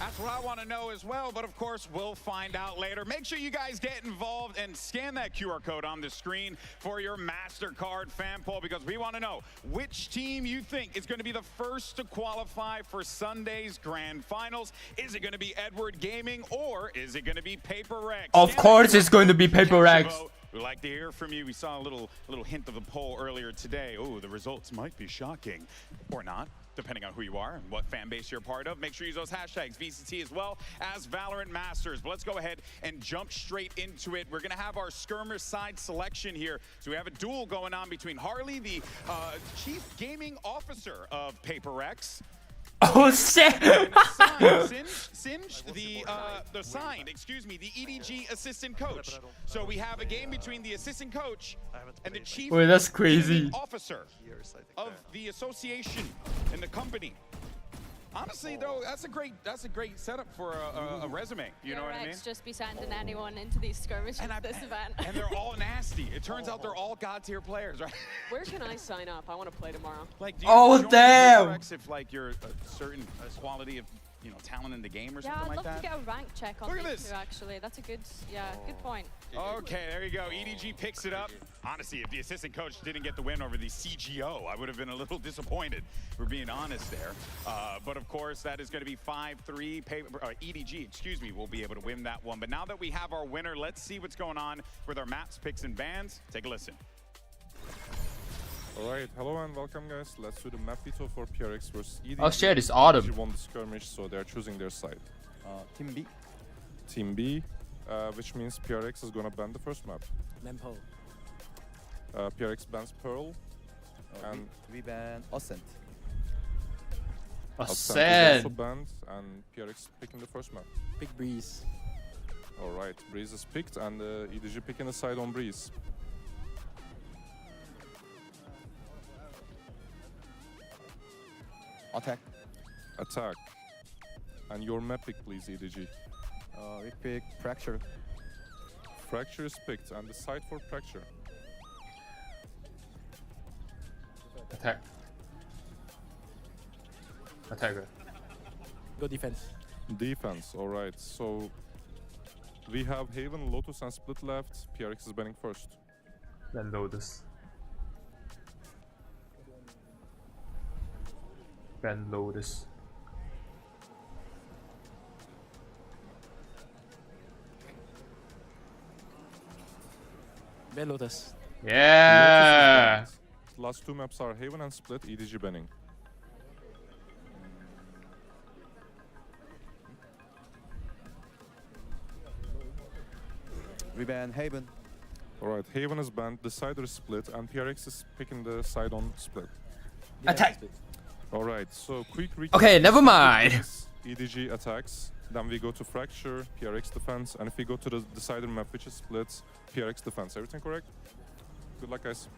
That's what I want to know as well, but of course, we'll find out later. Make sure you guys get involved and scan that QR code on the screen for your MasterCard fan poll, because we want to know which team you think is going to be the first to qualify for Sunday's Grand Finals. Is it going to be Edward Gaming or is it going to be PRX? Of course it's going to be PRX. We'd like to hear from you. We saw a little hint of the poll earlier today. Oh, the results might be shocking or not, depending on who you are and what fan base you're a part of. Make sure you use those hashtags, VCT as well as Valorant Masters. But let's go ahead and jump straight into it. We're going to have our skirmish side selection here. So we have a duel going on between Harley, the Chief Gaming Officer of PRX. Oh shit! Singe, the the EDG assistant coach. So we have a game between the assistant coach and the chief that's crazy. officer of the association and the company. Honestly, though, that's a great setup for a resume. You know what I mean? Just be sending anyone into these skirmishes this event. And they're all nasty. It turns out they're all god-tier players, right? Where can I sign up? I want to play tomorrow. Like, do you join damn! PRX if like you're a certain quality of talent in the game or something like that? Yeah, I'd love to get a rank check on Look at these this. two, actually. That's a good point. Okay, there you go. EDG picks it up. Honestly, if the assistant coach didn't get the win over the CGO, I would have been a little disappointed. We're being honest there. But of course, that is going to be 5-3. EDG, excuse me, will be able to win that one. But now that we have our winner, let's see what's going on with our maps, picks, and bans. Take a listen. Alright, hello and welcome guys. Let's do the map veto for PRX versus EDG. Oh shit, it's autumn. EDG won the skirmish, so they're choosing their side. Team B. Team B, which means PRX is gonna ban the first map. Mempo. PRX bans Pearl, and we ban Ascent. Ascent is Ascent. also banned, and PRX picking the first map. Big Breeze. Alright, Breeze is picked, and EDG picking the side on Breeze. Attack. Attack. And your map pick, please, EDG. We pick Fracture. Fracture is picked, and the side for Fracture. Attack. Attacker. Go defense. Defense, alright. So we have Haven, Lotus, and Split left. PRX is banning first. Then Lotus. Ben Lotus. Ben Lotus. Yeah. Lotus is banned. Last two maps are Haven and Split, EDG banning. We ban Haven. Alright, Haven is banned, Decider is Split, and PRX is picking the side on Split. Attack. Alright, so quick recap. Okay, never mind. EDG attacks, then we go to Fracture, PRX defense, and if we go to the Decider map, which is Split, PRX defense. Everything correct? Good luck, guys.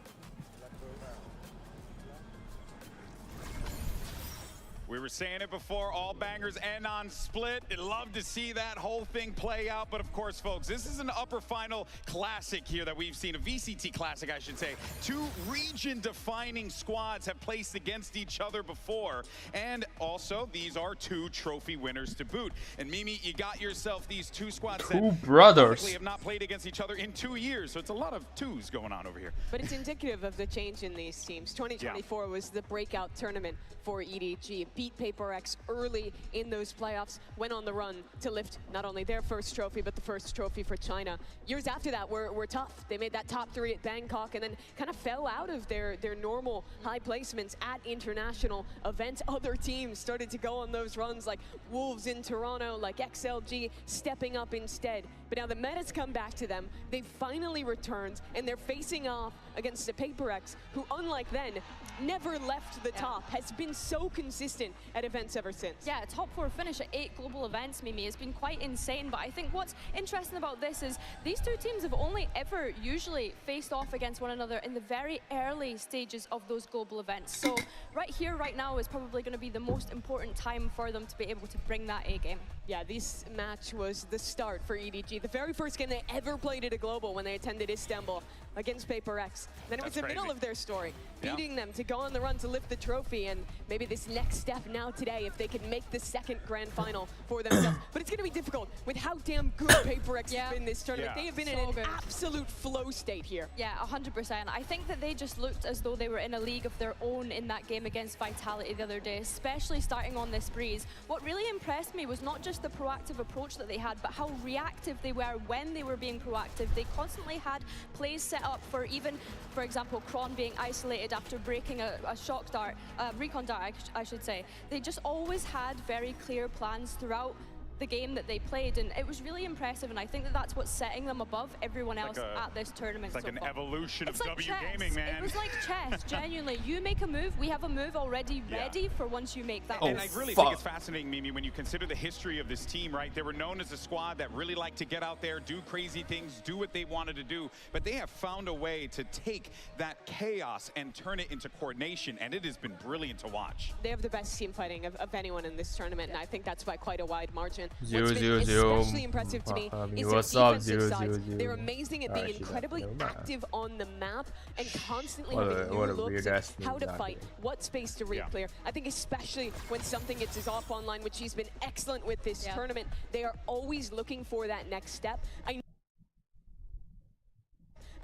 We were saying it before, all bangers end on Split. I'd love to see that whole thing play out. But of course, folks, this is an upper final classic here that we've seen, a VCT classic, I should say. Two region-defining squads have placed against each other before. And also, these are two trophy winners to boot. And Mimi, you got yourself these two squads that brothers have not played against each other in 2 years. So it's a lot of twos going on over here. But it's indicative of the change in these teams. 2024 was the breakout tournament for EDG. Beat PRX early in those playoffs, went on the run to lift not only their first trophy, but the first trophy for China. Years after that were tough. They made that top 3 at Bangkok and then kind of fell out of their normal high placements at international events. Other teams started to go on those runs like Wolves in Toronto, like XLG stepping up instead. But now the meta's come back to them. They've finally returned and they're facing off against the PRX, who unlike then, never left the top, has been so consistent at events ever since. Yeah, top 4 finish at 8 global events, Mimi, has been quite insane. But I think what's interesting about this is these two teams have only ever usually faced off against one another in the very early stages of those global events. So right here, right now is probably going to be the most important time for them to be able to bring that A game. Yeah, this match was the start for EDG. The very first game they ever played at a global when they attended Istanbul. against PRX. Then it was That's the middle crazy. of their story, Yeah. beating them to go on the run to lift the trophy, and maybe this next step now today, if they can make the second grand final for themselves. But it's going to be difficult with how damn good PRX have been this tournament. Yeah. They have been So in an good. absolute flow state here. Yeah, 100%. I think that they just looked as though they were in a league of their own in that game against Vitality the other day, especially starting on this breeze. What really impressed me was not just the proactive approach that they had, but how reactive they were when they were being proactive. They constantly had plays set up for even, for example, Kron being isolated after breaking a shock dart, recon dart, I should say. They just always had very clear plans throughout the game that they played, and it was really impressive, and I think that that's what's setting them above everyone else at this tournament. It's like so an far. evolution It's of like W chess. Gaming, man. It was like chess, genuinely. You make a move, we have a move already ready for once you make that And move. I really think it's fascinating, Mimi, when you consider the history of this team, right? They were known as a squad that really liked to get out there, do crazy things, do what they wanted to do, but they have found a way to take that chaos and turn it into coordination, and it has been brilliant to watch. They have the best team fighting of anyone in this tournament, and I think that's by quite a wide margin. 0-0-0. Especially impressive to me is their What's up, defensive sides. 0-0-0. They're amazing at being Actually, incredibly never mind. active on the map and constantly What a- having new what a looks weird at ass how to move, fight, actually. what space to Yeah. re-clear. I think especially when something gets us off online, which he's been excellent with this tournament, they are always looking for that next step. I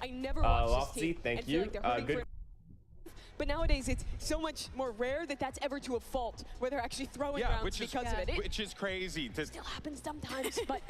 never watched Lofty, this team thank and feel you. like they're hurting Good. for but nowadays, it's so much more rare that that's ever to a fault, where they're actually throwing rounds because of it. It Which is crazy. still happens sometimes, but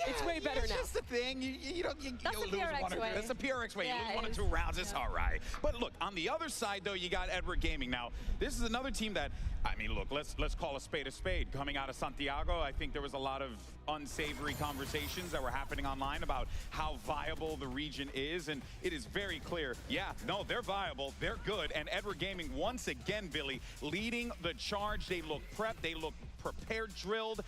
it's way better It's now. just the thing. You don't That's the lose PRX one or way. That's the PRX way. Yeah, you lose it one or is. two rounds, it's Yeah. all right. But look, on the other side, though, you got Edward Gaming. Now, this is another team that, I mean, look, let's call a spade a spade. Coming out of Santiago, I think there was a lot of unsavory conversations that were happening online about how viable the region is, and it is very clear, yeah, no, they're viable, they're good, and Edward Gaming, once again, Billy, leading the charge. They look prepped, they look prepared, drilled.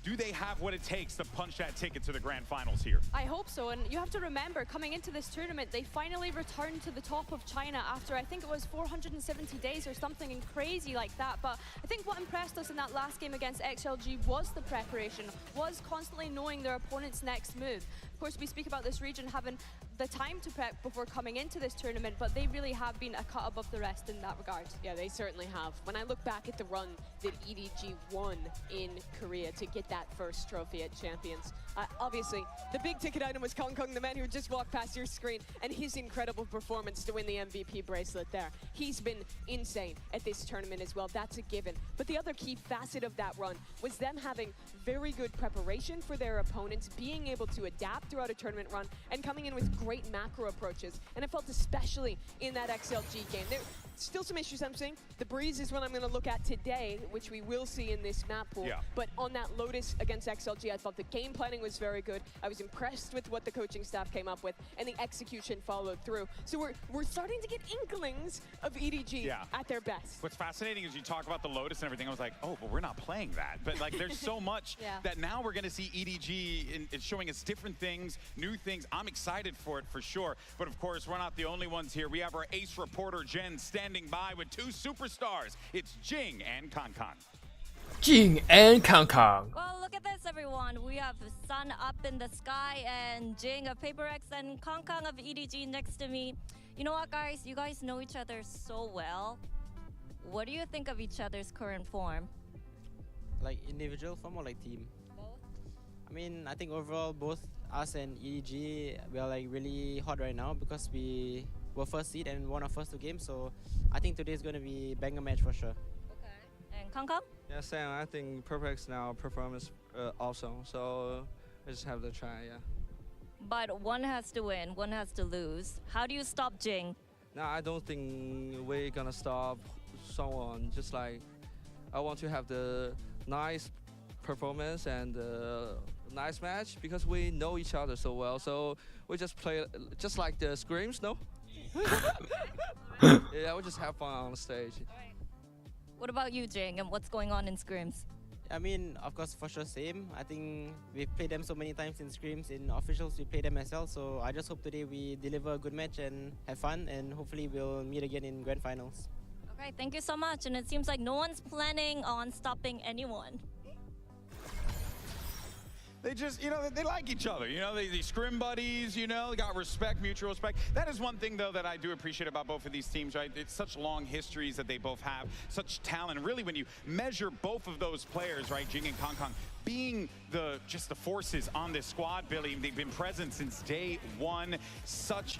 Do they have what it takes to punch that ticket to the grand finals here? I hope so, and you have to remember, coming into this tournament, they finally returned to the top of China after, I think it was 470 days or something crazy like that. But I think what impressed us in that last game against XLG was the preparation, was constantly knowing their opponent's next move. Of course, we speak about this region having the time to prep before coming into this tournament, but they really have been a cut above the rest in that regard. Yeah, they certainly have. When I look back at the run that EDG won in Korea to get that first trophy at Champions, obviously the big ticket item was Kong Kong, the man who just walked past your screen, and his incredible performance to win the MVP bracelet there. He's been insane at this tournament as well. That's a given. But the other key facet of that run was them having very good preparation for their opponents, being able to adapt throughout a tournament run, and coming in with great macro approaches. And I felt especially in that XLG game. There still some issues, I'm saying. The breeze is what I'm going to look at today, which we will see in this map pool. Yeah. But on that Lotus against XLG, I thought the game planning was very good. I was impressed with what the coaching staff came up with, and the execution followed through. So we're starting to get inklings of EDG at their best. What's fascinating is you talk about the Lotus and everything. I was like, oh, but we're not playing that. But like, there's so much that now we're going to see EDG in showing us different things, new things. I'm excited for it for sure. But of course, we're not the only ones here. We have our ace reporter, Jen, standing by with two superstars. It's Jing and Kankan. Jing and Kang Kang. Well, look at this, everyone. We have Sun up in the sky and Jing of PRX and Kang Kang of EDG next to me. You know what, guys? You guys know each other so well. What do you think of each other's current form? Like individual form or like team? Both. I mean, I think overall both us and EDG, we are like really hot right now because we were first seed and won our first two games. So I think today is going to be banger match for sure. Okay. And Kang Kang? Yeah, Sam, I think PRX now performance awesome, so I just have to try, yeah. But one has to win, one has to lose. How do you stop Jing? Now, I don't think we're gonna stop someone, just like I want to have the nice performance and nice match because we know each other so well, so we just play just like the scrims, no? Yeah, we just have fun on the stage. What about you, Jing, and what's going on in scrims? I mean, of course, for sure, same. I think we've played them so many times in scrims, in officials, we play them as well. So I just hope today we deliver a good match and have fun, and hopefully we'll meet again in grand finals. Okay, thank you so much. And it seems like no one's planning on stopping anyone. They just, they like each other. They scrim buddies, they got respect, mutual respect. That is one thing, though, that I do appreciate about both of these teams, right? It's such long histories that they both have, such talent. And really, when you measure both of those players, right, Jing and Kong Kong, being just the forces on this squad, Billy, they've been present since day one. Such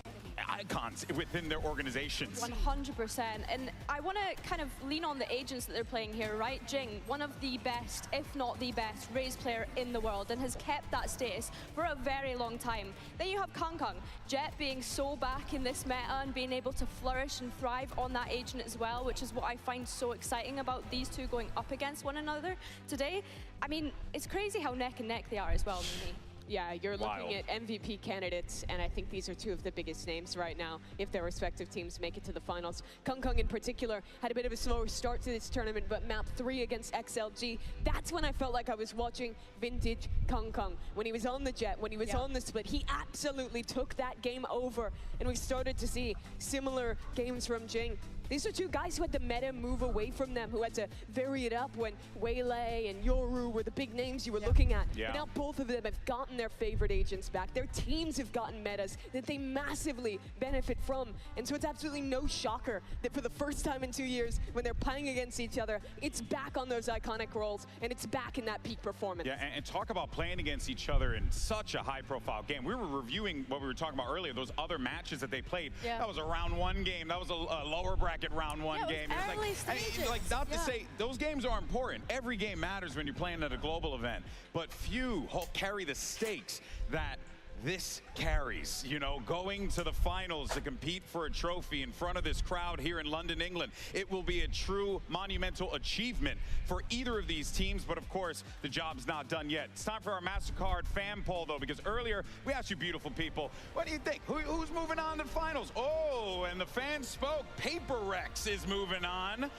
icons within their organizations. 100%. And I want to kind of lean on the agents that they're playing here, right? Jing, one of the best, if not the best, raised player in the world and has kept that status for a very long time. Then you have Kong Kong, Jet being so back in this meta and being able to flourish and thrive on that agent as well, which is what I find so exciting about these two going up against one another today. I mean, it's crazy how neck and neck they are as well, Mimi. Yeah, you're looking at MVP candidates, and I think these are two of the biggest names right now if their respective teams make it to the finals. Kong Kong in particular had a bit of a slower start to this tournament, but map 3 against XLG, that's when I felt like I was watching vintage Kong Kong. When he was on the Jet, when he was on the split, he absolutely took that game over, and we started to see similar games from Jing. These are two guys who had the meta move away from them, who had to vary it up when Waylay and Yoru were the big names you were looking at. Yeah. But now both of them have gotten their favorite agents back. Their teams have gotten metas that they massively benefit from. And so it's absolutely no shocker that for the first time in 2 years, when they're playing against each other, it's back on those iconic roles, and it's back in that peak performance. Yeah, and talk about playing against each other in such a high-profile game. We were reviewing what we were talking about earlier, those other matches that they played. Yeah. That was a round 1 game. That was a lower bracket round 1 game. Early stages. Not to say those games are important. Every game matters when you're playing at a global event, but few carry the stakes that this carries, going to the finals to compete for a trophy in front of this crowd here in London, England. It will be a true monumental achievement for either of these teams, but of course, the job's not done yet. It's time for our MasterCard fan poll, though, because earlier we asked you beautiful people, what do you think? Who's moving on to the finals? Oh, and the fans spoke. PRX is moving on.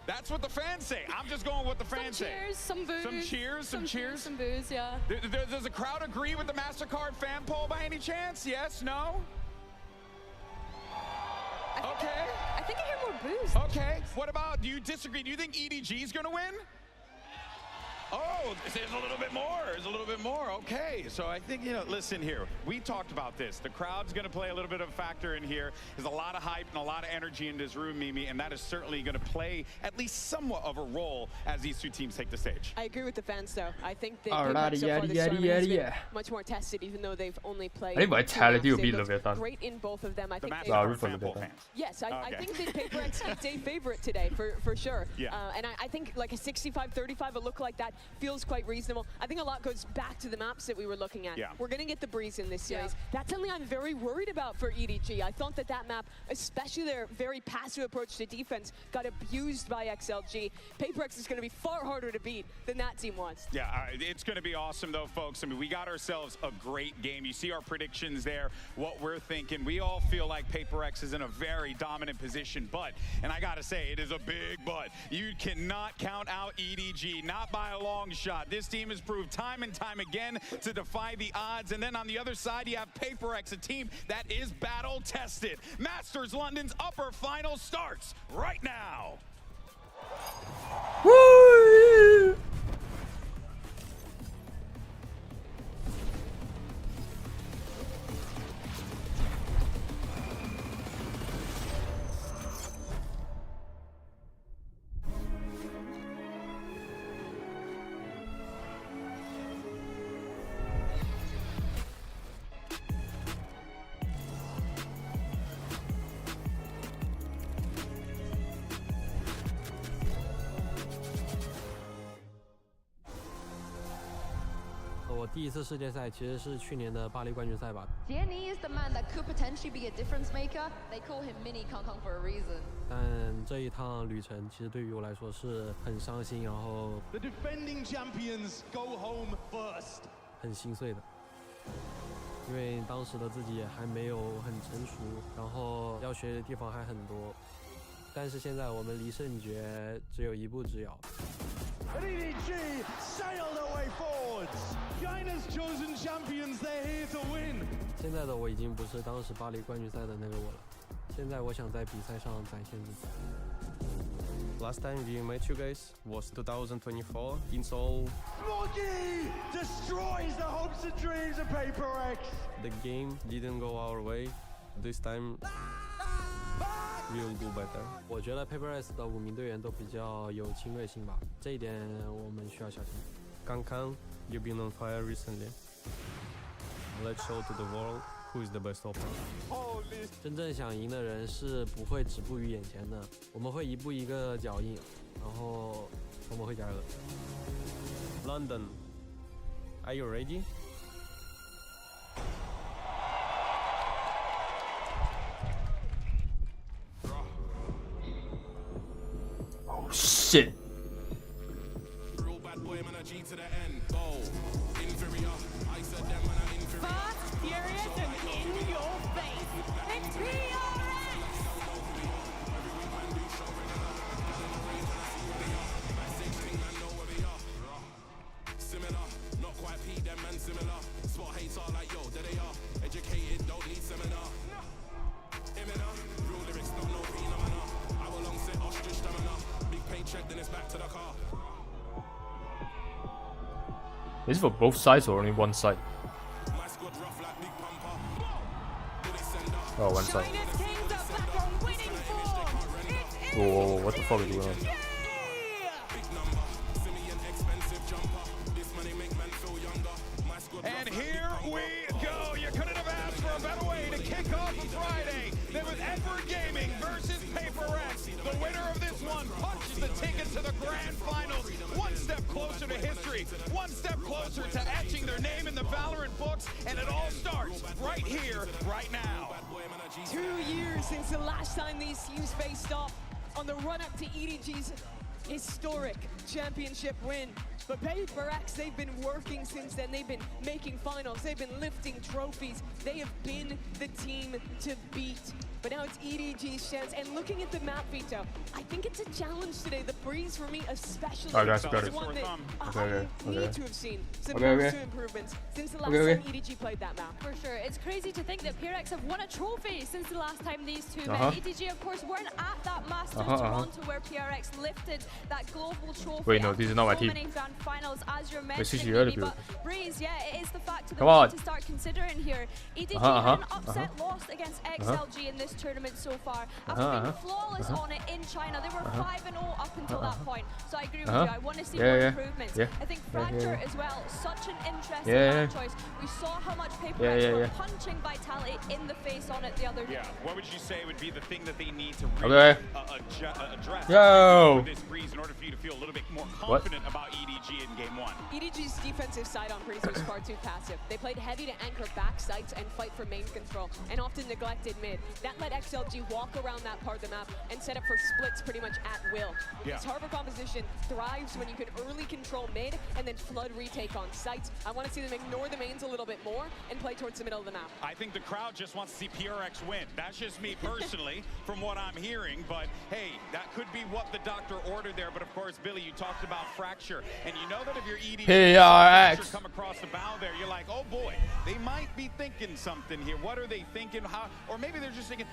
That's what the fans say. I'm just going with the fans say. Some cheers, some boos. Some cheers, some cheers. Some boos, yeah. Does the crowd agree with the MasterCard fan poll by any chance? Yes, no? Okay. I think I hear more boos. Okay. What about, do you disagree? Do you think EDG is going to win? Oh, there's a little bit more. There's a little bit more. Okay. So I think, listen here. We talked about this. The crowd's going to play a little bit of a factor in here. There's a lot of hype and a lot of energy in this room, Mimi, and that is certainly going to play at least somewhat of a role as these two teams take the stage. I agree with the fans, though. I think that so far this tournament has been much more tested, even though they've only played great in both of them. I think yes, I think that PRX is a favorite today, for sure. Yeah. And I think like a 65-35, a look like that feels quite reasonable. I think a lot goes back to the maps that we were looking at. Yeah. We're going to get the breeze in this series. That's something I'm very worried about for EDG. I thought that map, especially their very passive approach to defense, got abused by XLG. PRX is going to be far harder to beat than that team was. Yeah, it's going to be awesome, though, folks. I mean, we got ourselves a great game. You see our predictions there, what we're thinking. We all feel like PRX is in a very dominant position, but, and I got to say, it is a big but. You cannot count out EDG, not by a long shot. This team has proved time and time again to defy the odds. And then on the other side, you have PRX, a team that is battle-tested. Masters London's upper final starts right now. Woo!第一次世界赛其实是去年的巴黎冠军赛吧。Danny is the man that could potentially be a difference maker. They call him Mini Kong Kong for a reason. 但这一趟旅程其实对于我来说是很伤心，然后 The defending champions go home first. 很心碎的，因为当时的自己也还没有很成熟，然后要学的地方还很多。但是现在我们离圣爵只有一步之遥。And EDG sail their way forwards. China's chosen champions, they're here to win. 现在的我已经不是当时巴黎冠军赛的那个我了，现在我想在比赛上展现自己。Last time we met you guys was 2024 in Seoul. Smoggy destroys the hopes and dreams of PRX. The game didn't go our way. This time we'll do better. 我觉得 PRX 的5名队员都比较有侵略性吧，这一点我们需要小心。Kang, you've been on fire recently. Let's show to the world who is the best opponent. 真正想赢的人是不会止步于眼前的，我们会一步一个脚印，然后我们会加油的。London, are you ready? Oh shit. Fast, furious, and in your face. It's PRX! Similar, not quite P, them man similar. Spot hates are like yo, there they are. Educated, don't need seminar. Imminent, real lyrics, don't know phenomena. I will long sit ostrich stamina. Big paycheck, then it's back to the car. Is it for both sides or only one side? Oh, one side. Whoa, what the fuck is going on? And here we go. You couldn't have asked for a better way to kick off a Friday than with Edward Gaming versus PRX. The winner of this one punches the ticket to the grand finals. One step closer to history, one step closer to etching their name in the Valorant books, and it all starts right here, right now. 2 years since the last time these teams faced off on the run-up to EDG's historic championship win. But PRX, they've been working since then. They've been making finals. They've been lifting trophies. They have been the team to beat. But now it's EDG's chance. And looking at the map, Vito, I think it's a challenge today. The Breeze, for me, especially, Alright, guys, got is it. one that Okay. I need to have seen some Okay. moves to improvements since the last time EDG played that map. For sure. It's crazy to think that PRX have won a trophy since the last time these two Uh-huh. met. EDG, of course, weren't at that Masters Uh-huh. Toronto where PRX lifted that global trophy. Wait, no, this is not my after so team. many grand finals, as you're This is mentioning, your maybe, other but Breeze, yeah, it is the factor that Come we on. need to start considering here. EDG Uh-huh, had an uh-huh, upset uh-huh. loss against XLG in this tournament so far. After Uh-huh, being uh-huh, flawless uh-huh. on it in China, they were Uh-huh. 5-0 up until that Uh-huh. point. So I agree with Uh-huh. you. I want to see Yeah, more yeah, improvements. yeah. I think Yeah, yeah, Fracture yeah. as well, such an interesting Yeah, map yeah. choice. We saw how much PRX Yeah, were yeah. punching Vitality in the face on it the other day. Yeah, what would you say would be the thing that they need to Okay. really address Yo. with this Breeze in order for you to feel a little bit more confident about EDG in game one? EDG's defensive side on Breeze was far too passive. They played heavy to anchor back sites and fight for main control, and often neglected mid. That let XLG walk around that part of the map and set up for splits pretty much at will. Yeah. This Harbor composition thrives when you can early control mid and then flood retake on sites. I want to see them ignore the mains a little bit more and play towards the middle of the map. I think the crowd just wants to see PRX win. That's just me personally, from what I'm hearing. But hey, that could be what the doctor ordered there. But of course, Billy, you talked about Fracture, and you know that if you're EDG, PRX. Fracture come across the bow there, you're like, oh boy, they might be thinking something here. What are they thinking? How? Or maybe they're just thinking,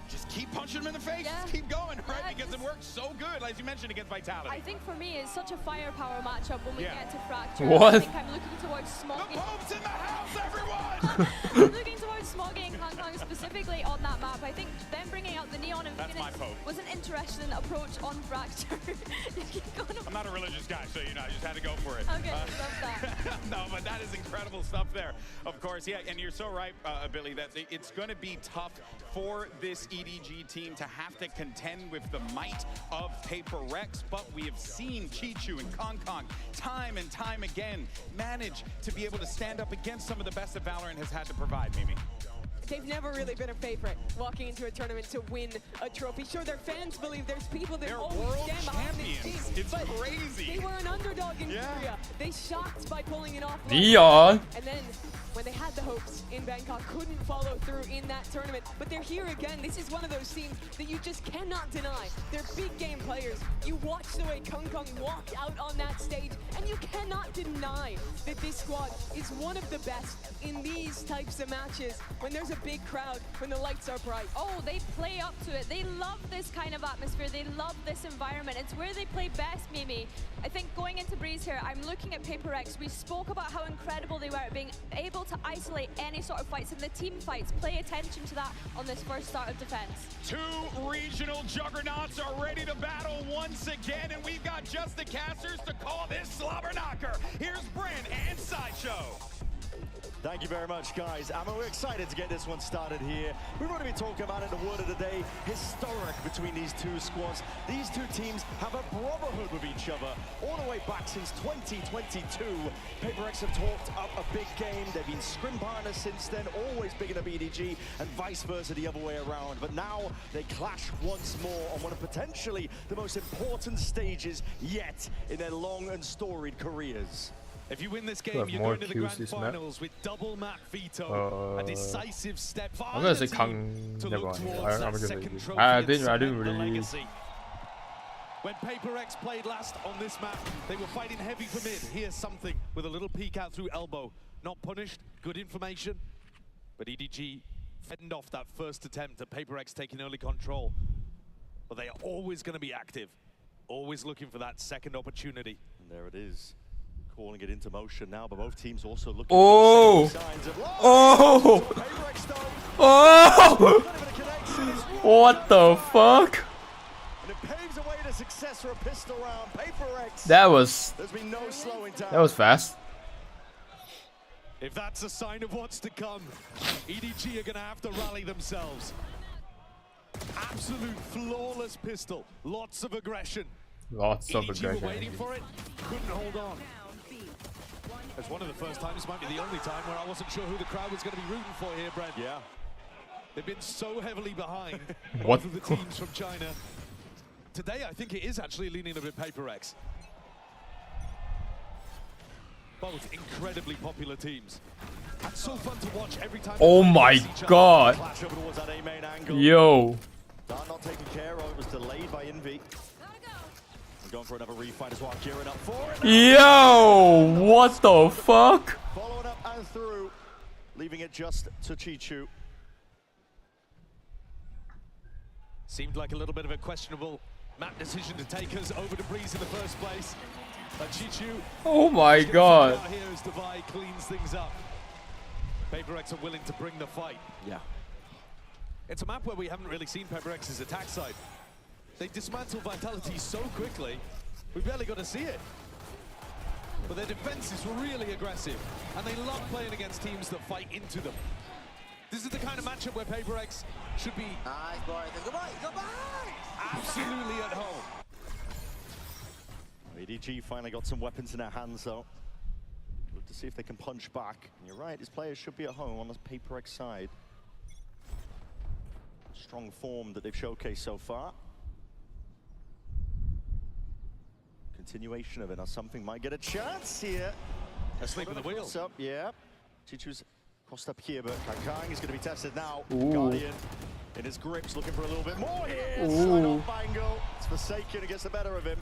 just keep punching them in the face. Yeah. Just keep going, right? Yeah, Because it works so good, as you mentioned, against Vitality. I think for me, it's such a firepower matchup when we Yeah. get to Fracture. What? I think I'm looking towards The smogging. Pope's in the house, everyone! I'm looking towards smogging Hong Kong specifically on that map. I think them bringing out the Neon That's my Infinite Pope. was an interesting approach on Fracture. You keep going I'm not a religious guy, so you know, I just had to go for it. Okay, love that. No, but that is incredible stuff there. Of course, yeah, and you're so right, Billy, that it's going to be tough for this EDG team to have to contend with the might of PRX, but we have seen Chichu and Kong time and time again manage to be able to stand up against some of the best that Valorant has had to provide, Mimi. They've never really been a favorite walking into a tournament to win a trophy. Sure, their fans believe there's people that They're always world stand behind these champions. teams. It's but crazy. They were an underdog in Yeah. Korea. They shocked by pulling it off. Dion. And then when they had the hopes in Bangkok, couldn't follow through in that tournament. But they're here again. This is one of those teams that you just cannot deny. They're big game players. You watch the way Kung walked out on that stage, and you cannot deny that this squad is one of the best in these types of matches. When there's a big crowd, when the lights are bright. Oh, they play up to it. They love this kind of atmosphere. They love this environment. It's where they play best, Mimi. I think going into Breeze here, I'm looking at PRX. We spoke about how incredible they were at being able to isolate any sort of fights, and the team fights. Pay attention to that on this first start of defense. Two regional juggernauts are ready to battle once again, and we've got just the casters to call this slobber knocker. Here's Brent and Sideshow. Thank you very much, guys. We're excited to get this one started here. We've already been talking about it in the word of the day. Historic between these two squads. These two teams have a brotherhood with each other all the way back since 2022. PRX have talked up a big game. They've been scrim partners since then, always bigging up EDG, and vice versa the other way around. But now they clash once more on one of potentially the most important stages yet in their long and storied careers. If you win this game, you're going to the grand finals with double map veto, a decisive step for I'm gonna say either Kang. team to Never look mind. towards that I'm gonna second say trophy I and didn't cement the really. legacy. When PRX played last on this map, they were fighting heavy for mid. Here's something with a little peek out through elbow. Not punished, good information. But EDG fended off that first attempt at PRX taking early control. But they are always going to be active, always looking for that second opportunity. And there it is. Calling it into motion now, but both teams also looking Oh! for the same signs of Oh! What the fuck? And it paves the way to success for a pistol round. PRX. That was. There's been no slowing down. That was fast. If that's a sign of what's to come, EDG are going to have to rally themselves. Absolute flawless pistol, lots of aggression. Lots of EDG were aggression. waiting for it, couldn't hold on. It's one of the first times, might be the only time, where I wasn't sure who the crowd was going to be rooting for here, Brent. Yeah. They've been so heavily behind What? both of the teams from China. Today, I think it is actually leaning a bit PRX. Both incredibly popular teams. And so fun to watch every time. Oh my god. Clash over towards that A main angle. Yo. Dart not taken care of. It was delayed by Envy. We're going for another refight as well. Gearing up for it. Yo. What the fuck? Following up and through. Leaving it just to Chichu. Seemed like a little bit of a questionable map decision to take us over to Breeze in the first place. But Chichu. Oh my god. Here as Divide cleans things up. PRX are willing to bring the fight. Yeah. It's a map where we haven't really seen PRX's attack side. They dismantle Vitality so quickly, we barely got to see it. But their defense is really aggressive, and they love playing against teams that fight into them. This is the kind of matchup where PRX should be absolutely at home. EDG finally got some weapons in their hands, though. Look to see if they can punch back. And you're right, these players should be at home on the PRX side. Strong form that they've showcased so far. Continuation of it. Now something might get a chance here. Asleep in the wheel. Up, yeah. Chichu's crossed up here, but Kang is going to be tested now. Ooh. Guardian in his grips, looking for a little bit more here. Ooh. Slide on Bango. It's Forsaken who gets the better of him.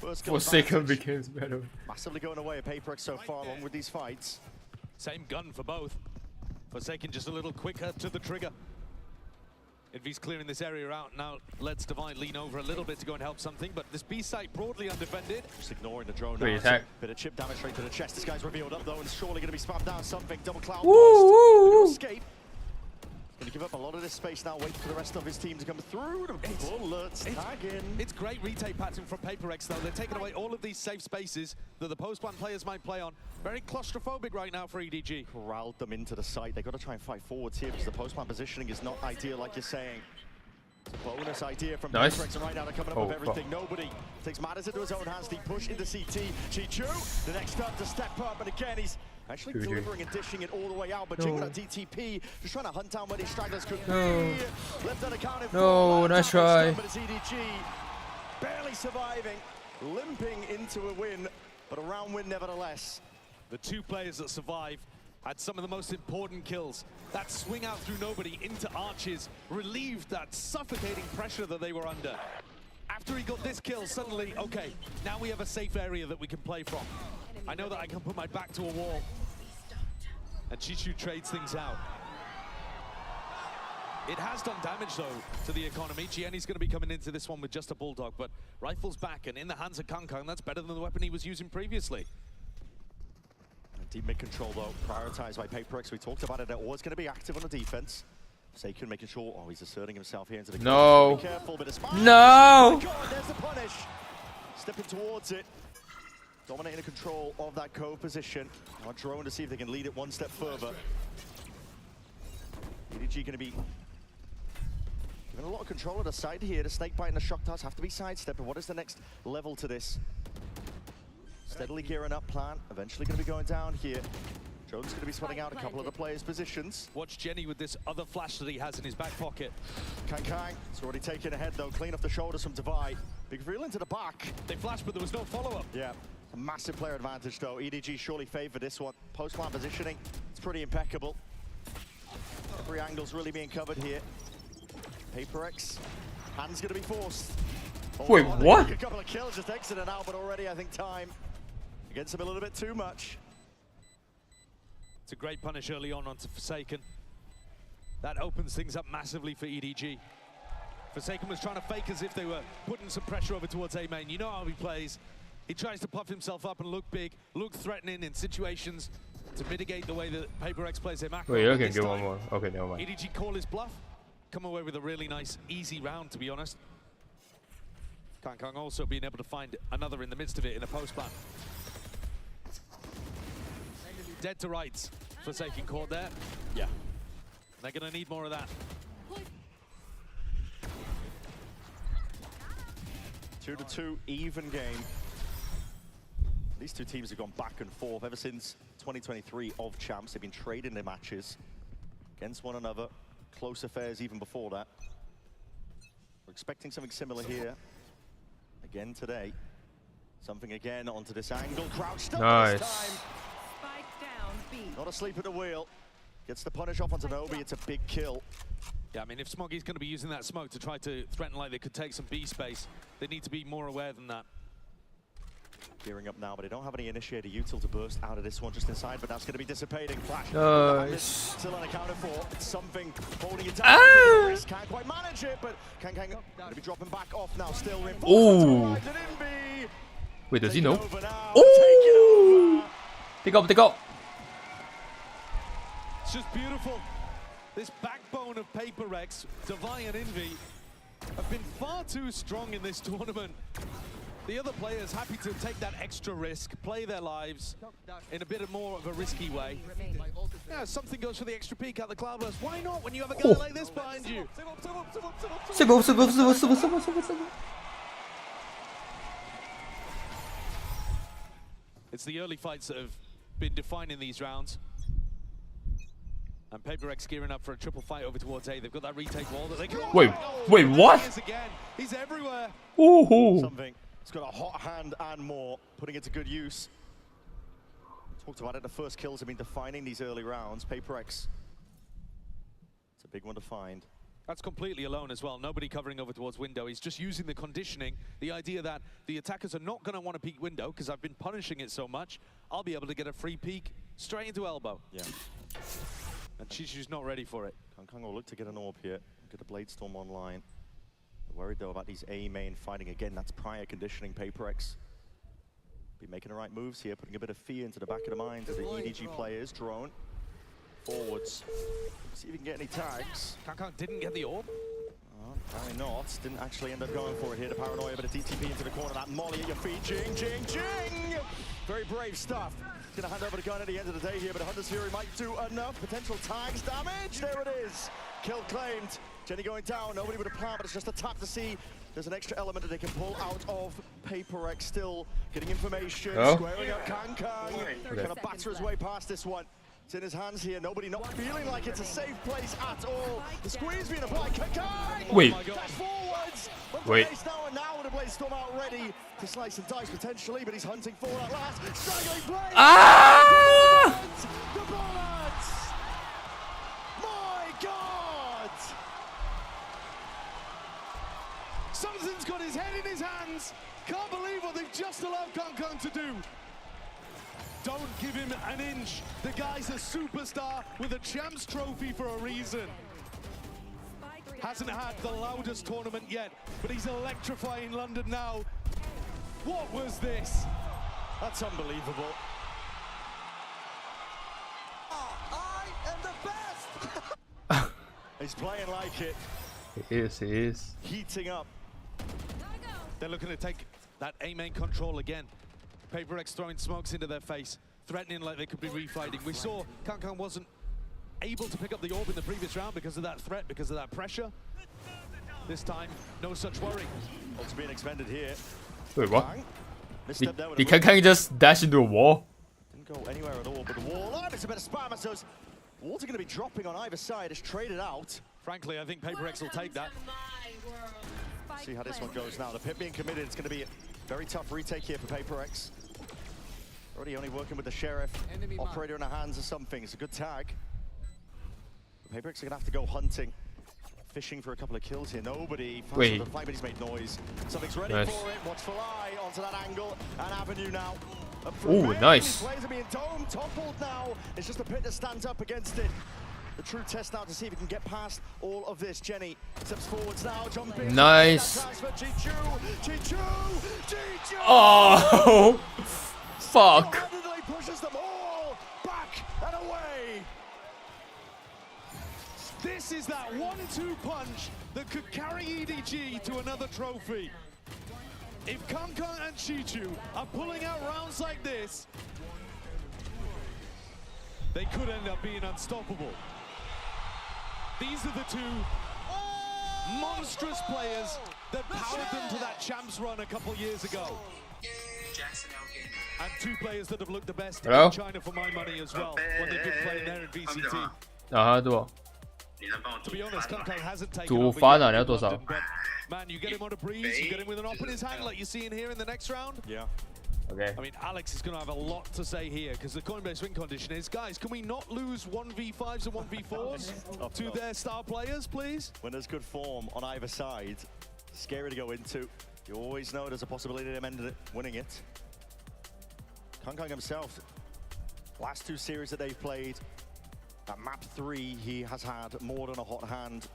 First kill Forsaken advantage. becomes better. Massively going away at PRX so far along with these fights. Same gun for both. Forsaken just a little quicker to the trigger. Envy's clearing this area out now. Let's Divine lean over a little bit to go and help something, but this B site broadly undefended. Just ignoring the drone Great now. attack. Bit of chip damage straight to the chest. This guy's revealed up though, and surely going to be spammed down something. Double cloud burst. Escape. Going to give up a lot of this space now, waiting for the rest of his team to come through. The bullets tagging. It's great retake pattern from PRX though. They're taking away all of these safe spaces that the post-plant players might play on. Very claustrophobic right now for EDG. Corralled them into the site. They've got to try and fight forwards here because the post-plant positioning is not ideal like you're saying. It's a bonus idea from PRX, and right now they're coming up with everything. Nobody takes matters into his own hands. Deep push into CT. Chichu, the next up to step up, and again he's actually delivering and dishing it all the way out. But Jingle at DTP, just trying to hunt down where these stragglers could be. Left unaccounted for. No, nice try. But it's EDG barely surviving, limping into a win, but a round win nevertheless. The two players that survive had some of the most important kills. That swing out through nobody into arches relieved that suffocating pressure that they were under. After he got this kill, suddenly, okay, now we have a safe area that we can play from. I know that I can put my back to a wall. And Chishu trades things out. It has done damage, though, to the economy. Gianni's going to be coming into this one with just a Bulldog, but rifle's back and in the hands of Kangkang. That's better than the weapon he was using previously. Deep mid control, though, prioritized by PRX. We talked about it. They're always going to be active on the defense. Saken making sure, oh, he's asserting himself here into the No. Be careful, but it's No. Oh my God, there's the punish. Stepping towards it. Dominating the control of that cove position. Now drone to see if they can lead it one step further. EDG going to be given a lot of control at the side here. The snake bite and the shock darts have to be sidestepped. But what is the next level to this? Steadily gearing up, plan. Eventually going to be going down here. Jones going to be sweating out a couple of the players' positions. Watch Jenny with this other flash that he has in his back pocket. Kang, it's already taken ahead though. Clean off the shoulders from Divide. Big reveal into the back. They flashed, but there was no follow-up. Yeah, a massive player advantage though. EDG surely favored this one. Post-plant positioning, it's pretty impeccable. Every angle's really being covered here. PRX, hands going to be forced. Wait, what? A couple of kills just exiting out, but already I think time against him a little bit too much. It's a great punish early on onto Forsaken. That opens things up massively for EDG. Forsaken was trying to fake as if they were putting some pressure over towards A main. You know how he plays. He tries to puff himself up and look big, look threatening in situations to mitigate the way that PRX plays their macro. Wait, okay, get one more. Okay, never mind. EDG call his bluff. Come away with a really nice, easy round, to be honest. Kangkang also being able to find another in the midst of it in a post plan. Dead to rights. Forsaken caught there. Yeah. They're going to need more of that. 2-2, even game. These two teams have gone back and forth ever since 2023 of champs. They've been trading their matches against one another. Close affairs even before that. We're expecting something similar here again today. Something again onto this angle. Crouched up nice. This time. Not asleep at the wheel. Gets the punish off onto Nobi. It's a big kill. Yeah, I mean, if Smoggy's going to be using that smoke to try to threaten like they could take some B space, they need to be more aware than that. Gearing up now, but they don't have any initiator util to burst out of this one just inside, but that's going to be dissipating. Flash. Nice. Still unaccounted for. It's something holding it down. Can't quite manage it, but Kangkang going to be dropping back off now. Still reinforced. Wait, does he know? Oh! Take up. It's just beautiful. This backbone of PRX, Divine and Envy, have been far too strong in this tournament. The other players happy to take that extra risk, play their lives in a bit more of a risky way. Yeah, something goes for the extra peek out the Cloudburst. Why not when you have a guy like this behind you? It's the early fights that have been defining these rounds. And PRX gearing up for a triple fight over towards A. They've got that retake wall that they can... Wait, what? He is again. He's everywhere. Ooh. Something. It's got a hot hand and more, putting it to good use. Talked about it, the first kills have been defining these early rounds. PRX. It's a big one to find. That's completely alone as well. Nobody covering over towards window. He's just using the conditioning, the idea that the attackers are not going to want to peek window because I've been punishing it so much. I'll be able to get a free peek straight into elbow. Yeah. And Chishu's not ready for it. Kangkang will look to get an orb here. Get the Blade Storm online. They're worried though about these A main fighting again. That's prior conditioning. PRX be making the right moves here, putting a bit of fear into the back of the minds of the EDG players. Drone forwards. See if we can get any tags. Kangkang didn't get the orb. Apparently not. Didn't actually end up going for it here. The paranoia, but a DTP into the corner. That molly at your feet. Jing. Very brave stuff. Gonna hand over the gun at the end of the day here, but Hunter's Fury might do enough. Potential tags damage. There it is. Kill claimed. Jenny going down. Nobody with a plan, but it's just a tap to see. There's an extra element that they can pull out of. PRX still getting information. Squaring up Kangkang. Gonna batter his way past this one. It's in his hands here. Nobody not feeling like it's a safe place at all. The squeeze being applied. Kakai! Wait. Dash forwards. Wait. Now with a Blaze Storm out ready to slice and dice potentially, but he's hunting forward at last. Straggling Blaze. Ah! The bullets! My God! Something's got his head in his hands. Can't believe what they've just allowed Kong to do. Don't give him an inch. The guy's a superstar with a Champs Trophy for a reason. Hasn't had the loudest tournament yet, but he's electrifying London now. What was this? That's unbelievable. I am the best! He's playing like it. He is. Heating up. They're looking to take that A main control again. PRX throwing smokes into their face, threatening like they could be refighting. We saw Kong wasn't able to pick up the orb in the previous round because of that threat, because of that pressure. This time, no such worry. Ult's being expended here. Wait, what? Misstep there with Did a Kang just dash into a wall? Didn't go anywhere at all, but the wall. Oh, it's a bit of spam. So the walls are going to be dropping on either side. It's traded out. Frankly, I think PRX will take that. See how this one goes now. The pit being committed. It's going to be a very tough retake here for PRX. Already only working with the Sheriff. Operator in the hands or something. It's a good tag. PRX are going to have to go hunting. Fishing for a couple of kills here. Nobody finds the fight, but he's made noise. Something's ready for it. Watchful eye onto that angle. An avenue now. Ooh, nice. Players are being domed, toppled now. It's just a pit that stands up against it. The true test now to see if he can get past all of this. Jenny steps forwards now, jumping. Nice. Chichu! Oh, fuck. Pushes them all back and away. This is that 1-2 punch that could carry EDG to another trophy. If Kong and Chichu are pulling out rounds like this, they could end up being unstoppable. These are the two monstrous players that powered them to that champs run a couple years ago. And two players that have looked the best in China for my money as well, when they've been playing there in VCT. To be honest, Kong hasn't taken over yet in London, but man, you get him on a breeze, you get him with an op in his hand like you're seeing here in the next round. Yeah. Okay. I mean, Alex is going to have a lot to say here because the Coinbase win condition is, guys, can we not lose 1v5s and 1v4s to their star players, please? When there's good form on either side, scary to go into. You always know there's a possibility of them winning it. Kong himself, last two series that they've played, at map 3, he has had more than a hot hand.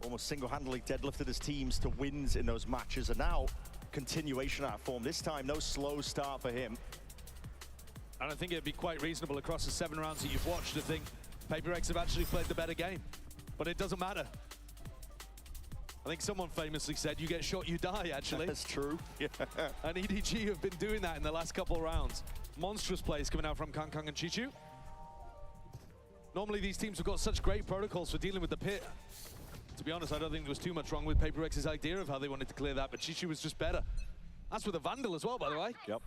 Almost single-handedly deadlifted his teams to wins in those matches, and now continuation of that form. This time, no slow start for him. And I think it'd be quite reasonable across the 7 rounds that you've watched to think PRX have actually played the better game. But it doesn't matter. I think someone famously said, you get shot, you die, actually. That's true. Yeah. And EDG have been doing that in the last couple of rounds. Monstrous plays coming out from Kong and Chichu. Normally these teams have got such great protocols for dealing with the pit. To be honest, I don't think there was too much wrong with PRX's idea of how they wanted to clear that, but Chichu was just better. That's with a Vandal as well, by the way. Yep.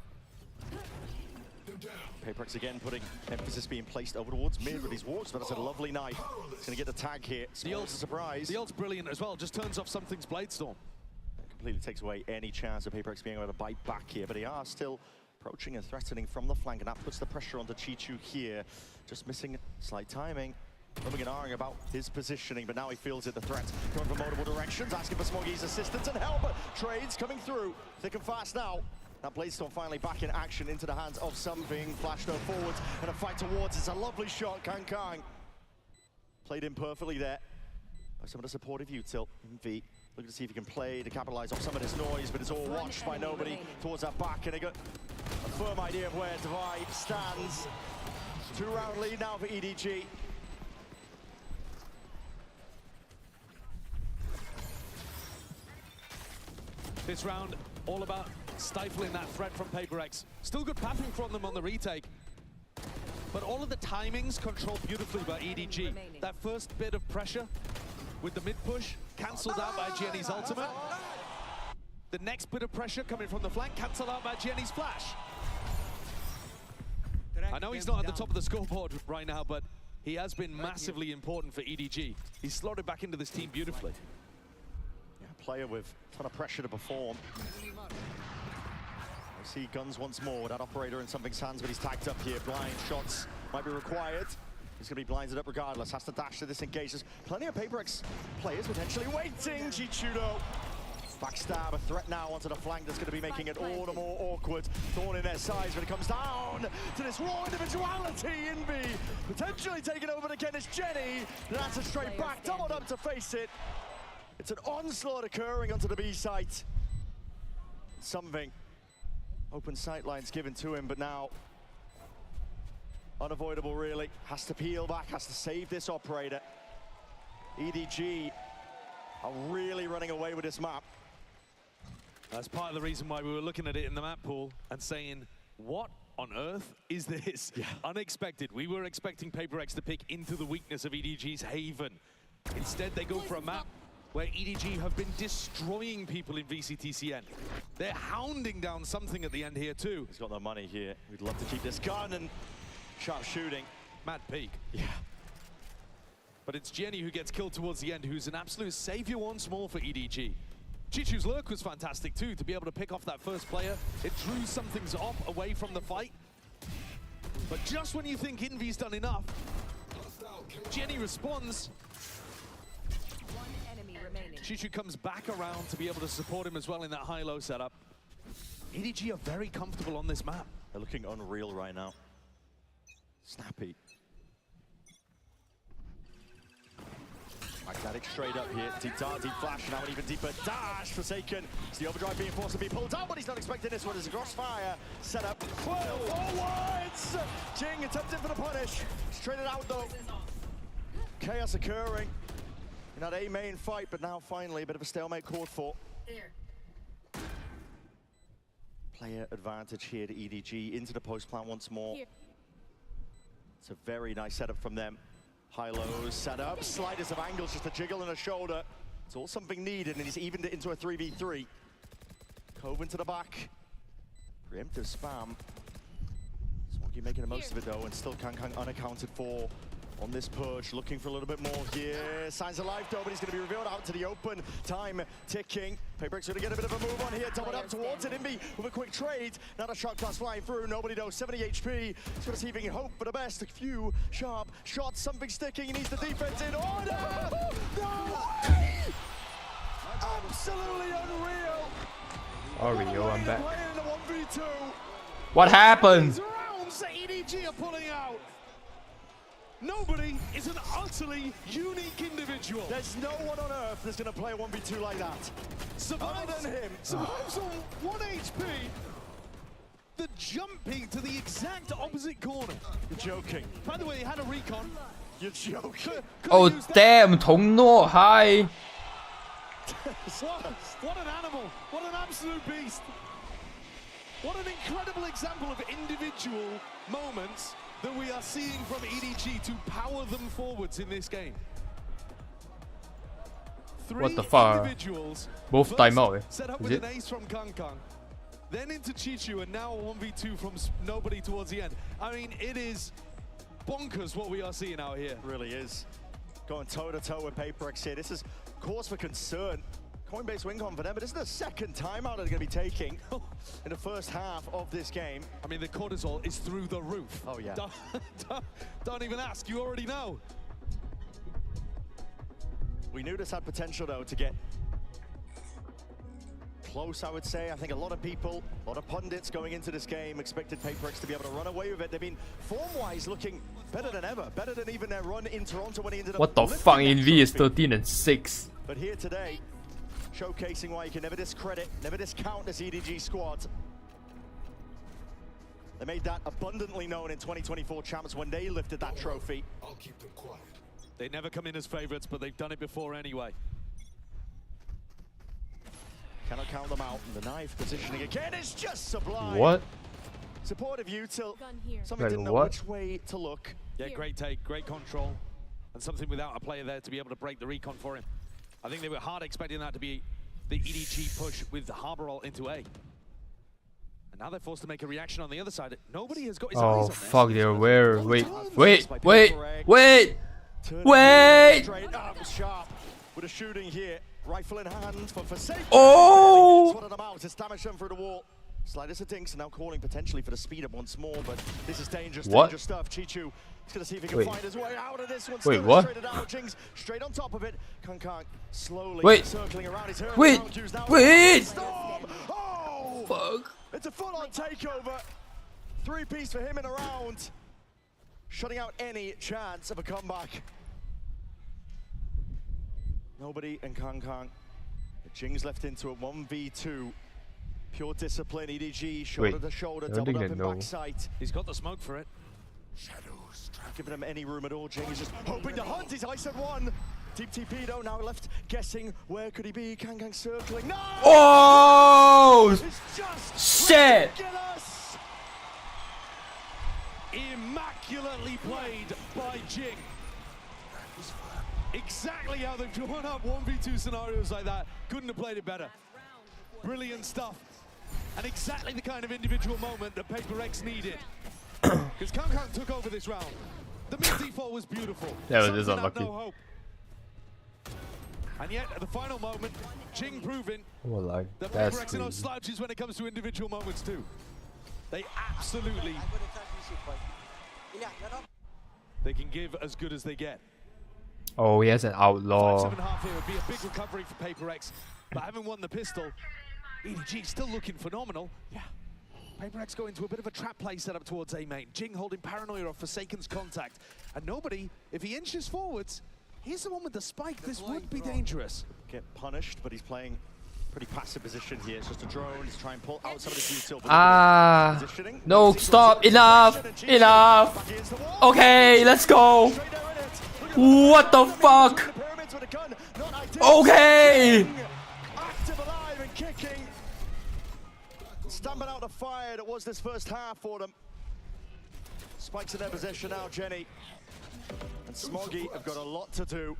PRX again putting emphasis being placed over towards mid with his wards, but that's a lovely knife. He's going to get the tag here. The ult's a surprise. The ult's brilliant as well, just turns off something's Blade Storm. Completely takes away any chance of PRX being able to bite back here, but they are still approaching and threatening from the flank, and that puts the pressure onto Chichu here. Just missing slight timing. Rubbing and ahhing about his positioning, but now he feels it, the threat coming from multiple directions, asking for Smoggy's assistance and help. Trades coming through, thick and fast now. That Blade Storm finally back in action into the hands of something. Flash though forwards and a fight towards. It's a lovely shot, Kong. Played in perfectly there. Some of the supportive util in V. Looking to see if he can play to capitalize off some of this noise, but it's all watched by nobody towards that back, and they got a firm idea of where Divide stands. 2-round lead now for EDG. This round, all about stifling that threat from PRX. Still good papping from them on the retake. But all of the timings controlled beautifully by EDG. That first bit of pressure with the mid-push, cancelled out by Jenny's ultimate. The next bit of pressure coming from the flank, cancelled out by Jenny's flash. I know he's not at the top of the scoreboard right now, but he has been massively important for EDG. He's slotted back into this team beautifully. Yeah, player with a ton of pressure to perform. I see guns once more. That operator in something's hands, but he's tagged up here. Blind shots might be required. He's going to be blinded up regardless. Has to dash to disengage. There's plenty of PRX players potentially waiting. Chichudo. Backstab, a threat now onto the flank that's going to be making it all the more awkward. Thorn in their sides, but it comes down to this raw individuality. Envy potentially taking over the Kennis Jenny. That's a straight back, doubled up to face it. It's an onslaught occurring onto the B site. Something. Open sight lines given to him, but now unavoidable really. Has to peel back, has to save this operator. EDG are really running away with this map. That's part of the reason why we were looking at it in the map pool and saying, what on earth is this? Yeah. Unexpected. We were expecting PRX to pick into the weakness of EDG's Haven. Instead, they go for a map where EDG have been destroying people in VCTCN. They're hounding down something at the end here too. He's got no money here. We'd love to keep this gun and sharp shooting. Mad peak. Yeah. But it's Jenny who gets killed towards the end, who's an absolute savior once more for EDG. Chichu's lurk was fantastic too, to be able to pick off that first player. It drew some things off away from the fight. But just when you think Envy's done enough, Jenny responds. Chichu comes back around to be able to support him as well in that high-low setup. EDG are very comfortable on this map. They're looking unreal right now. Snappy. Magnetic straight up here. Deep dart, deep flash, now an even deeper dash. Forsaken. It's the overdrive being forced to be pulled out, but he's not expecting this one. There's a crossfire set up. Forwards! Jing attempting for the punish. Straight it out though. Chaos occurring in that A main fight, but now finally a bit of a stalemate called for. Player advantage here to EDG into the post plant once more. It's a very nice setup from them. High lows set up, slightest of angles, just a jiggle and a shoulder. It's all something needed, and he's evened it into a 3v3. Coven to the back. Preemptive spam. Smoggy making the most of it though, and still Kankang unaccounted for on this purge. Looking for a little bit more here. Signs of life though, but he's going to be revealed out to the open. Time ticking. PRX going to get a bit of a move on here. Doubled up towards it. Envy with a quick trade. Now the shot class flying through. Nobody knows. 70 HP. He's got us heaving hope for the best. A few sharp shots. Something sticking. He needs the defense in order. No! Absolutely unreal. Oreo, I'm back. Playing in the 1v2. What happened? These rounds that EDG are pulling out. Nobody is an utterly unique individual. There's no one on earth that's going to play a 1v2 like that. Survives him. Survives on 1 HP. The jumping to the exact opposite corner. You're joking. By the way, he had a recon. You're joking. Oh damn, Tongno, hi. What an animal. What an absolute beast. What an incredible example of individual moments that we are seeing from EDG to power them forwards in this game. What the fuck? Individuals Both time out. set up with an ace from Kankang, then into Chichu, and now a 1v2 from nobody towards the end. I mean, it is bonkers what we are seeing out here. It really is. Going toe-to-toe with PRX here. This is cause for concern. Coinbase win con for them, but this is the second timeout they're going to be taking in the first half of this game. I mean, the cortisol is through the roof. Oh, yeah. Don't even ask, you already know. We knew this had potential, though, to get close, I would say. I think a lot of people, a lot of pundits going into this game expected PRX to be able to run away with it. They've been, form-wise, looking better than ever. Better than even their run in Toronto when he ended up... What the fuck, NV is 13-6. But here today, showcasing why you can never discredit, never discount this EDG squad. They made that abundantly known in 2024 champs when they lifted that trophy. I'll keep them quiet. They never come in as favorites, but they've done it before anyway. Cannot count them out. And the knife positioning again is just sublime. What? Supportive util. Something didn't know which way to look. Yeah, great take, great control. And something without a player there to be able to break the recon for him. I think they were hard expecting that to be the EDG push with the Harbor ult into A. And Now they're forced to make a reaction on the other side. Nobody has got his eyes Oh on this. fuck, they're where? Wait. Straight up sharp with a shooting here. Rifle in hand for Forsaken. Oh! One of them out. It's damaged them through the wall. Sliders a Dinks now calling potentially for the speed up once more, but this is dangerous, dangerous stuff. Chichu is going to see if he can find his way out of this one. Wait, what? Jings straight on top of it. Kang slowly circling around his hair. Wait! Oh! Fuck. It's a full-on takeover. 3-piece for him in a round. Shutting out any chance of a comeback. Nobody and Kang. Jing's left into a 1v2. Pure discipline, EDG, shoulder to shoulder, doubled up in backside. He's got the smoke for it. Shadows, giving him any room at all. Jing is just hoping to hunt. He's ice at one. Deep TP though, now left guessing where could he be. Kang circling. No! Oh! Shit! Ridiculous. Immaculately played by Jing. Exactly how they've drawn up 1v2 scenarios like that. Couldn't have played it better. Brilliant stuff. And exactly the kind of individual moment that PRX needed. Because Kang took over this round. The mid default was beautiful. That was just unlucky. No hope. And yet, at the final moment, Jing proving that PRX are no slouches when it comes to individual moments too. They absolutely... They can give as good as they get. Oh, he has an outlaw. 5.5 here would be a big recovery for PRX, but having won the pistol, EDG still looking phenomenal. Yeah. PRX go into a bit of a trap play set up towards A main. Jing holding paranoia off Forsaken's contact. And nobody, if he inches forwards, he's the one with the spike. This would be dangerous. Get punished, but he's playing pretty passive position here. It's just a drone. He's trying to pull out some of the util. No, stop. Enough. Enough. Okay, let's go. What the fuck? Okay. Active, alive, and kicking. Stamping out the fire that was this first half for them. Spikes in their possession now, Jenny. And Smoggy have got a lot to do.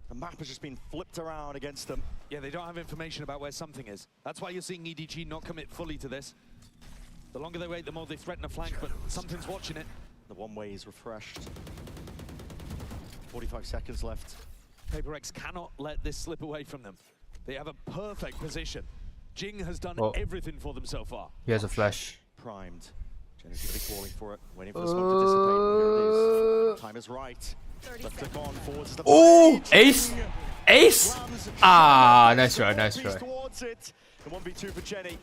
The map has just been flipped around against them. Yeah, they don't have information about where something is. That's why you're seeing EDG not commit fully to this. The longer they wait, the more they threaten a flank, but something's watching it. The one way is refreshed. 45 seconds left. PRX cannot let this slip away from them. They have a perfect position. Jing has done everything for them so far. He has a flash. Primed. Jenny's going to be calling for it, waiting for the smoke to dissipate. Here it is. Time is right. Left click on, forwards is the Ace! Ace! Ah, nice try, nice try. Towards it. The 1v2 for Jenny.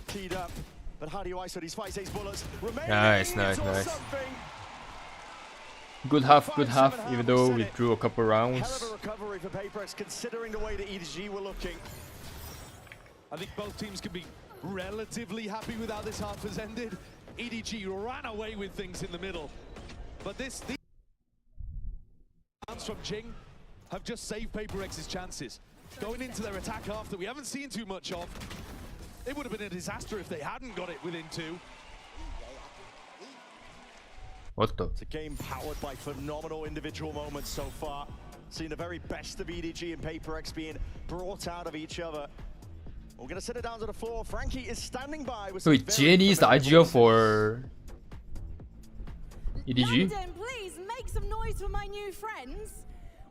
Teed up. But how do you ISO these 5 6 bullets? Nice. Good half, even though we drew a couple rounds. Hell of a recovery for PRX, considering the way that EDG were looking. I think both teams can be relatively happy with how this half has ended. EDG ran away with things in the middle. But these rounds from Jing have just saved PRX's chances. Going into their attack half that we haven't seen too much of. It would have been a disaster if they hadn't got it within 2. What the? It's a game powered by phenomenal individual moments so far. Seeing the very best of EDG and PRX being brought out of each other. We're going to set it down to the floor. Frankie is standing by with some Wait, Jenny is the IGL for EDG? London, please make some noise for my new friends.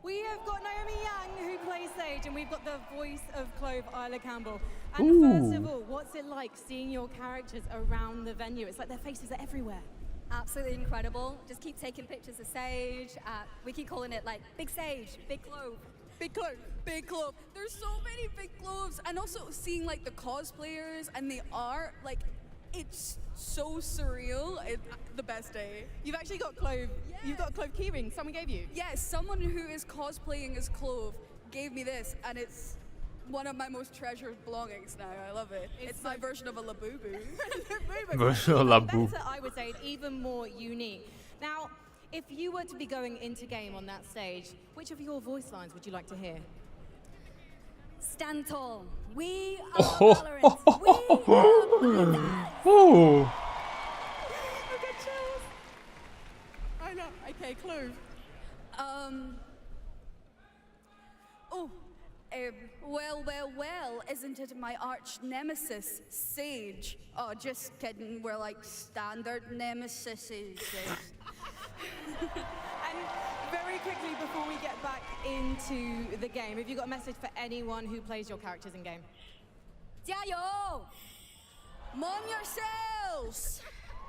We have got Naomi Yang who plays Sage, and we've got the voice of Clove, Isla Campbell. And first of all, what's it like seeing your characters around the venue? It's like their faces are everywhere. Absolutely incredible. Just keep taking pictures of Sage. We keep calling it like Big Sage, Big Clove. Big Clove, Big Clove. There's so many big cloves, and also seeing like the cosplayers and the art, like it's so surreal. The best day. You've actually got Clove. Yeah. You've got a Clove keyring. Someone gave you. Yes, someone who is cosplaying as Clove gave me this, and it's one of my most treasured belongings now. I love it. It's my version of a Labubu. Version of Labubu. Better, I would say, even more unique. Now, if you were to be going into game on that stage, which of your voice lines would you like to hear? Stand tall. We are Valorant. We are Valorant. I know. Okay, Clove. Well, isn't it my arch nemesis, Sage? Oh, just kidding, we're like standard nemesises. And very quickly before we get back into the game, have you got a message for anyone who plays your characters in game? 加油! Mom yourselves!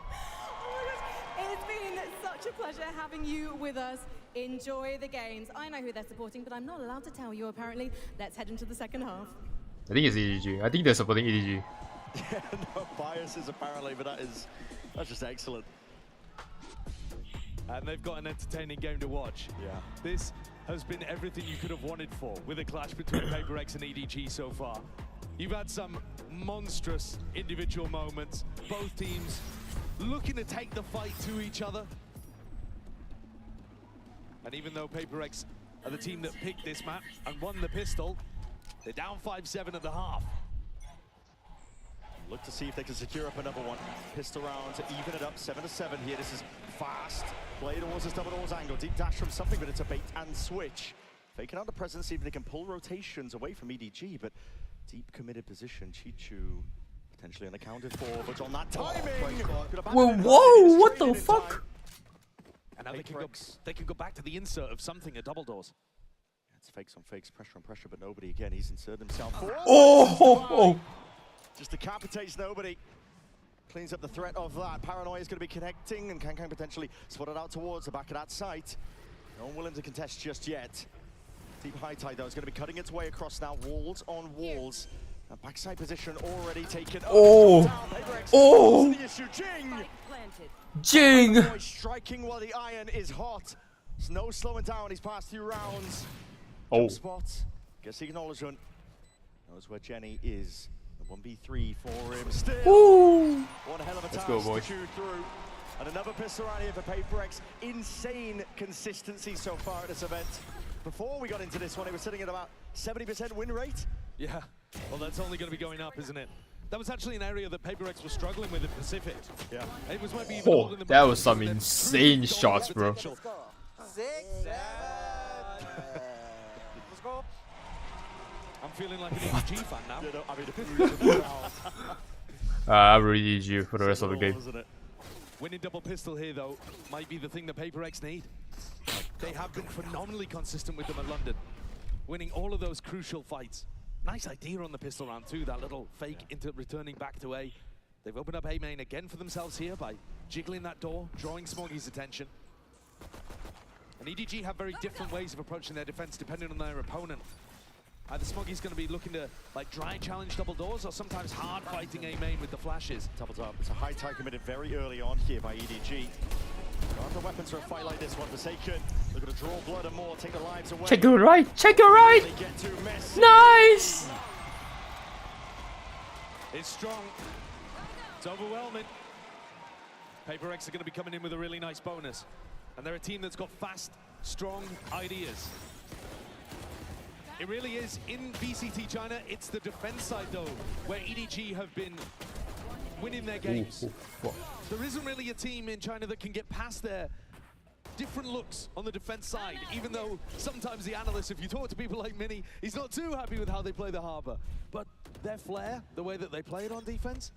Oh my gosh, it's been such a pleasure having you with us. Enjoy the games. I know who they're supporting, but I'm not allowed to tell you apparently. Let's head into the second half. I think it's EDG. I think they're supporting EDG. Yeah, no biases apparently, but that's just excellent. And they've got an entertaining game to watch. Yeah. This has been everything you could have wanted for with a clash between PRX and EDG so far. You've had some monstrous individual moments. Both teams looking to take the fight to each other. And even though PRX are the team that picked this map and won the pistol, they're down 5-7 at the half. Look to see if they can secure up another one. Pistol round to even it up, 7-7 here. This is fast. Play towards this double doors angle. Deep dash from something, but it's a bait and switch. Faking out the presence, see if they can pull rotations away from EDG, but deep committed position. Chichu potentially unaccounted for, but on that timing. Whoa, what the fuck? And now they can go back to the insert of something at double doors. It's fakes on fakes, pressure on pressure, but nobody again. He's inserted himself. Oh! Just decapitates nobody. Cleans up the threat of that. Paranoia is going to be connecting, and Kang potentially spotted out towards the back of that site. No one willing to contest just yet. Deep high tide though is going to be cutting its way across now. Walls on walls. A backside position already taken. Oh! Oh! The issue. Jing! Striking while the iron is hot. There's no slowing down. He's passed through rounds. Oh. Jump spot. Gets the acknowledgement. Knows where Jenny is. The 1v3 for him still. Ooh. One hell of a Let's task go, boy. to chew through. And another pistol round here for PRX. Insane consistency so far at this event. Before we got into this one, it was sitting at about 70% win rate. Yeah, well that's only going to be going up, isn't it? That was actually an area that PRX was struggling with in Pacific. Yeah. It was maybe even Oh, that was some insane shots, bro. 6, 7. Let's go. I'm feeling like an EDG fan now. You know, I mean, I'm really EDG for the rest of the game. Winning double pistol here, though, might be the thing that PRX need. They have been phenomenally consistent with them at London, winning all of those crucial fights. Nice idea on the pistol round too, that little fake into returning back to A. They've opened up A main again for themselves here by jiggling that door, drawing Smoggy's attention. And EDG have very different ways of approaching their defense depending on their opponent. Either Smoggy's going to be looking to like dry challenge double doors or sometimes hard fighting A main with the flashes. Double up. It's a high tide committed very early on here by EDG. Got the weapons for a fight like this one. Forsaken. They're going to draw blood and more, take the lives away. Check your right, check your right. Nice. It's strong. It's overwhelming. PRX are going to be coming in with a really nice bonus. And they're a team that's got fast, strong ideas. It really is. In VCT China, it's the defense side, though, where EDG have been winning their games. There isn't really a team in China that can get past their different looks on the defense side, even though sometimes the analysts, if you talk to people like Mini, he's not too happy with how they play the Harbor. But their flair, the way that they play it on defense,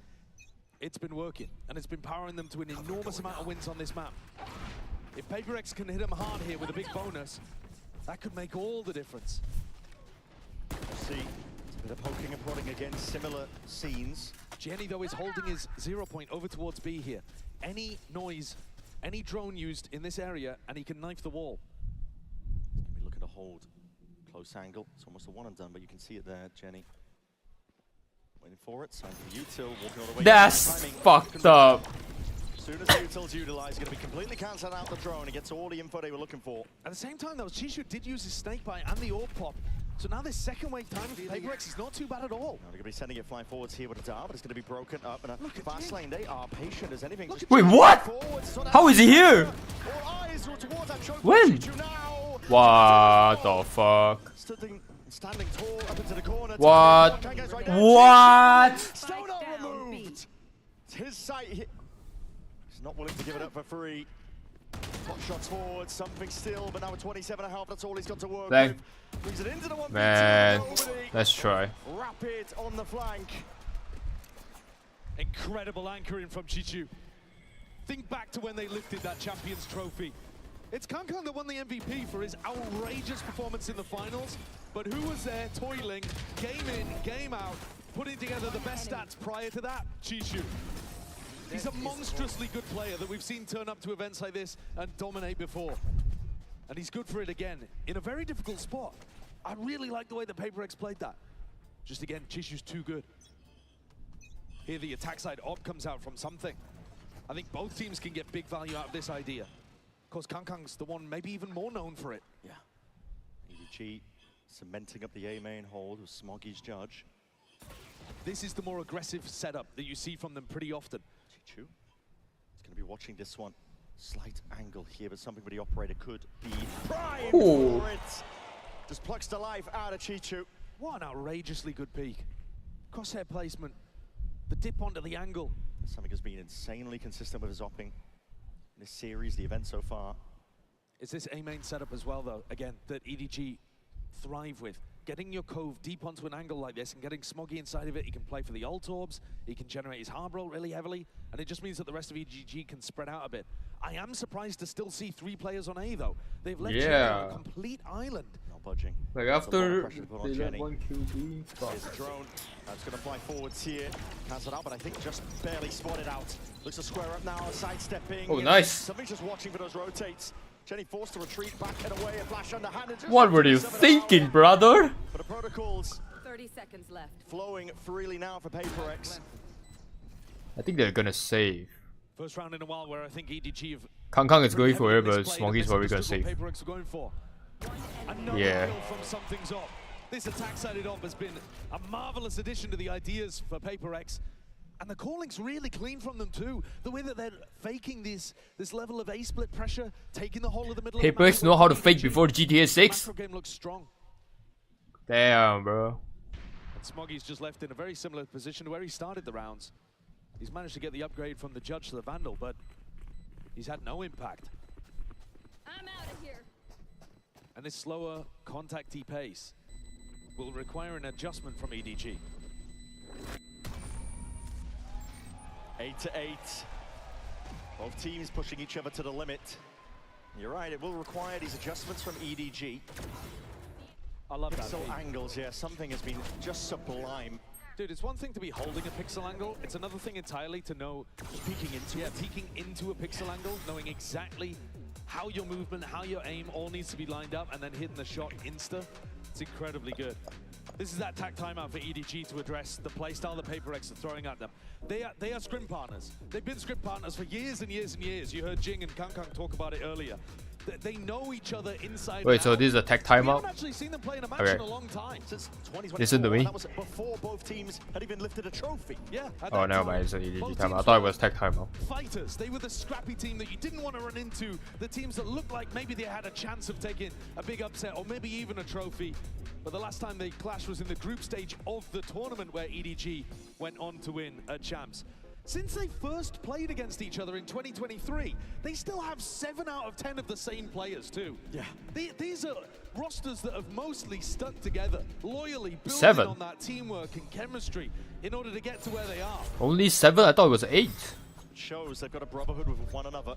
it's been working, and it's been powering them to an enormous amount of wins on this map. If PRX can hit them hard here with a big bonus, that could make all the difference. See, it's a bit of poking and prodding against similar scenes. Jenny, though, is holding his 0 point over towards B here. Any noise, any drone used in this area, and he can knife the wall. He's going to be looking to hold close angle. It's almost a one and done, but you can see it there, Jenny. Waiting for it. Time for Util, walking all the way. That's fucked up. As soon as the Util's utilized, going to be completely cancelled out the drone and gets all the info they were looking for. At the same time, though, Chishu did use his snake bite and the orb pop. So now this second wave time for PRX is not too bad at all. Now they're going to be sending it flying forwards here with a dart, but it's going to be broken up. And a fast lane, they are patient as anything. Wait, what? How is he here? When? What the fuck? Standing tall up into the corner. What? What? Still not removed. It's his sight. He's not willing to give it up for free. Spot shots forward, something still, but now with 27.5, that's all he's got to work Bang. with. Brings it into the 1v2. Man, Nobody. let's try. Rapid on the flank. Incredible anchoring from Chichu. Think back to when they lifted that Champions Trophy. It's Kankang that won the MVP for his outrageous performance in the finals, but who was there toiling, game in, game out, putting together the best stats prior to that? Chichu. He's a monstrously good player that we've seen turn up to events like this and dominate before. And he's good for it again, in a very difficult spot. I really like the way that PRX played that. Just again, Chichu's too good. Here the attack side op comes out from something. I think both teams can get big value out of this idea. Of course, Kankang's the one maybe even more known for it. Yeah. EDG cementing up the A main hold with Smoggy's judge. This is the more aggressive setup that you see from them pretty often. Chichu is going to be watching this one. Slight angle here, but something where the operator could be primed for it. Just plucks the life out of Chichu. What an outrageously good peak. Crosshair placement, the dip onto the angle. Something has been insanely consistent with his opping in this series, the event so far. It's this A-main setup as well, though, again, that EDG thrive with. Getting your Cove deep onto an angle like this and getting Smoggy inside of it, he can play for the ult orbs, he can generate his hard roll really heavily, and it just means that the rest of EDG can spread out a bit. I am surprised to still see 3 players on A, though. They've left a complete island. Not budging. Like after they let 1 QB. There's a drone. That's going to fly forwards here. Cancel it out, but I think just barely spotted out. Looks to square up now, sidestepping. Oh, nice. Somebody's just watching for those rotates. Jenny forced to retreat back and away, a flash underhand. What were you thinking, brother? For the protocols. 30 seconds left. Flowing freely now for PRX. I think they're gonna save. First round in a while where I think EDG have... Kankang is going for it, but Smoggy's probably gonna save. PRX are going for. Another Yeah. kill from Something's Op. This attack-sided op has been a marvelous addition to the ideas for PRX. And the calling's really clean from them too. The way that they're faking this level of A-split pressure, taking the whole of the middle PRX know how to fake before GTA 6. Macro game looks strong. Damn, bro. And Smoggy's just left in a very similar position to where he started the rounds. He's managed to get the upgrade from the Judge to the Vandal, but he's had no impact. I'm out of here. And this slower, contact-y pace will require an adjustment from EDG. 8-8. Both teams pushing each other to the limit. You're right, it will require these adjustments from EDG. I love that. Pixel angles, yeah, something has been just sublime. Dude, it's one thing to be holding a pixel angle. It's another thing entirely to know... Just peeking into it. Peeking into a pixel angle, knowing exactly how your movement, how your aim all needs to be lined up, and then hitting the shot insta. It's incredibly good. This is that tack timeout for EDG to address the playstyle that PRX are throwing at them. They are scrim partners. They've been scrim partners for years and years and years. You heard Jing and Kankang talk about it earlier. They know each other inside. Wait, so this is a tech timeout? We haven't actually seen them play in a match in a long time. Since 2024, listen to me. that was before both teams had even lifted a trophy. Yeah. Oh, never mind. It's an EDG timeout. I thought it was tech timeout. Fighters. They were the scrappy team that you didn't want to run into. The teams that looked like maybe they had a chance of taking a big upset or maybe even a trophy. But the last time they clashed was in the group stage of the tournament where EDG went on to win a champs. Since they first played against each other in 2023, they still have 7 out of 10 of the same players too. Yeah. These are rosters that have mostly stuck together, loyally building 7. on that teamwork and chemistry in order to get to where they are. Only 7? I thought it was 8. It shows they've got a brotherhood with one another.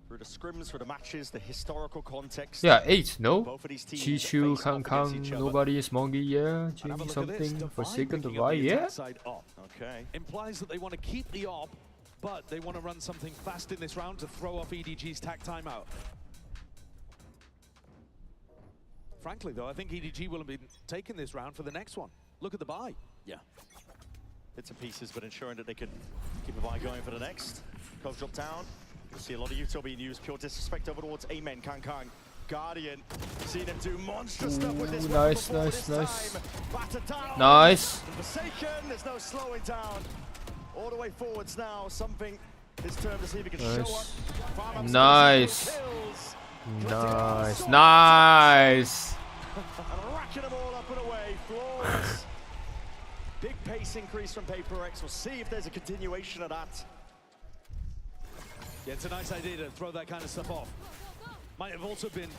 Through the scrims, through the matches, the historical context. Yeah, 8, no? Both of these teams Chichu, face off against each Kankang, other. nobody, Smoggy, yeah. And have a Jing, look at this, something, Divine Forsaken, picking up Divide, the yeah? attack side op. Okay. Implies that they want to keep the op, but they want to run something fast in this round to throw off EDG's tack timeout. Frankly, though, I think EDG will have been taking this round for the next one. Look at the buy. Yeah. Bits and pieces, but ensuring that they can keep a buy going for the next. Cove drop down. You'll see a lot of util being used. Pure disrespect over towards Amen. Kankang. Guardian. Seen him do monster stuff with this one Nice, before nice, this nice. time. Batter down. Nice. Forsaken. There's no slowing down. All the way forwards now. Something his turn to see if he can show up. Farm up Nice. kills. Nice. Nice. And racking them all up and away. Flawless. Big pace increase from PRX. We'll see if there's a continuation of that. Yeah, it's a nice idea to throw that kind of stuff off. Might have also been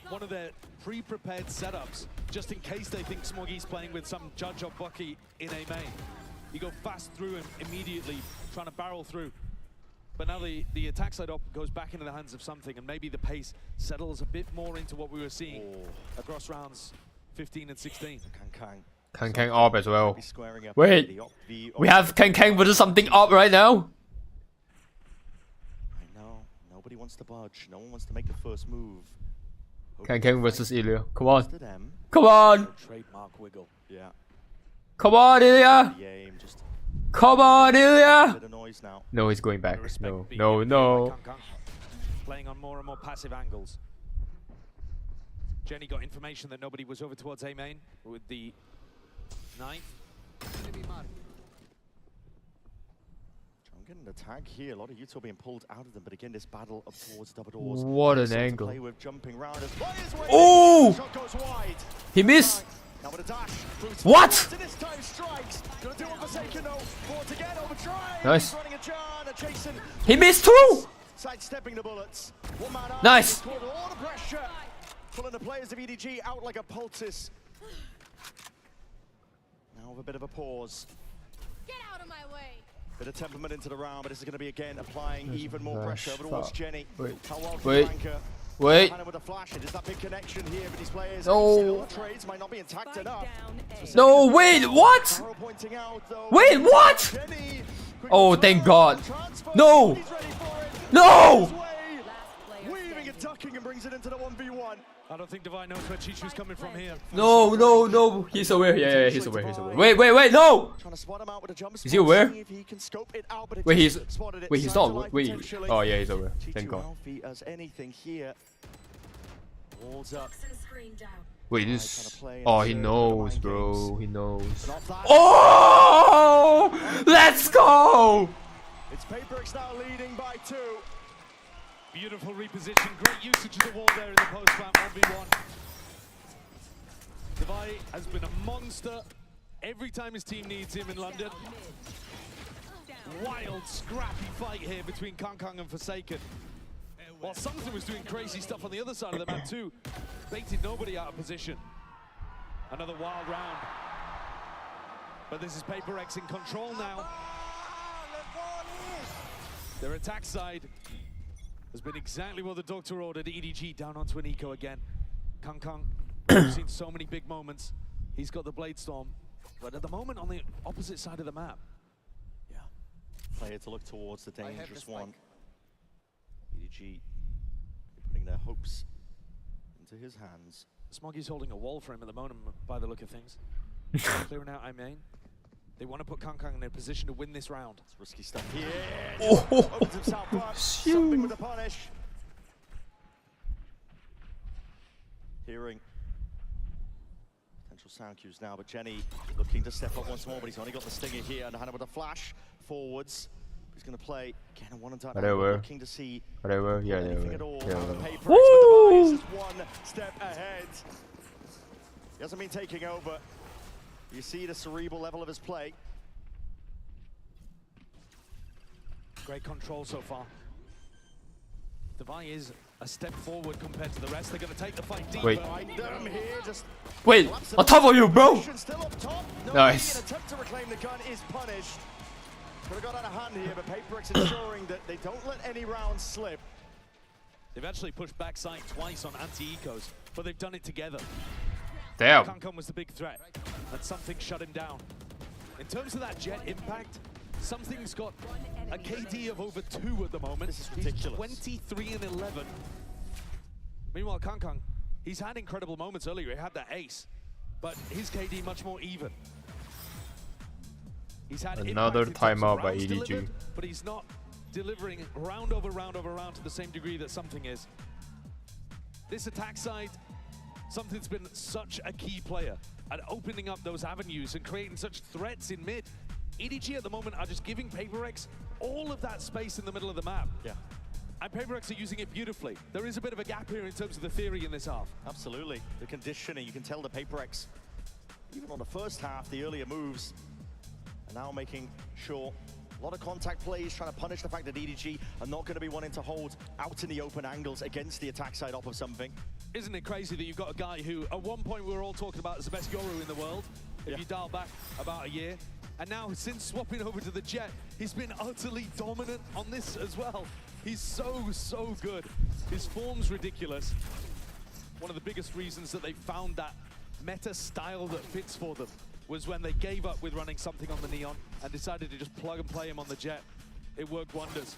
one of their pre-prepared setups, just in case they think Smoggy's playing with some Judge or Bucky in A main. You go fast through him immediately, trying to barrel through. But now the attack side up goes back into the hands of something, and maybe the pace settles a bit more into what we were seeing across rounds 15 and 16. Kang up as well. Wait, we have Kang versus something up right now? I know. Nobody wants to budge. No one wants to make the first move. Kang versus Ilya. Come on. Come on. Trademark wiggle. Yeah. Come on, Ilya. Come on, Ilya. No, he's going back. No. Playing on more and more passive angles. Jenny got information that nobody was over towards A main with the 9th. I'm getting the tag here. A lot of Utah being pulled out of them, but again, this battle up towards double doors. What an angle. Play with jumping round as Oh! shot goes wide. He missed. Now with a dash. What? This time strikes. Gonna do it for Forsaken though. Forward again, overtry. Nice. Running a Jan, a Jason. He missed too. Sidestepping the bullets. One man out. Nice. All the pressure. Pulling the players of EDG out like a poultice. Now with a bit of a pause. Get out of my way. Bit of temperament into the round, but this is going to be again applying even more pressure over towards Jenny. Wait. Wait. With a flash, it is that big connection here with these players. No. Still, trades might not be intact enough. No, wait, what? Wait, what? Oh, thank God. No. No. Weaving and ducking and brings it into the 1v1. I don't think Divine knows where Chichu's coming from here. No. He's aware. Yeah, he's aware. Wait, no. Is he aware? Wait, he's not. Wait. Oh yeah, he's aware. Thank God. Wait, this. Oh, he knows, bro. He knows. Oh, let's go. It's PRX now leading by 2. Beautiful reposition, great usage of the wall there in the post-plant 1v1. Divine has been a monster every time his team needs him in London. Wild, scrappy fight here between Kang and Forsaken. While Something was doing crazy stuff on the other side of the map too. Baited nobody out of position. Another wild round. But this is PRX in control now. Their attack side has been exactly what the Doctor ordered. EDG down onto an eco again. Kang, we've seen so many big moments. He's got the Blade Storm, but at the moment on the opposite side of the map. Yeah, player to look towards the dangerous one. EDG putting their hopes into his hands. Smoggy's holding a wall for him at the moment by the look of things. Clearing out I main. They want to put Kang in a position to win this round. It's risky stuff here. Opens himself up. Something with the punish. Hearing potential sound cues now, but Jenny looking to step up once more, but he's only got the stinger here, and Hannah with a flash forwards. He's going to play again a one and done. Looking to see anything at all. PRX is one step ahead. He hasn't been taking over. You see the cerebral level of his play. Great control so far. Divine is a step forward compared to the rest. They're going to take the fight deeper. Wait, on top of you, bro. Still up top. Nice. An attempt to reclaim the gun is punished. Could have got out of hand here, but PRX ensuring that they don't let any rounds slip. They've actually pushed backside twice on anti-ecos, but they've done it together. Damn. Kang was the big threat, and Something shut him down. In terms of that jet impact, Something's got a KD of over 2 at the moment. This is ridiculous. He's 23 and 11. Meanwhile, Kang, he's had incredible moments earlier. He had that ace, but his KD much more even. He's had another timeout by EDG, but he's not delivering round over round over round to the same degree that Something is. This attack side, Something's been such a key player at opening up those avenues and creating such threats in mid. EDG at the moment are just giving PRX all of that space in the middle of the map. Yeah. And PRX are using it beautifully. There is a bit of a gap here in terms of the theory in this half. Absolutely. The conditioning, you can tell the PRX, even on the first half, the earlier moves, are now making sure A lot of contact plays, trying to punish the fact that EDG are not going to be wanting to hold out in the open angles against the attack side off of something. Isn't it crazy that you've got a guy who, at one point we were all talking about as the best Yoru in the world, if you dial back about a year, and now since swapping over to the Jet, he's been utterly dominant on this as well. He's so good. His form's ridiculous. One of the biggest reasons that they found that meta style that fits for them was when they gave up with running something on the Neon and decided to just plug and play him on the Jet. It worked wonders.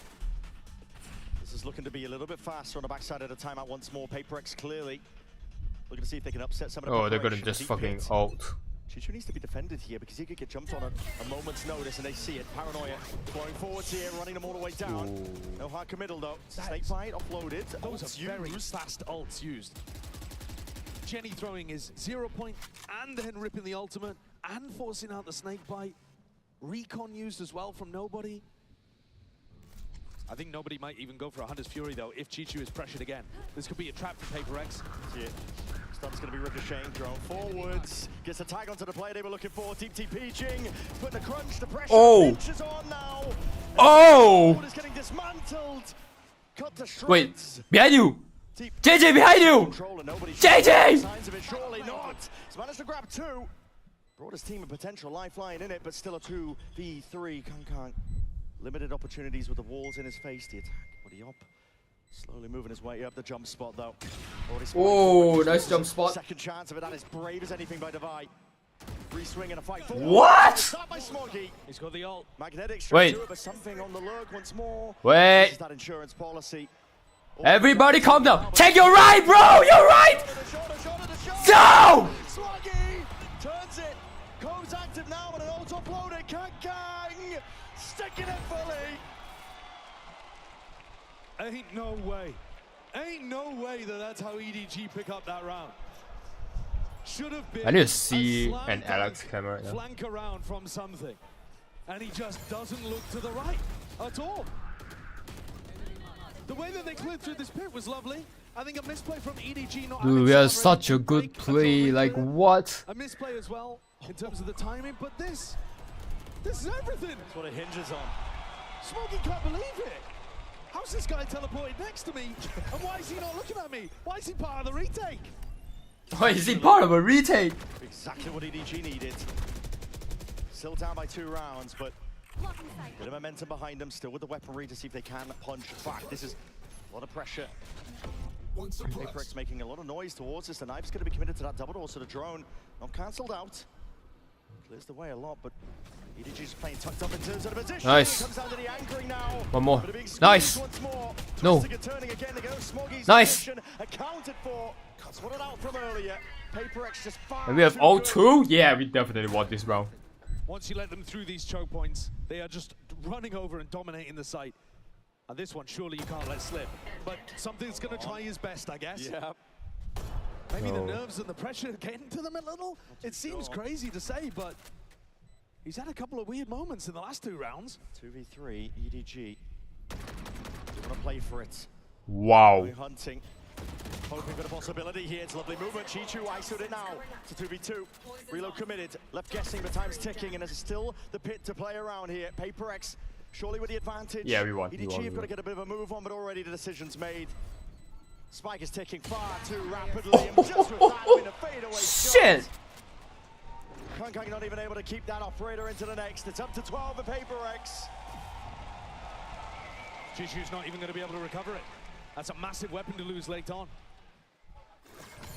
This is looking to be a little bit faster on the backside of the timeout once more. PRX clearly looking to see if they can upset some of the they're gonna just fucking ult. Chichu needs to be defended here because he could get jumped on a moment's notice, and they see it. Paranoia flowing forwards here, running them all the way down. Ooh. No hard committal though. Snakebite offloaded. Those are very fast ults used. Jenny throwing his 0 point and then ripping the ultimate and forcing out the snakebite. Recon used as well from nobody. I think nobody might even go for a Hunter's Fury though if Chichu is pressured again. This could be a trap for PRX. Yeah. Stun's going to be ricocheting, drone forwards. Gets a tag onto the play they were looking for. Deep TP-ching. Putting the crunch, the pressure. Pinches on now. Oh! Is getting dismantled. Cut to shreds. Wait, behind you! JJ behind you! JJ! Signs of it, surely not. He's managed to grab two. Brought his team a potential lifeline in it, but still a 2v3. Kankang. Limited opportunities with the walls in his face. The attack, what are you up? Slowly moving his way up the jump spot though. Oh, nice jump spot. Second chance of it, that is brave as anything by Divide. Free swing and a fight forward. What? Stop by Smoggy. He's got the ult. Magnetic Wait. to it, but something on the lurk once more. Wait. This is that insurance policy. Everybody calm down. Take your right, bro! You're right! No! Smoggy turns it. Combs active now, but an ult uploaded. Kankang sticking it fully. Ain't no way. Ain't no way that that's how EDG pick up that round. Should have been. I need to see an Alex camera right now. Flank around from something. And he just doesn't look to the right at all. The way that they cleared through this pit was lovely. I think a misplay from EDG not Dude, we had such a good play, like what? A misplay as well in terms of the timing, but this is everything. That's what it hinges on. Smokey can't believe it. How's this guy teleported next to me? And why is he not looking at me? Why is he part of the retake? Why is he part of a retake? Exactly what EDG needed. Still down by 2 rounds, but bit of momentum behind them, still with the weaponry to see if they can punch back. This is a lot of pressure. PRX making a lot of noise towards this. The knife's going to be committed to that double door, so the drone not cancelled out. Clears the way a lot, but EDG's playing tucked up in terms of the position. Nice. Comes down to the anchoring now. One more. Nice. No. Nice. Accounted for. Spotted out from earlier. PRX just far. And we have all 2? Yeah, we definitely want this round. Once you let them through these choke points, they are just running over and dominating the site. And this one, surely you can't let slip. But something's going to try his best, I guess. Yeah. Maybe the nerves and the pressure getting to them a little. It seems crazy to say, but he's had a couple of weird moments in the last 2 rounds. 2v3, EDG. You want to play for it. Wow. Hunting. Hoping for the possibility here. It's a lovely movement. Chichu ISO'd it now to 2v2. Reload committed. Left guessing, but time's ticking, and there's still the pit to play around here. PRX surely with the advantage. Yeah, we won. EDG have got to get a bit of a move on, but already the decision's made. Spike is ticking far too rapidly, and just with that, in a fadeaway shit! Kankang not even able to keep that operator into the next. It's up to 12 for PRX. Chichu's not even going to be able to recover it. That's a massive weapon to lose late on.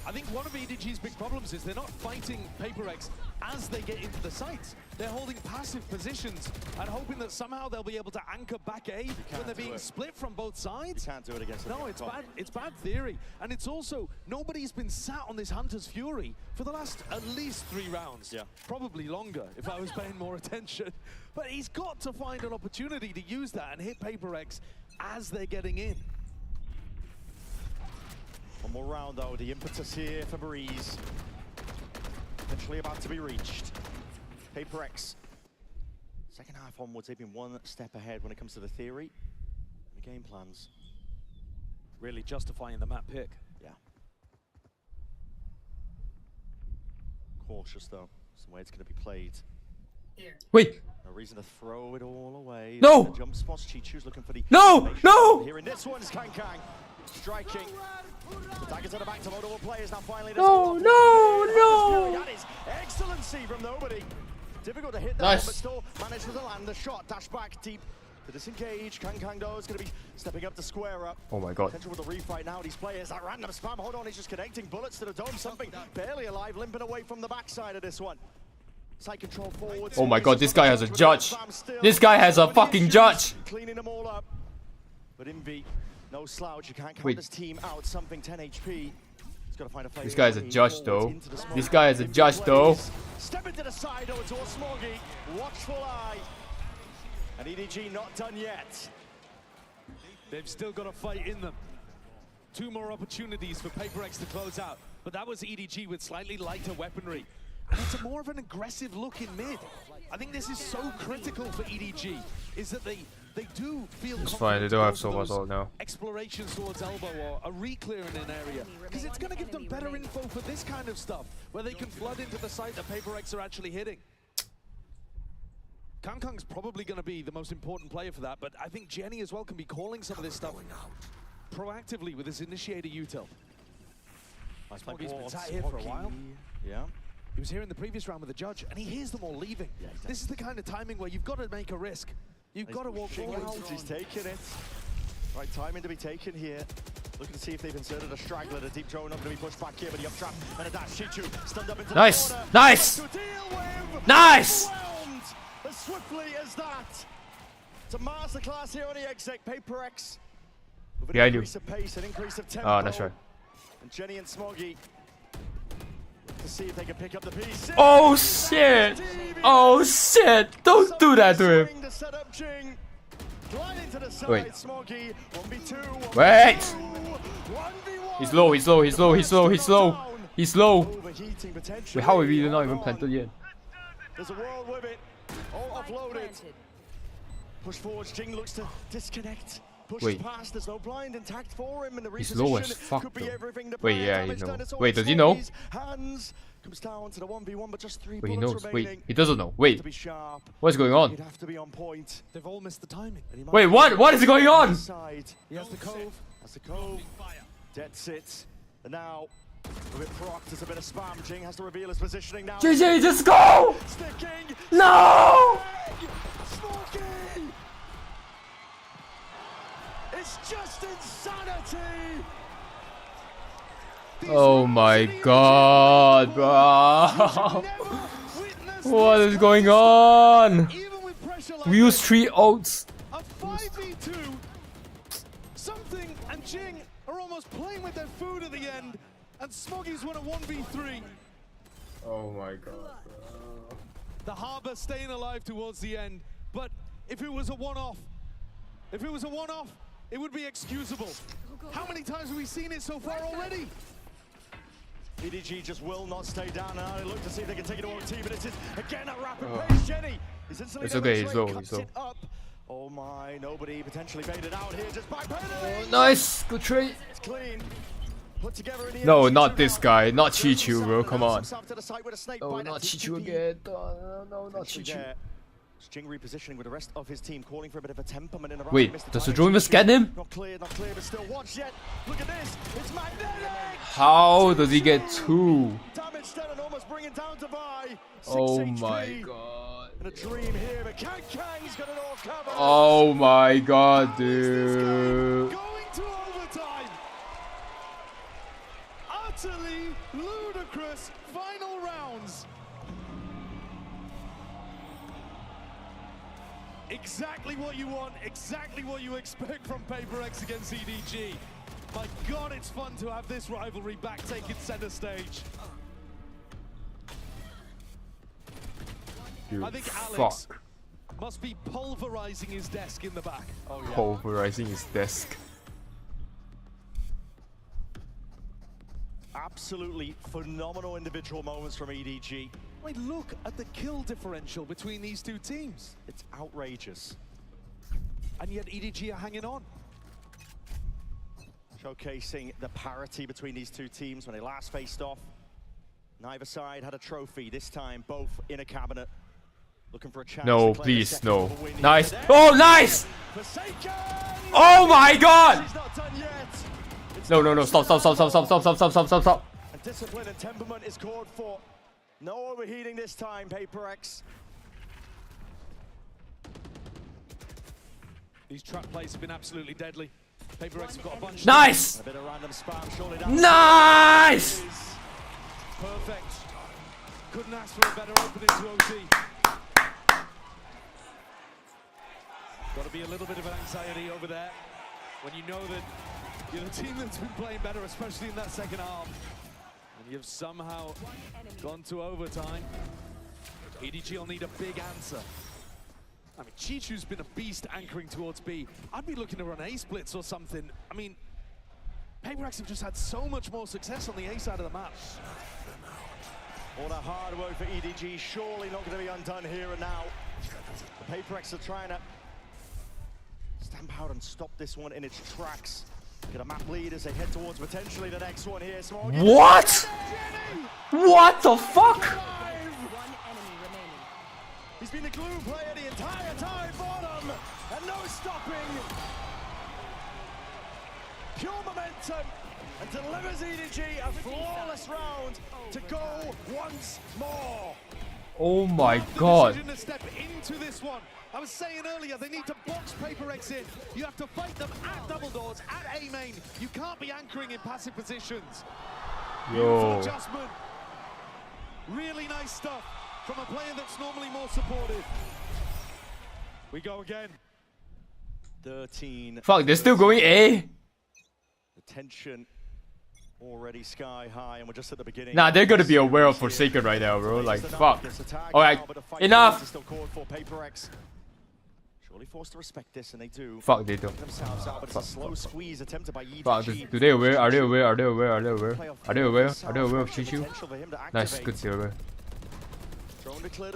I think one of EDG's big problems is they're not fighting PRX as they get into the sites. They're holding passive positions and hoping that somehow they'll be able to anchor back A when they're being split from both sides. You can't do it against them. No, it's bad. It's bad theory. And it's also, nobody's been sat on this Hunter's Fury for the last at least 3 rounds. Yeah. Probably longer if I was paying more attention. But he's got to find an opportunity to use that and hit PRX as they're getting in. One more round though, the impetus here for Breeze. Potentially about to be reached. PRX. Second half onwards, they've been 1 step ahead when it comes to the theory and the game plans. Really justifying the map pick. Yeah. Cautious though, some way it's going to be played. Wait. A reason to throw it all away. No! The jump spots. Chichu's looking for the No! No! Here in this one is Kang striking. The daggers at the back to multiple players now. Finally, No! No! That is excellency from nobody. Difficult to hit that Nice. one, but still managed to land the shot. Dash back deep to disengage. Kang though is going to be stepping up to square up. Oh my god. Potential with the refight now. These players, that random spam. Hold on, he's just connecting bullets to the dome. Something barely alive, limping away from the backside of this one. Side control forwards. Oh my god, this guy has a judge. This guy has a fucking judge. Cleaning them all up. But Invi, no slouch. You can't count this team out. Something 10 HP. This guy is a judge though. This guy is a judge though. Step into the side, though, it's all Smoggy. Watchful eye. And EDG not done yet. They've still got a fight in them. 2 more opportunities for PRX to close out. But that was EDG with slightly lighter weaponry. And it's more of an aggressive look in mid. I think this is so critical for EDG, is that they do feel It's fine, they don't have so much those now. explorations towards elbow or a re-clear in an area. Because it's going to give them better info for this kind of stuff, where they can flood into the site that PRX are actually hitting. Kang's probably going to be the most important player for that, but I think Jenny as well can be calling some of this stuff proactively with his initiator util. Smoggy's been sat here for a while. Yeah. He was here in the previous round with the judge, and he hears them all leaving. Yeah, this is the kind of timing where you've got to make a risk. You've got to walk forward. He's taking it. Right timing to be taken here. Looking to see if they've inserted a straggler. The deep drone not going to be pushed back here, but the up trap and a dash. Chichu stunned up into Nice! the corner. Nice! Nice! As swiftly as that. It's a masterclass here on the exec. PRX with an Behind you. increase of pace, an increase of tempo. Oh, that's right. And Jenny and Smoggy to see if they can pick up the piece. Oh shit! Oh shit! Don't do that to him. Wait. Wait! He's low, he's low, he's low, he's low, he's low. He's low. Wait, how are we not even planted yet? There's a world with it. All offloaded. Push forward. Jing looks to disconnect. Pushes past. There's no blind intact for him, and the He's low as reposition fuck could be though. everything to Wait, plan. yeah, he Damage done. knows. It's all Wait, does he know? Smoggy's hands. Comes down to the 1v1, but just 3 Wait, he bullets knows. remaining. Wait, he doesn't know. Wait, To be sharp. what's going on? He'd have to be on point. They've all missed the timing. Wait, what? What is going on? He has the cove. That's the cove. Dead sits. And now, a bit procced, there's a bit of spam. Jing has to reveal his positioning now. JJ, just go! Sticking. No! Smoggy! It's just insanity! Oh my god, bro. What is going on? We use 3 ults. A 5v2. Something and Jing are almost playing with their food at the end, and Smoggy's won a 1v3. Oh my god, bro. The Harbor staying alive towards the end, but if it was a one-off, it would be excusable. How many times have we seen it so far already? EDG just will not stay down. Now they look to see if they can take it to OT, but it's again a rapid pace. Jenny is instantly It's okay, he's low, cuts he's low. it up. Oh my, nobody potentially baited out here, just backpedaling. Nice, good trade. It's clean. Put together in the No, end. not this guy, not Chichu, bro. Come on. Himself to the side with a snake Oh, bite. not That seems to Chichu be again. No, not potentially Chichu. there. Jing repositioning with the rest of his team, calling for a bit of a temperament in the round. Wait, Missed the does the timing. drone even scan him? Not clear, but still watch yet. Look at this. It's magnetic. How does he get 2? Damage done and almost bring it down to buy. Oh 6 my HP. god. And a dream here, but Kang's got it all covered. Oh my god, dude. Going to overtime. Utterly ludicrous final rounds. Exactly what you want, exactly what you expect from PRX against EDG. My god, it's fun to have this rivalry back taking center stage. Dude, I think Alex fuck. must be pulverizing his desk in the back. Oh, yeah. Pulverizing his desk. Absolutely phenomenal individual moments from EDG. I mean, look at the kill differential between these two teams. It's outrageous. And yet EDG are hanging on. Showcasing the parity between these two teams when they last faced off. Neither side had a trophy. This time, both in a cabinet. Looking for a chance No, to claim a please, second no. over win Nice. here. Oh, nice! Forsaken! Oh my god! He's not done yet. It's No, no, no. Stop, stop, stop, stop, stop, stop, stop, stop, stop, stop, stop. And discipline and temperament is called for. No overheating this time, PRX. These trap plays have been absolutely deadly. PRX have got a bunch. Nice! A bit of random spam, surely down. Nice! Perfect. Couldn't ask for a better opening to OT. Got to be a little bit of an anxiety over there when you know that you're the team that's been playing better, especially in that second half. And you've somehow gone to overtime. EDG will need a big answer. I mean, Chichu's been a beast anchoring towards B. I'd be looking to run A splits or something. I mean, PRX have just had so much more success on the A side of the map. All that hard work for EDG, surely not going to be undone here and now. The PRX are trying to stamp out and stop this one in its tracks. Get a map lead as they head towards potentially the next one here. What? What the fuck? He's been the glue player the entire time, bottom, and no stopping. Pure momentum, and delivers EDG a flawless round to go once more. Oh my god. Decision to step into this one. I was saying earlier, they need to box PRX in. You have to fight them at double doors, at A main. You can't be anchoring in passive positions. Beautiful Yo. adjustment. Really nice stuff from a player that's normally more supportive. We go again. 13. Fuck, they're still going A? The tension already sky high, and we're just at the beginning. Nah, they're gonna be aware of Forsaken right now, bro. Like, fuck. Alright, enough! Surely forced to respect this, and they do. Fuck, they don't. Themselves out, but it's a slow squeeze attempted by EDG. Fuck, do they aware? Are they aware? Are they aware? Are they aware? Are they aware? Are they aware of Chichu? Nice, good to aware.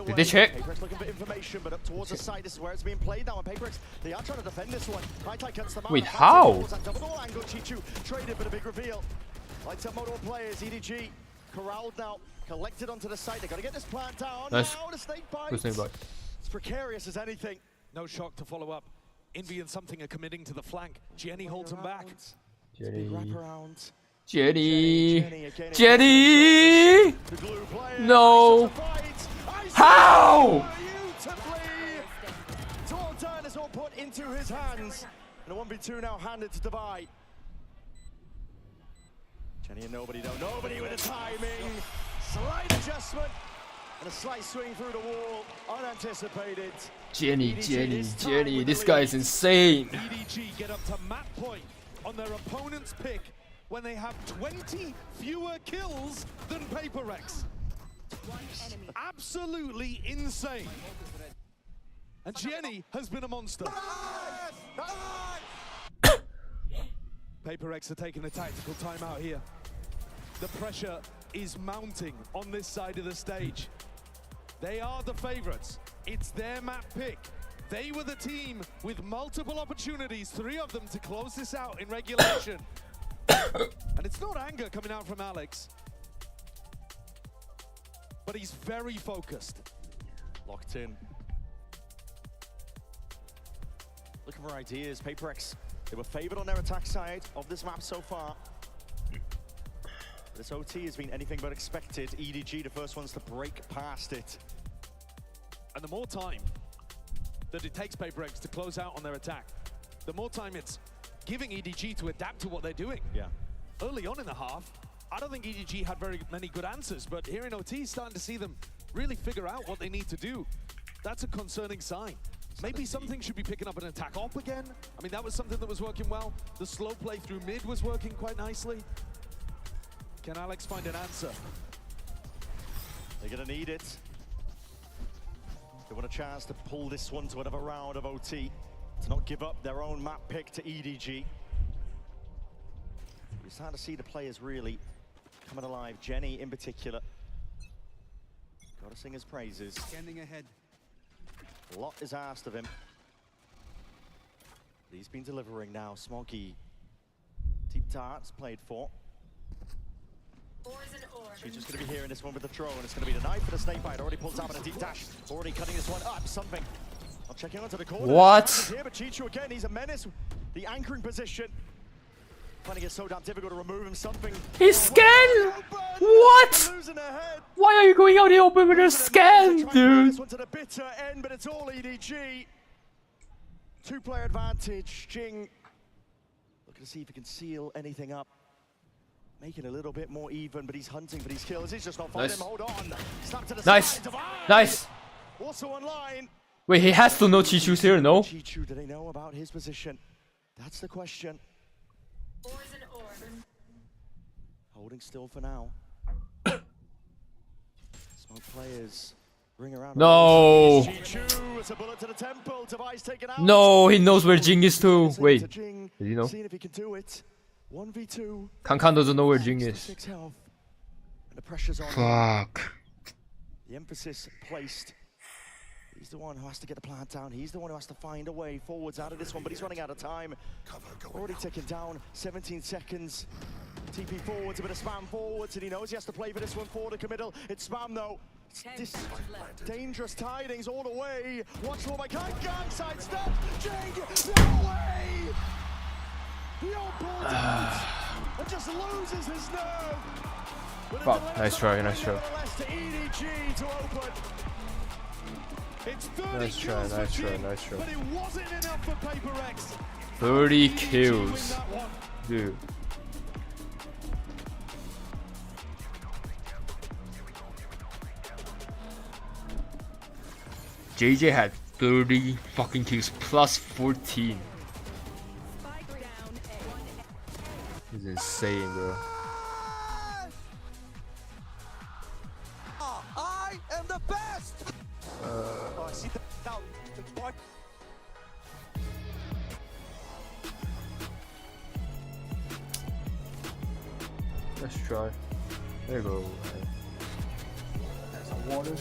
Did they check? PRX looking for information, but up towards the side, this is where it's being played now. And PRX, they are trying to defend this one. Cuts them out. Wait, how? Angle. Chichu traded, but a big reveal. Lights up Moto players. EDG corralled now, collected onto the side. They got to get this plant down. Nice. Now the snake bite. Good snake bite. It's precarious as anything. No shock to follow up. Envy and something are committing to the flank. Jenny holds him back. Jenny. Wraparound. Jenny. Jenny. No. How? It's all done. It's all put into his hands. And a 1v2 now handed to Divide. Jenny and nobody though. Nobody with the timing. Slight adjustment. And a slight swing through the wall. Unanticipated. Jenny, Jenny, Jenny. This guy is insane. EDG get up to map point on their opponent's pick when they have 20 fewer kills than PRX. Absolutely insane. And Jenny has been a monster. PRX are taking a tactical timeout here. The pressure is mounting on this side of the stage. They are the favorites. It's their map pick. They were the team with multiple opportunities, 3 of them, to close this out in regulation. And it's not anger coming out from Alex, but he's very focused. Locked in. Looking for ideas. PRX, they were favored on their attack side of this map so far. This OT has been anything but expected. EDG, the first ones to break past it. And the more time that it takes PRX to close out on their attack, the more time it's giving EDG to adapt to what they're doing. Yeah. Early on in the half, I don't think EDG had very many good answers, but here in OT, starting to see them really figure out what they need to do. That's a concerning sign. Maybe something should be picking up an attack op again. I mean, that was something that was working well. The slow play through mid was working quite nicely. Can Alex find an answer? They're gonna need it. They want a chance to pull this one to another round of OT, to not give up their own map pick to EDG. We're starting to see the players really coming alive. Jenny in particular. Gotta sing his praises. Standing ahead. A lot is asked of him. He's been delivering now. Smoggy. Deep darts played for. She's just going to be here in this one with the throw, and it's going to be the knife for the snake bite. Already pulls out in a deep dash. Already cutting this one up. Something. I'll check in onto the corner. What? Here, but Chichu again, he's a menace. The anchoring position. Finding it so damn difficult to remove him. Something. He's scanned! What? Why are you going out the open with a scan, dude? This one to the bitter end, but it's all EDG. Two-player advantage. Jing looking to see if he can seal anything up. Making it a little bit more even, but he's hunting for these kills. He's just not finding him. Hold on. Snap to the Nice. side. Nice. Also online. Wait, he has to know Chichu's here, no? Chichu, do they know about his position? That's the question. Holding still for now. Smoke players ring around. No. Chichu, it's a bullet to the temple. Device taken out. No, he knows where Jing is too. Wait, does Jing, he know? seeing if he can do it. 1v2. Kankan doesn't know where Jing is. 6 health. And the pressure's on. Fuck. The emphasis placed. He's the one who has to get the plant down. He's the one who has to find a way forwards out of this one, but he's running out of time. Already taken down, 17 seconds. TP forwards, a bit of spam forwards, and he knows he has to play for this one for the committal. It's spam though. This dangerous tidings all the way. Watch for my Kankan, sidestep. Jing, no way! The old ball and just loses his nerve. Fuck, nice try, nice try. To EDG to open. It's 30 Nice try, kills nice for try, Jing, nice try. but it wasn't enough for PRX. 30 kills. Dude. JJ had 30 fucking kills plus 14. This is insane, bro. I am the best. I see that now. Let's try. There you go. That's some water.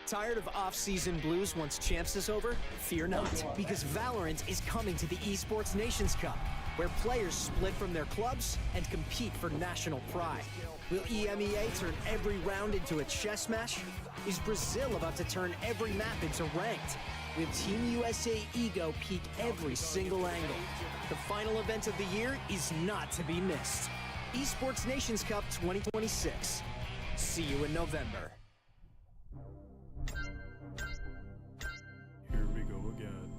Tired of off-season blues once Champs is over? Fear not, because Valorant is coming to the Esports Nations Cup, where players split from their clubs and compete for national pride. Will EMEA turn every round into a chess match? Is Brazil about to turn every map into ranked? Will Team USA Ego peak every single angle? The final event of the year is not to be missed. Esports Nations Cup 2026. See you in November. Here we go again.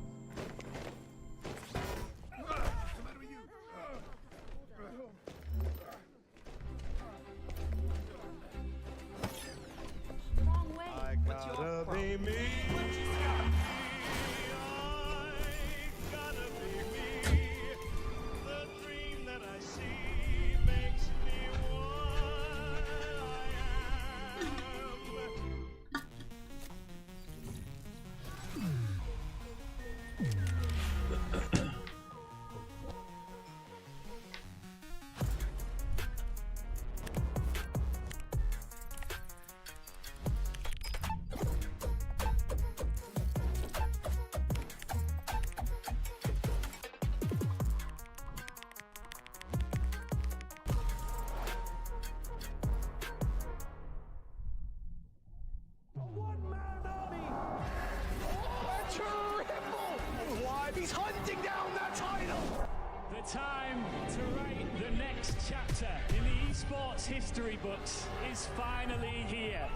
I gotta be me. He's hunting down that title! The time to write the next chapter in the esports history books is finally here.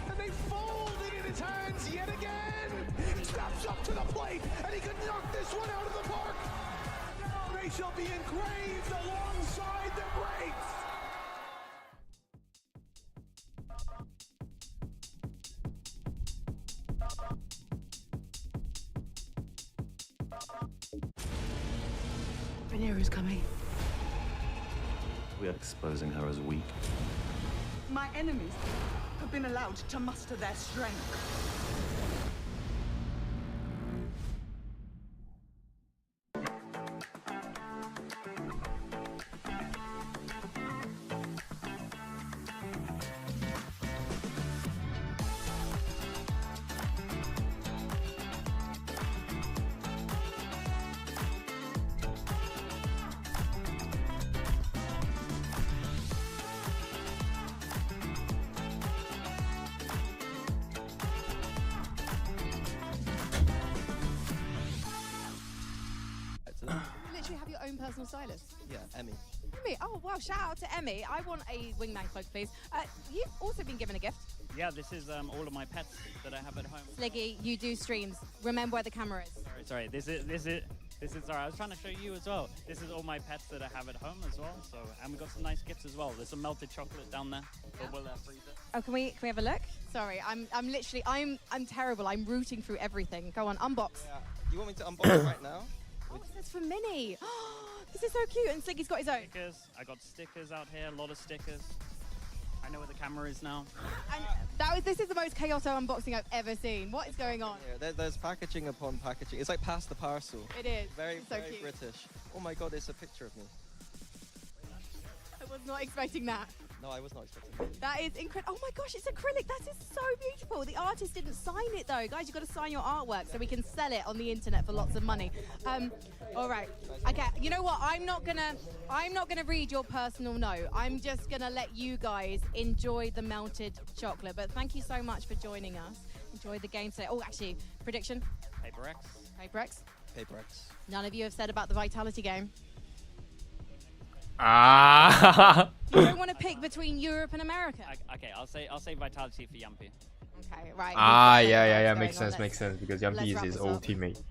And they fold it in his hands yet again! He steps up to the plate, and he could knock this one out of the park! Now they shall be engraved alongside the greats! Is coming. We are exposing her as weak. My enemies have been allowed to muster their strength. personal stylist? Yeah, Emmy. Emmy. Oh, wow. Shout out to Emmy. I want a wingman cloak, please. You've also been given a gift. Yeah, this is all of my pets that I have at home. Sliggy, you do streams. Remember where the camera is. Sorry. This is. Sorry, I was trying to show you as well. This is all my pets that I have at home as well. So, and we got some nice gifts as well. There's some melted chocolate down there. But we'll freeze it. Oh, can we have a look? Sorry, I'm literally I'm terrible. I'm rooting through everything. Go on, unbox. Yeah. You want me to unbox it right now? Oh, it says for Minnie. This is so cute. And Sliggy's got his own. Stickers. I got stickers out here. A lot of stickers. I know where the camera is now. And this is the most chaotic unboxing I've ever seen. What is going on? Yeah, there's packaging upon packaging. It's like past the parcel. It is. Very, so very cute. British. Oh my god, it's a picture of me. I was not expecting that. No, I was not expecting that. That is incredible. Oh my gosh, it's acrylic. That is so beautiful. The artist didn't sign it though. Guys, you've got to sign your artwork so we can sell it on the internet for lots of money. All right. Okay, you know what? I'm not gonna read your personal note. I'm just gonna let you guys enjoy the melted chocolate. But thank you so much for joining us. Enjoy the game today. Oh, actually, prediction? PRX. PRX? PRX. None of you have said about the Vitality game. You don't want to pick between Europe and America. Okay, I'll say Vitality for Yumpy. Okay, right. Yeah, makes sense because Yumpy is his old teammate.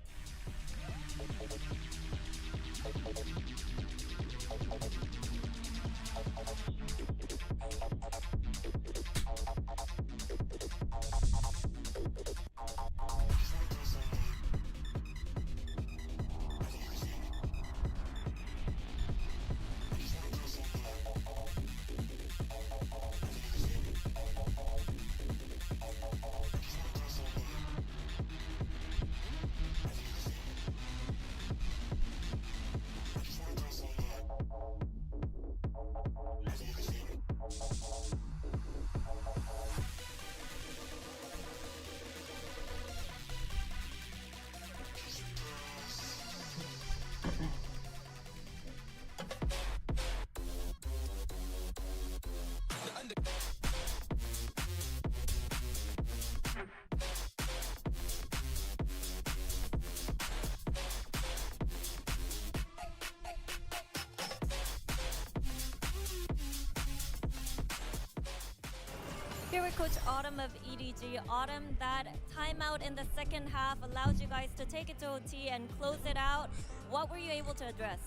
Here with Coach Autumn of EDG. Autumn, that timeout in the second half allowed you guys to take it to OT and close it out. What were you able to address?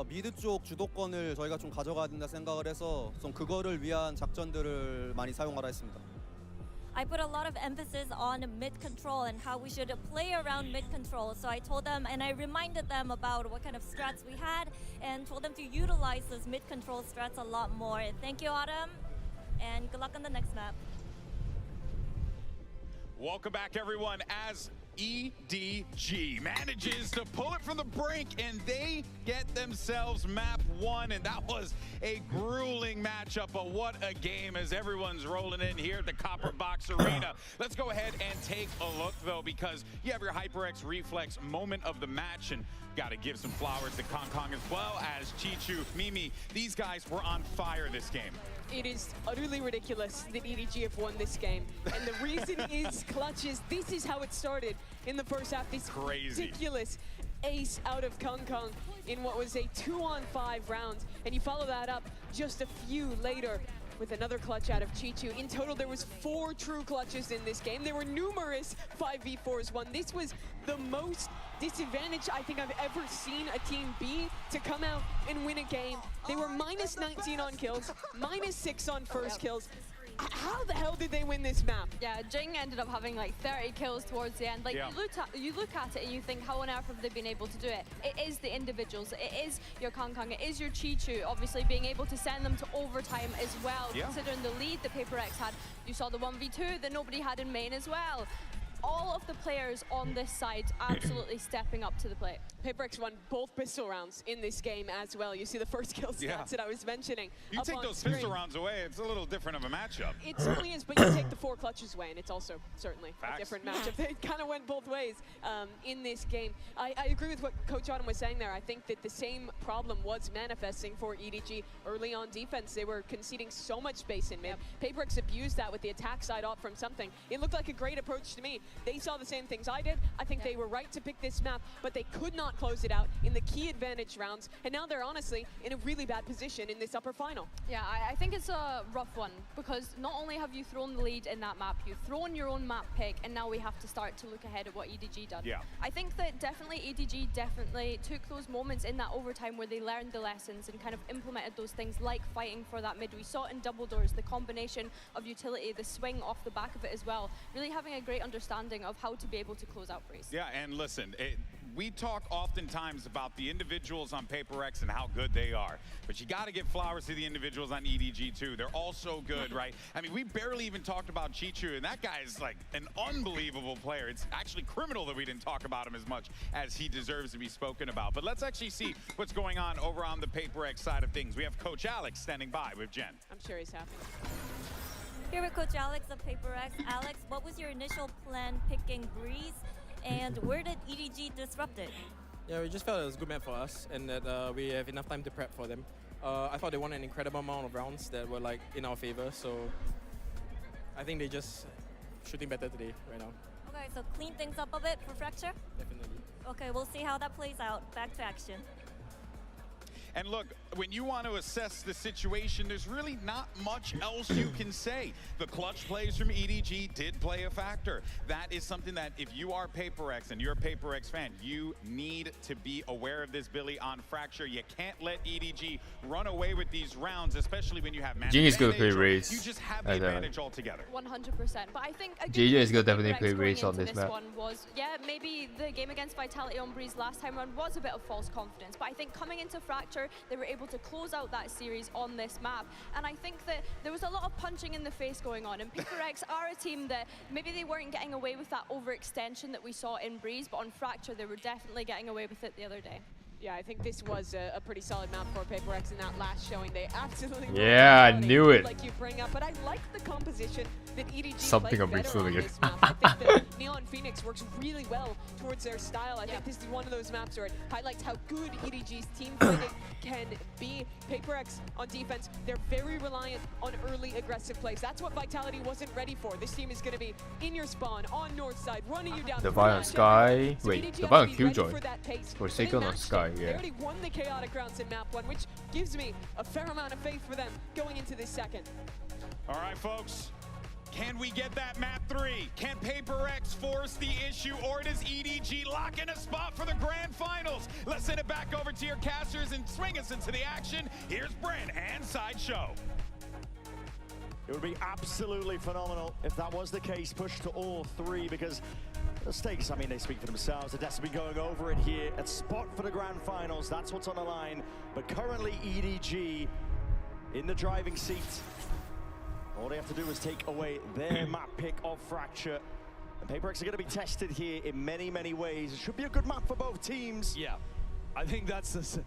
미드 쪽 주도권을 저희가 좀 가져가야 된다 생각을 해서 좀 그거를 위한 작전들을 많이 사용하라 했습니다. I put a lot of emphasis on mid control and how we should play around mid control. So I told them and I reminded them about what kind of strats we had and told them to utilize those mid control strats a lot more. Thank you, Autumn, and good luck on the next map. Welcome back, everyone, as EDG manages to pull it from the brink, and they get themselves map 1, and that was a grueling matchup, but what a game as everyone's rolling in here at the Copper Box Arena. Let's go ahead and take a look, though, because you have your HyperX Reflex moment of the match, and got to give some flowers to Kong as well as Chichu, Mimi. These guys were on fire this game. It is utterly ridiculous that EDG have won this game. And the reason is clutches. This is how it started in the first half. This ridiculous ace out of Kong in what was a 2-on-5 round. And you follow that up just a few later with another clutch out of Chichu. In total, there was 4 true clutches in this game. There were numerous 5v4s won. This was the most disadvantaged I think I've ever seen a team be to come out and win a game. They were minus 19 on kills, minus 6 on first kills. How the hell did they win this map? Yeah, Jing ended up having like 30 kills towards the end. Like you look at it and you think, how on earth have they been able to do it? It is the individuals. It is your Kong, it is your Chichu, obviously being able to send them to overtime as well. Considering the lead that PRX had, you saw the 1v2 that nobody had in main as well. All of the players on this side absolutely stepping up to the plate. PRX won both pistol rounds in this game as well. You see the first kill stats that I was mentioning. You take those pistol rounds away, it's a little different of a matchup. It certainly is, but you take the 4 clutches away, and it's also certainly a different matchup. It kind of went both ways in this game. I agree with what Coach Autumn was saying there. I think that the same problem was manifesting for EDG early on defense. They were conceding so much space in mid. PRX abused that with the attack side off from something. It looked like a great approach to me. they saw the same things I did. I think they were right to pick this map, but they could not close it out in the key advantage rounds, and now they're honestly in a really bad position in this upper final. Yeah, I think it's a rough one, because not only have you thrown the lead in that map, you've thrown your own map pick, and now we have to start to look ahead at what EDG done. Yeah. I think that definitely EDG definitely took those moments in that overtime where they learned the lessons and kind of implemented those things like fighting for that mid. We saw it in double doors, the combination of utility, the swing off the back of it as well, really having a great understanding of how to be able to close out Breeze. Yeah, and listen, we talk oftentimes about the individuals on PRX and how good they are, but you got to give flowers to the individuals on EDG too. They're all so good, right? I mean, we barely even talked about Chichu, and that guy is like an unbelievable player. It's actually criminal that we didn't talk about him as much as he deserves to be spoken about. But let's actually see what's going on over on the PRX side of things. We have Coach Alex standing by with Jen. I'm sure he's happy. Here with Coach Alex of PRX. Alex, what was your initial plan picking Breeze, and where did EDG disrupt it? Yeah, we just felt it was a good map for us, and that we have enough time to prep for them. I thought they won an incredible amount of rounds that were like in our favor, so I think they just shooting better today right now. Okay, so clean things up a bit for Fracture? Definitely. Okay, we'll see how that plays out. Back to action. And look, when you want to assess the situation, there's really not much else you can say. The clutch plays from EDG did play a factor. That is something that if you are PRX and you're a PRX fan, you need to be aware of this, Billy, on Fracture. You can't let EDG run away with these rounds, especially when you have man Jing is gonna play advantage, race. you just have the advantage altogether. 100%. But I think a good GG is thing gonna for definitely PRX play going race on into this map. one was, yeah, maybe the game against Vitality on Breeze last time around was a bit of false confidence. But I think coming into Fracture, they were able to close out that series on this map. And I think that there was a lot of punching in the face going on. And PRX are a team that maybe they weren't getting away with that overextension that we saw in Breeze, but on Fracture, they were definitely getting away with it the other day. Yeah, I think this was a pretty solid map for PRX in that last showing. They absolutely Yeah, I knew it. like you bring up, but I like the composition that EDG Something played I've been better on feeling it. this map. I think that Neon Phoenix works really well towards their style. I think this is one of those maps where it highlights how good EDG's team fighting can be. PRX on defense, they're very reliant on early aggressive plays. That's what Vitality wasn't ready for. This team is going to be in your spawn, on north side, running you down. Divine on Sky. Wait, Divine on Killjoy. Forsaken on Sky, They yeah. already won the chaotic rounds in map 1, which gives me a fair amount of faith for them going into this second. All right, folks. Can we get that map 3? Can PRX force the issue, or does EDG lock in a spot for the grand finals? Let's send it back over to your casters and swing us into the action. Here's Brent and Sideshow. It would be absolutely phenomenal if that was the case, push to all three, because the stakes, I mean, they speak for themselves. The Devs have been going over it here at spot for the grand finals. That's what's on the line. But currently EDG in the driving seat. All they have to do is take away their map pick of Fracture. And PRX are going to be tested here in many, many ways. It should be a good map for both teams. Yeah, I think that's the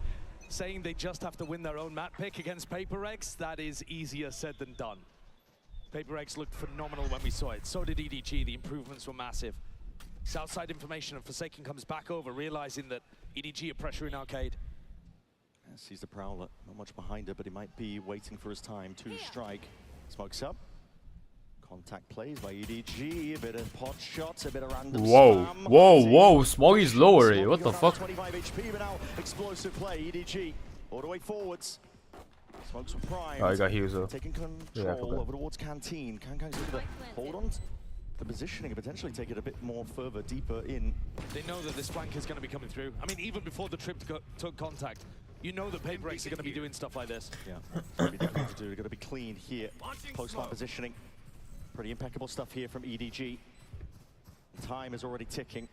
saying they just have to win their own map pick against PRX. That is easier said than done. PRX looked phenomenal when we saw it. So did EDG. The improvements were massive. Southside information, and Forsaken comes back over, realizing that EDG are pressuring Arcade. Yeah, sees the Prowler, not much behind it, but he might be waiting for his time to strike. Smokes up. Contact plays by EDG, a bit of pot shots, a bit of random Whoa, spam. whoa, Smoggy's low already. What the fuck? 25 HP, but now explosive play. EDG all the way forwards. Smokes with Prime. Oh, I got heals though. Taking control over towards Canteen. Can's able to hold on to the positioning and potentially take it a bit more further, deeper in. They know that this flank is going to be coming through. I mean, even before the trip took contact, you know that PRX are going to be doing stuff like this. Yeah, they're going to be clean here. Post-line positioning. Pretty impeccable stuff here from EDG. Time is already ticking.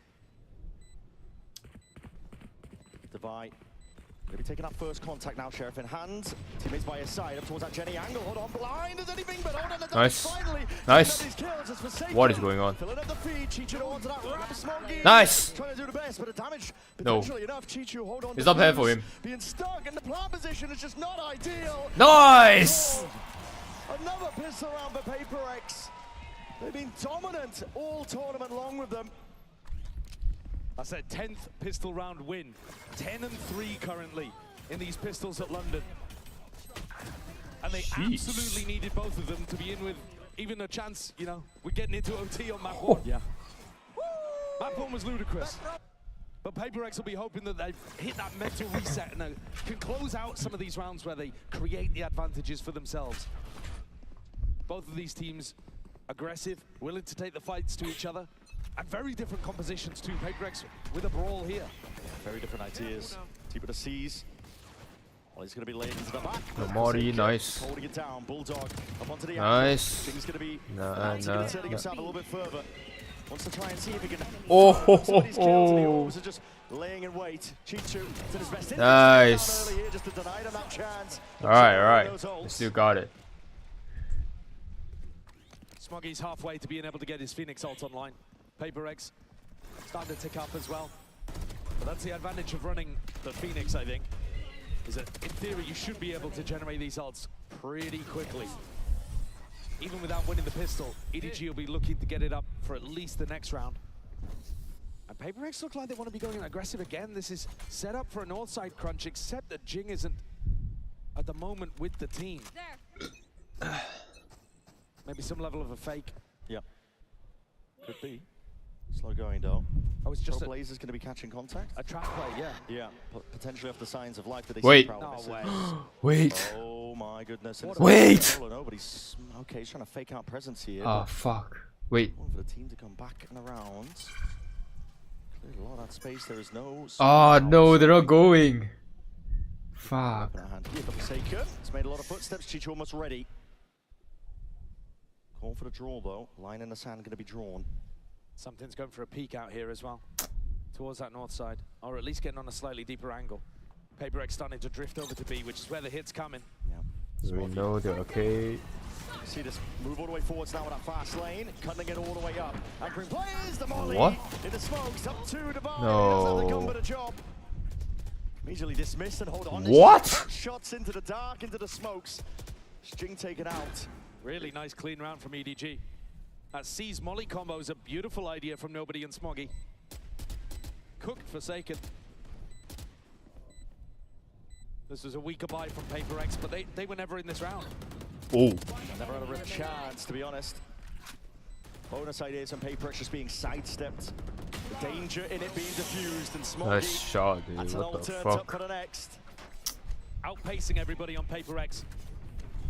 Devi going to be taking that first contact now, Sheriff in hand. Teammates by his side, up towards that Jenny angle. Hold on, blind as anything, but hold on. Nice. Finally, Nice. What is going on? Filling up the feed, Chichu onto that wrap, Smoggy. Nice. Trying to do the best, but the damage No. potentially enough. Chichu, hold on. It's up here for him. Being stuck in the plant position is just not ideal. Nice. Oh, another pistol round for PRX. They've been dominant all tournament long with them. That's their 10th pistol round win. 10-3 currently in these pistols at London. And they absolutely needed both of them to be in with even a chance, you know, we're getting into OT on map 1. Yeah. That one was ludicrous. But PRX will be hoping that they've hit that mental reset and can close out some of these rounds where they create the advantages for themselves. Both of these teams aggressive, willing to take the fights to each other, and very different compositions too. PRX with a brawl here. Very different ideas. Deep with the C's. Well, he's going to be laid into the back. Mori, nice. Holding it down. Bulldog up onto the Nice. He's going to be turning himself a little bit further. Wants to try and see if he can. Just laying in wait. Chichu to his best. Nice. Here just to deny them that chance. All right. We still got it. Smoggy's halfway to being able to get his Phoenix ult online. PRX starting to tick up as well. But that's the advantage of running the Phoenix, I think. Is that in theory you should be able to generate these ults pretty quickly. Even without winning the pistol, EDG will be looking to get it up for at least the next round. And PRX look like they want to be going aggressive again. This is set up for a north side crunch, except that Jing isn't at the moment with the team. Maybe some level of a fake. Yep. Could be. Slow going though. Oh, it's just Blazer's going to be catching contact. A trap play, yeah. Yeah, potentially off the signs of life that they Wait. see. No way. Wait. Oh my goodness. Wait. No, but he's okay. He's trying to fake out presence here. Oh fuck. Wait. For the team to come back and around. Cleared a lot of that space. There is no. Oh no, they're not going. Fuck. It's made a lot of footsteps. Chicho almost ready. Call for the draw though. Line in the sand going to be drawn. Something's going for a peek out here as well. Towards that north side. Or at least getting on a slightly deeper angle. PRX starting to drift over to B, which is where the hit's coming. Yeah. We know they're okay. See this move all the way forwards now with that fast lane. Cutting it all the way up. Anchoring players, the molly. What? In the smokes, up to Divine. No. Doesn't come but a job. Immediately dismissed and hold on. What? Shots into the dark, into the smokes. Jing taken out. Really nice clean round from EDG. That C's molly combo is a beautiful idea from Nobody and Smoggy. Cooked Forsaken. This was a weaker buy from PRX, but they were never in this round. Oh. Never had a real chance, to be honest. Bonus ideas from PRX just being sidestepped. The danger in it being diffused, and Smoggy. Nice shot, dude. That's an What the turns fuck? up for the next. Outpacing everybody on PRX.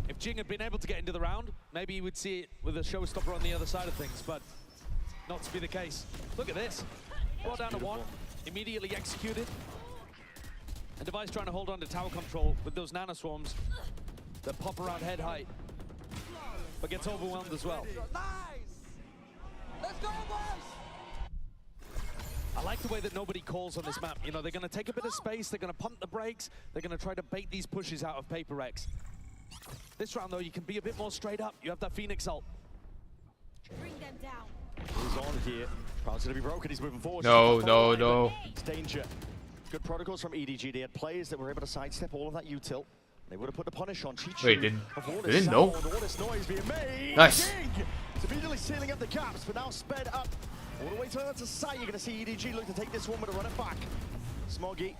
If Jing had been able to get into the round, maybe you would see it with a showstopper on the other side of things, but not to be the case. Look at this. Brought down to one, immediately executed. And Device trying to hold on to tower control with those nano swarms that pop around head height, but gets overwhelmed as well. Let's go, boys! I like the way that Nobody calls on this map. You know, they're going to take a bit of space, they're going to pump the brakes, they're going to try to bait these pushes out of PRX. This round, though, you can be a bit more straight up. You have that Phoenix ult. Bring them down. He's on here. Crowd's going to be broken. He's moving forward. No. It's danger. Good protocols from EDG. They had players that were able to sidestep all of that U-tilt. They would have put the punish on Chichu. Wait, they didn't know. All this noise being made. Nice. It's immediately sealing up the gaps, but now sped up. All the way to sight. You're going to see EDG look to take this one, but to run it back. Smoggy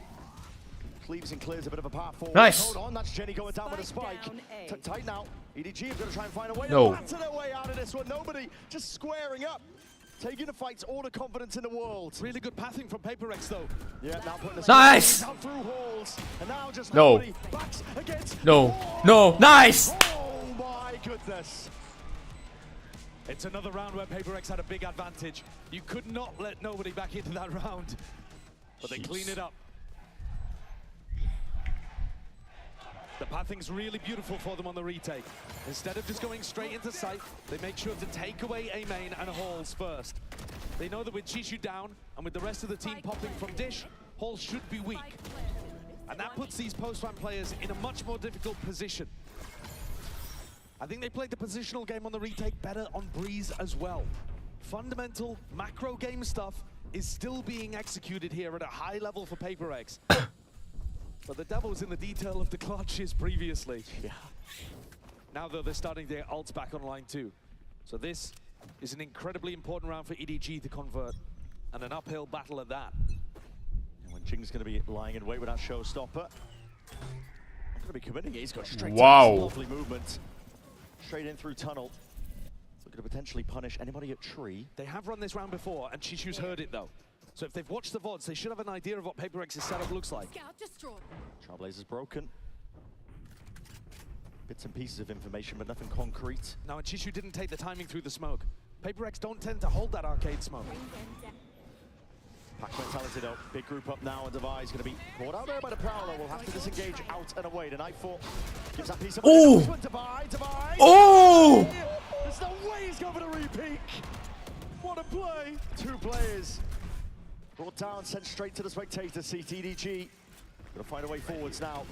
cleaves and clears a bit of a path forward. Nice. Hold on, that's Jenny going down with a spike. Tight now. EDG is going to try and find a way. No. Batter their way out of this one. Nobody just squaring up. Taking the fights, all the confidence in the world. Really good pathing from PRX, though. Yeah, now putting the Nice. down through halls, and now just No. nobody backs against. No. Nice. Oh my goodness. It's another round where PRX had a big advantage. You could not let Nobody back into that round, but they clean it up. The pathing's really beautiful for them on the retake. Instead of just going straight into sight, they make sure to take away A main and halls first. They know that with Chishu down, and with the rest of the team popping from Dish, halls should be weak. And that puts these post-round players in a much more difficult position. I think they played the positional game on the retake better on Breeze as well. Fundamental macro game stuff is still being executed here at a high level for PRX. But the devil's in the detail of the clutches previously. Yeah. Now though, they're starting to get ults back online too. So this is an incredibly important round for EDG to convert, and an uphill battle at that. And when Jing's going to be lying in wait with that showstopper. Not going to be committing it. He's got straight Wow. to this lovely movement. Straight in through tunnel. So Going to potentially punish anybody at tree. They have run this round before, and Chishu's heard it though. So if they've watched the VODs, they should have an idea of what PaperX's setup looks like. Trailblazer's broken. Bits and pieces of information, but nothing concrete. No, and Chishu didn't take the timing through the smoke. PaperX don't tend to hold that arcade smoke. Pack mentality though. Big group up now, and Devi's going to be caught out there by the Prowler. Will have to disengage out and away. The Nightfall gives that piece of... Oh! Devi! Oh! There's no way he's going for the repeat. What a play! 2 players brought down, sent straight to the spectator seat. EDG gonna find a way forwards now.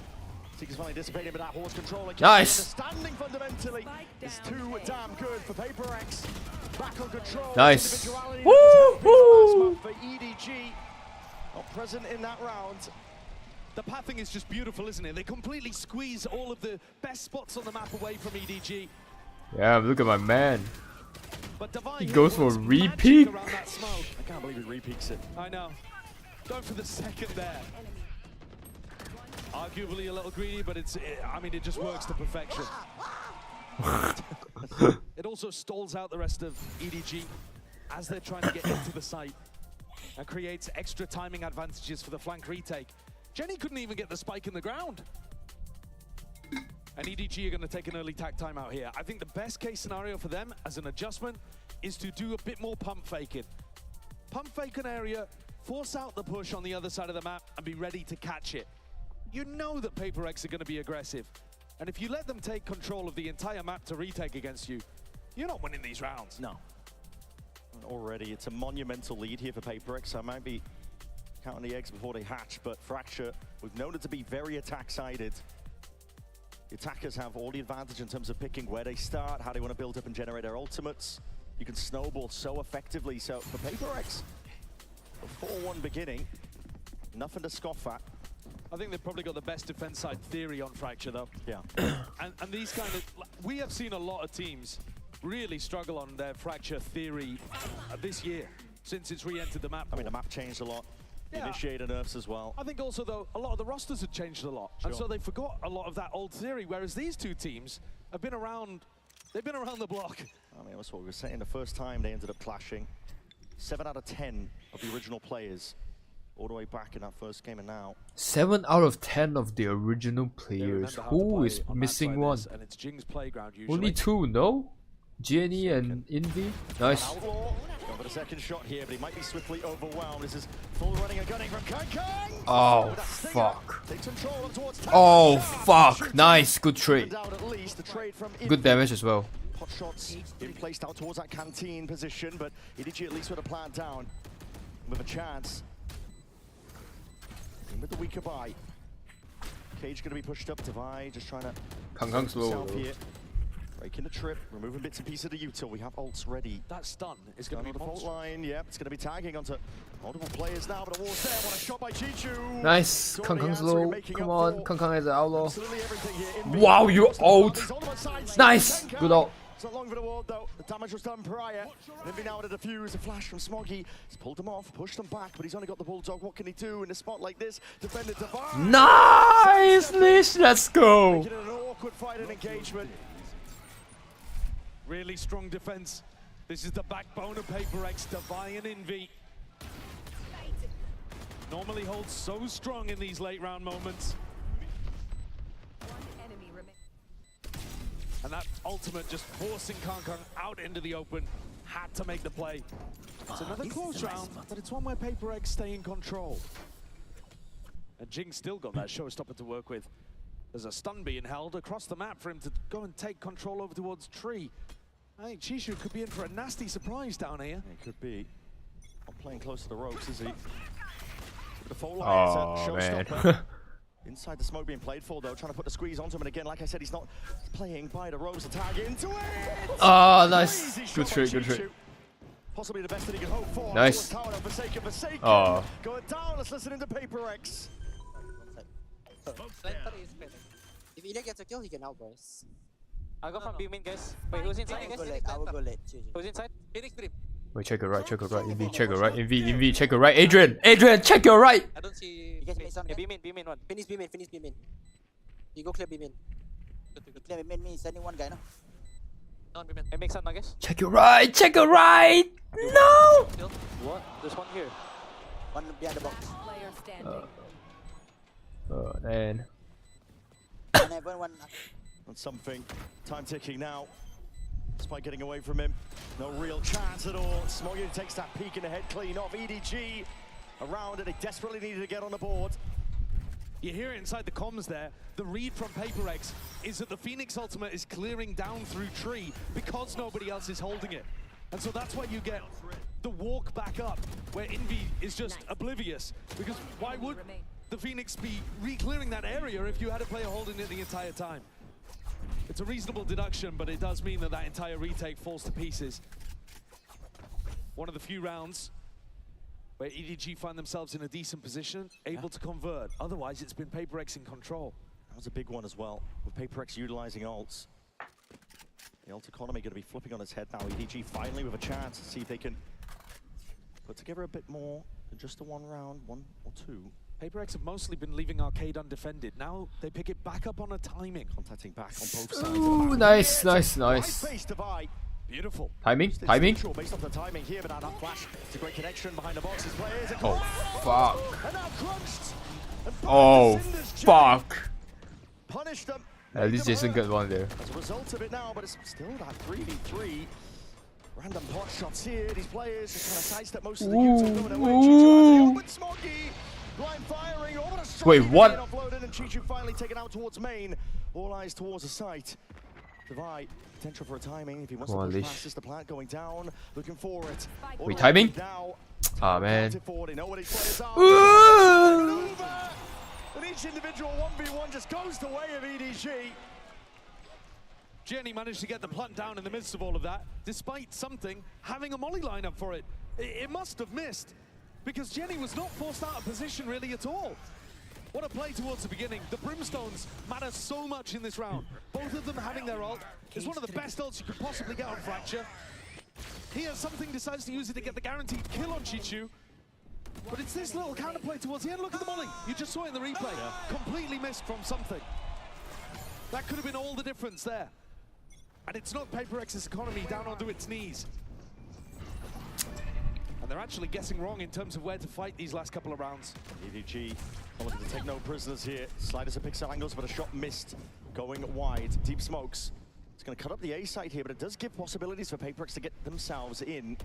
Seeker's finally dissipating, but that horse controller nice. Understanding fundamentally is too damn good for PaperX. Back on control. Nice. Woo! For EDG, not present in that round. The pathing is just beautiful, isn't it? They completely squeeze all of the best spots on the map away from EDG. Yeah, look at my man. But He goes for a repeat. I can't believe he repeats it. I know. Going for the second there. Arguably a little greedy, but I mean, it just works to perfection. It also stalls out the rest of EDG as they're trying to get into the site and creates extra timing advantages for the flank retake. Jenny couldn't even get the spike in the ground. And EDG are going to take an early tack time out here. I think the best case scenario for them as an adjustment is to do a bit more pump faking. Pump fake an area, force out the push on the other side of the map, and be ready to catch it. You know that PaperX are going to be aggressive. And if you let them take control of the entire map to retake against you, you're not winning these rounds. No. And already, it's a monumental lead here for PaperX. I might be counting the eggs before they hatch, but Fracture, we've known it to be very attack-sided. The attackers have all the advantage in terms of picking where they start, how they want to build up and generate their ultimates. You can snowball so effectively. So for PaperX, a 4-1 beginning, nothing to scoff at. I think they've probably got the best defense side theory on Fracture, though. Yeah. and these kind of... We have seen a lot of teams really struggle on their Fracture theory this year, since it's re-entered the map. I mean, the map changed a lot. Yeah. Initiator nerfs as well. I think also, though, a lot of the rosters have changed a lot. Sure. And so they forgot a lot of that old theory, whereas these two teams have been around... They've been around the block. I mean, that's what we were saying. The first time they ended up clashing. 7 out of 10 of the original players all the way back in that first game, and now 7 out of 10 of the original players. Who is missing one? And it's Jing's playground usually. Only 2, no? GNE and Envy. Nice. Outlaw going for the second shot here, but he might be swiftly overwhelmed. This is full running and gunning from Kang. Oh fuck. Oh fuck. Nice. Good trade. Good damage as well. Hot shots being placed out towards that canteen position, but EDG at least with a plan down with a chance. With the weaker buy. Cage going to be pushed up. Devi just trying to Kang slow. Here. Breaking the trip, removing bits and pieces of the util. We have ults ready. That stun is going to be the fault line. Yep, it's going to be tagging onto multiple players now, but the wall's there. What a shot by Chichu. Nice. Kang slow. Come on. Kang is the outlaw. Wow, you ult. Nice. Good ult. It's not long for the wall though. The damage was done prior. Envy now with a defuse, a flash from Smoggy. He's pulled them off, pushed them back, but he's only got the Bulldog. What can he do in a spot like this? Defender Devi. Nice, Lish. Let's go. Making it an awkward fight and engagement. Really strong defense. This is the backbone of PaperX, Devi and Envy. Normally holds so strong in these late round moments. And that ultimate just forcing Kang out into the open. Had to make the play. It's another close round, but it's one where PaperX stay in control. And Jing still got that showstopper to work with. There's a stun being held across the map for him to go and take control over towards Tree. I think Chishu could be in for a nasty surprise down here. It could be. Not playing close to the ropes, is he? The full line is a showstopper. Inside the smoke being played for, though, trying to put the squeeze onto him. And again, like I said, he's not playing by the ropes to tag into it. Oh, nice. Good trick, good trick. Possibly the best that he can hope for. Nice. Oh. Going down, let's listen into PaperX. If EDG gets a kill, he can help us. I'll go from B main, guys. Wait, who's inside, guys? I will go late. Who's inside? Phoenix Dream. Wait, check it right, check it right. Envy, check it right. Envy, check it right. Adrian, check your right. I don't see. You guys make some. Yeah, B main one. Finish B main. You go clear B main. You clear B main, me sending one guy now. On B-man. I make sun, I guess. Check it right. Check it right. No. Still. What? There's one here. One behind the box. Player standing. Man. One heaven, one. On something. Time ticking now. Despite getting away from him. No real chance at all. Smoggy takes that peek in the head clean off. EDG around it. They desperately needed to get on the board. You hear it inside the comms there. The read from PRX is that the Phoenix ultimate is clearing down through tree because nobody else is holding it. And so that's why you get the walk back up, where Envy is just oblivious. Because why would the Phoenix be re-clearing that area if you had a player holding it the entire time? It's a reasonable deduction, but it does mean that that entire retake falls to pieces. One of the few rounds where EDG find themselves in a decent position, able to convert. Otherwise, it's been PRX in control. That was a big one as well, with PRX utilizing ults. The ult economy going to be flipping on its head now. EDG finally with a chance to see if they can put together a bit more than just the one round, one or two. PRX have mostly been leaving Arcade undefended. Now they pick it back up on a timing. Contacting back on both sides. Ooh, nice, nice, nice. Beautiful. Timing, timing. Based off the timing here, but that flash, it's a great connection behind the boxes. Players. Oh, fuck. And now crunched. Oh, fuck. Punish them. At least Jason got one there. As a result of it now, but it's still that 3v3. Random pot shots here. These players just trying to sidestep most of the units going their way. Chichu has the Smoggy. Blind firing. Wait, what? Offloaded, and Chichu finally taken out towards main. All eyes towards the site. Divide. Potential for a timing if he wants to push past this. The plant going down. Looking for it. Wait, timing? Now. Ah, man. They know where these players are. And each individual 1v1 just goes the way of EDG. Jenny managed to get the plant down in the midst of all of that, despite something having a molly lineup for it. It must have missed, because Jenny was not forced out of position really at all. What a play towards the beginning. The Brimstones matter so much in this round. Both of them having their ult. It's one of the best ults you could possibly get on Fracture. Here, something decides to use it to get the guaranteed kill on Chichu. But it's this little counterplay towards the end. Look at the molly. You just saw it in the replay. Completely missed from something. That could have been all the difference there. And it's not PRX's economy down onto its knees. And they're actually guessing wrong in terms of where to fight these last couple of rounds. EDG looking to take no prisoners here. Sliders at pixel angles, but a shot missed. Going wide. Deep smokes. It's going to cut up the A side here, but it does give possibilities for PRX to get themselves in.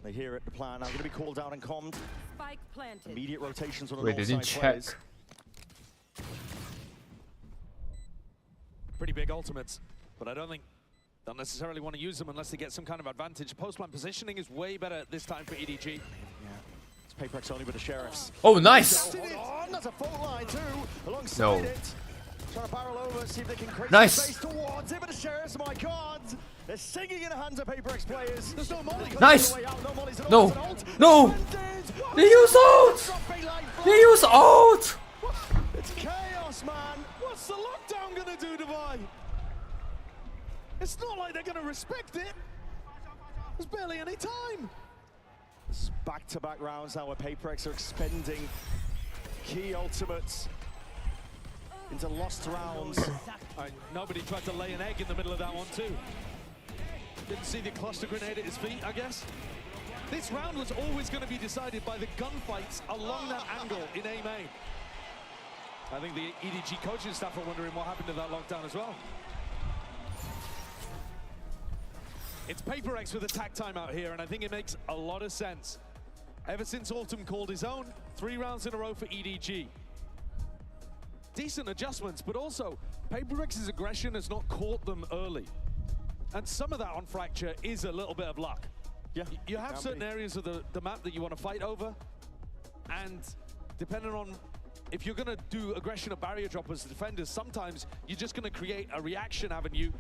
They hear it, the plan now going to be called down and commed. Spike planted. Immediate rotations on the Wait, north they didn't side check. players. Pretty big ultimates, but I don't think they'll necessarily want to use them unless they get some kind of advantage. Post-plant positioning is way better this time for EDG. Yeah. It's PRX only with the sheriffs. Oh, nice. That's a fault line too, alongside No. it. Trying to barrel over, see if they can create Nice. space towards it, but the sheriffs, my God, they're singing in the hands of PRX players. There's no molly. Nice. No, No. They use ult. They use ult. It's chaos, man. What's the lockdown gonna do, Divide? It's not like they're gonna respect it. There's barely any time. It's back-to-back rounds now where PRX are expending key ultimates into lost rounds. Nobody tried to lay an egg in the middle of that one too. Didn't see the cluster grenade at his feet, I guess. This round was always going to be decided by the gunfights along that angle in A main. I think the EDG coaching staff are wondering what happened to that lockdown as well. It's PRX with attack time out here, and I think it makes a lot of sense. Ever since Autumn called his own, 3 rounds in a row for EDG. Decent adjustments, but also PRX's aggression has not caught them early. And some of that on Fracture is a little bit of luck. Yeah, you have certain areas of the map that you want to fight over, and depending on if you're going to do aggression of barrier droppers to defenders, sometimes you're just going to create a reaction avenue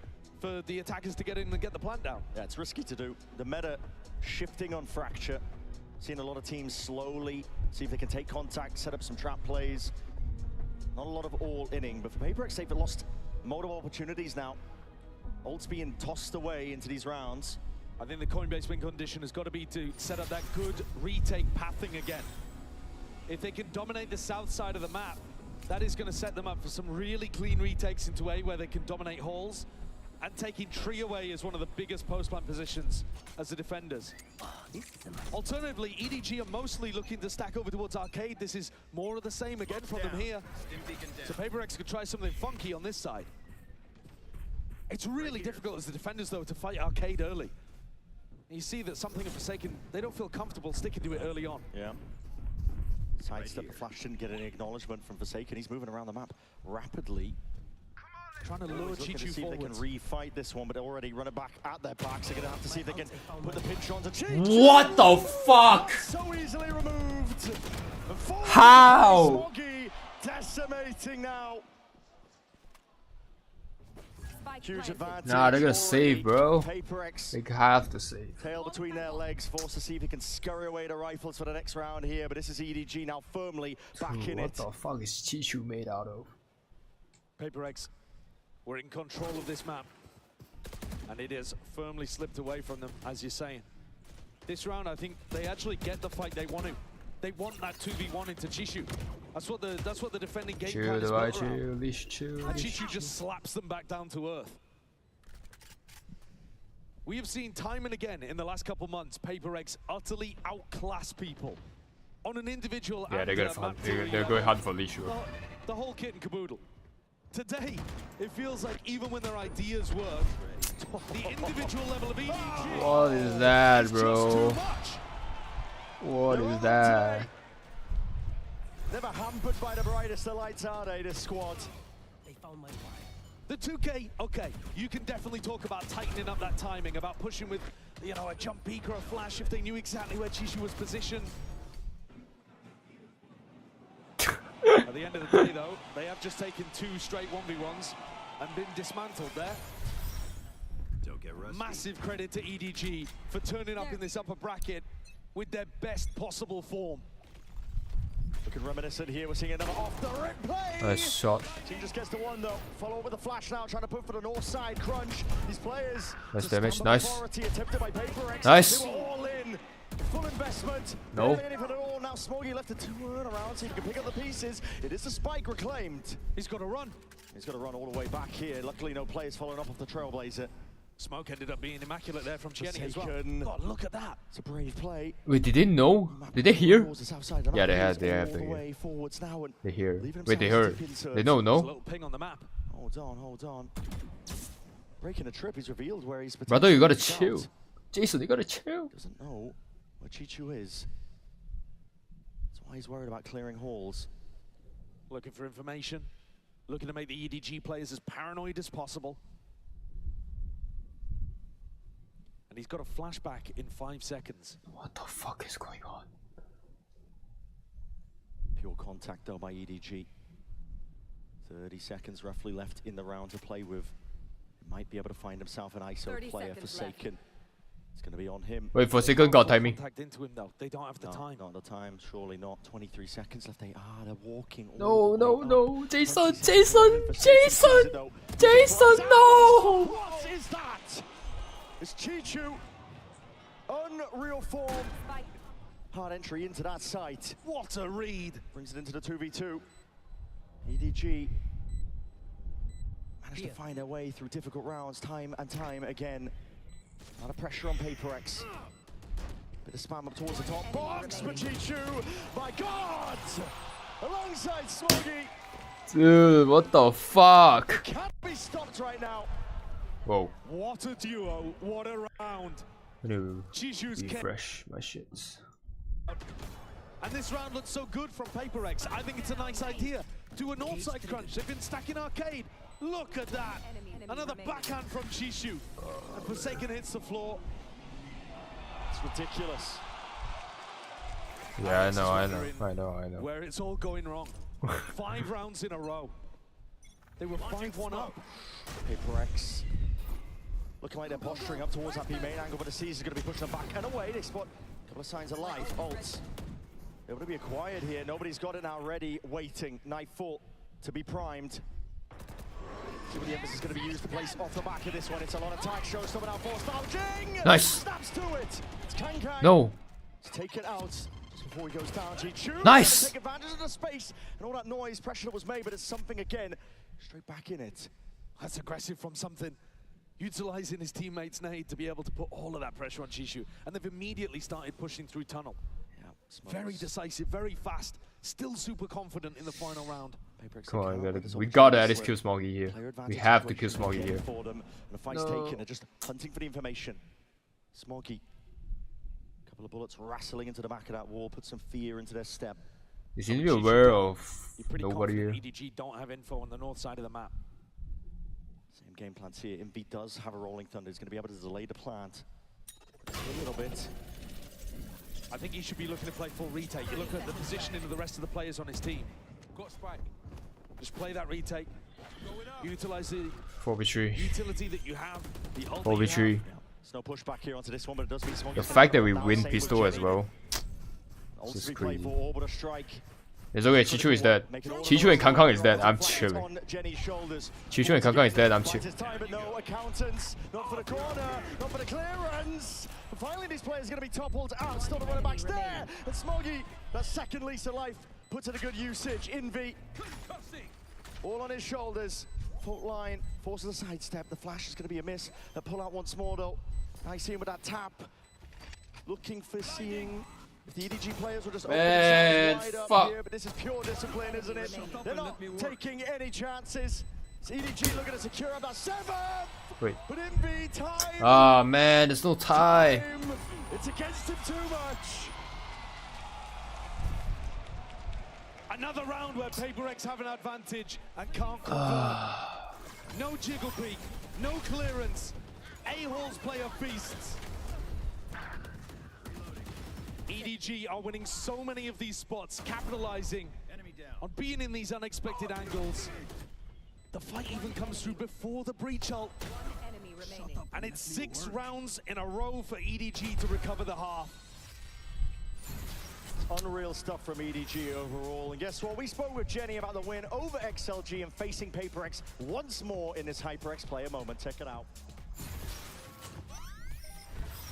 for the attackers to get in and get the plant down. Yeah, it's risky to do. The meta shifting on Fracture. Seeing a lot of teams slowly see if they can take contact, set up some trap plays. Not a lot of all-inning, but for PRX, they've lost multiple opportunities now. Ults being tossed away into these rounds. I think the Coinbase win condition has got to be to set up that good retake pathing again. If they can dominate the south side of the map, That is going to set them up for some really clean retakes into A where they can dominate halls. And taking tree away is one of the biggest post-plant positions as the defenders. Alternatively, EDG are mostly looking to stack over towards Arcade. This is more of the same again from them here. So PRX could try something funky on this side. It's really difficult as the defenders, though, to fight Arcade early. And you see that something of Forsaken, they don't feel comfortable sticking to it early on. Yeah. Sidestep, the flash didn't get any acknowledgement from Forsaken. He's moving around the map rapidly. Trying to lure Chichu see if they can forwards. refight this one, but already run it back at their backs. They're going to have to see if they can put the pinch onto Chichu. What the fuck? So easily removed. How? Smoggy decimating now. Huge advantage. Nah, they're gonna save, bro. PRX. They have to save. Tail between their legs, forced to see if he can scurry away the rifles for the next round here. But this is EDG now firmly back in it. What the fuck is Chichu made out of? PRX were in control of this map. And it has firmly slipped away from them, as you're saying. This round, I think they actually get the fight they want to. They want that 2v1 into Chichu. That's what the defending game plan is built around. And Chichu just slaps them back down to earth. We have seen time and again in the last couple months, PRX utterly outclass people on an individual. Yeah, they're going hard for Lishu. The whole kit and caboodle. Today, it feels like even when their ideas work, the individual level of EDG. What is that, bro? What is that? Never hampered by the brightest of lights, are they, this squad? They found my wire. The 2K, okay, you can definitely talk about tightening up that timing, about pushing with, you know, a jump peek or a flash if they knew exactly where Chichu was positioned. At the end of the day, though, they have just taken 2 straight 1v1s and been dismantled there. Don't get rusty. Massive credit to EDG for turning up in this upper bracket with their best possible form. Looking reminiscent here, we're seeing another off the rip play. Nice shot. Team just gets to one though. Follow up with the flash now, trying to put for the north side crunch. These players. Nice damage, nice. By PRX. Nice. They were all in. Full investment. No. Now Smoggy left to turn around, see if he can pick up the pieces. It is the spike reclaimed. He's got to run. He's got to run all the way back here. Luckily, no players following up off the Trailblazer. Smoke ended up being immaculate there from Chenny as well. Forsaken. God, look at that. It's a brave play. Wait, they didn't know? Did they hear? Yeah, they have to hear. They hear. Wait, they heard. They know, no? A little ping on the map. Hold on, hold on. Breaking a trip, he's revealed where he's. Brother, you gotta chill. Jason, you gotta chill. Doesn't know where Chichu is. That's why he's worried about clearing halls. Looking for information. Looking to make the EDG players as paranoid as possible. And he's got a flashback in 5 seconds. What the fuck is going on? Pure contact though by EDG. 30 seconds roughly left in the round to play with. Might be able to find himself an ISO player. Forsaken. It's going to be on him. Wait, Forsaken got timing. Contact into him though. They don't have the time. Not the time, surely not. 23 seconds left. They're walking. No, no, no. Jason, Jason, Jason, Jason, no! What is that? It's Chichu. Unreal form. Hard entry into that site. What a read. Brings it into the 2v2. EDG managed to find their way through difficult rounds time and time again. A lot of pressure on PRX. Bit of spam up towards the top box for Chichu. My God! Alongside Smoggy. Dude, what the fuck? Can't be stopped right now. Whoa. What a duo. What a round. Chichu's refresh my shits. And this round looks so good from PRX. I think it's a nice idea. Do a north side crunch. They've been stacking Arcade. Look at that. Another backhand from Chichu. And Forsaken hits the floor. It's ridiculous. Yeah, I know. Where it's all going wrong. 5 rounds in a row. They were 5-1 up. PRX looking like they're posturing up towards that B main angle, but the C's is going to be pushing them back and away. They spot a couple of signs of life. Ults able to be acquired here. Nobody's got it now ready, waiting. Nightfall to be primed. See what the emphasis is going to be used to place off the back of this one. It's a lot of tag show. Someone out for Jing. Nice. Snaps to it. It's Kang. No. It's taken out. Just before he goes down. Nice. Take advantage of the space and all that noise, pressure that was made, but it's something again. Straight back in it. That's aggressive from something. Utilizing his teammates' nade to be able to put all of that pressure on Chishu. And they've immediately started pushing through tunnel. Yeah, very decisive, very fast. Still super confident in the final round. Come on, we gotta at least kill Smoggy here. We have to kill Smoggy here. For them. And the fight's taken. They're just hunting for the information. Smoggy. Couple of bullets wrestling into the back of that wall. Put some fear into their step. You seem to be aware of nobody here. EDG don't have info on the north side of the map. Same game plans here. Invi does have a rolling thunder. He's going to be able to delay the plant a little bit. I think he should be looking to play full retake. You look at the positioning of the rest of the players on his team. Got spike. Just play that retake. Utilize the 4v3. utility that you have. The 4v3. There's no pushback here onto this one, but it does mean Smoggy. The fact that we win pistol as well. This is crazy. It's okay, Chichu is dead. Chichu and Kang Kang is dead, I'm chilling. Chichu and Kang Kang is dead, I'm chilling. No accountants, not for the corner, not for the clearance. And finally these players are going to be toppled out, still the running backs there. And Smoggy, that second lease of life, puts in a good usage. Invi, all on his shoulders. Fault line, forces a sidestep. The flash is going to be a miss. They'll pull out once more though. I see him with that tap. Looking for seeing if the EDG players will just open themselves wide up here, but this is pure discipline, isn't it? They're not taking any chances. It's EDG looking to secure up that 7. Wait. But Invi, time. Ah man, there's no tie. It's against him too much. Another round where PRX have an advantage and can't convert. No jiggle peek, no clearance. A-holes player feasts. EDG are winning so many of these spots, capitalizing on being in these unexpected angles. The fight even comes through before the breach ult. And it's 6 rounds in a row for EDG to recover the half. Unreal stuff from EDG overall. And guess what? We spoke with Jenny about the win over XLG and facing PRX once more in this HyperX player moment. Check it out.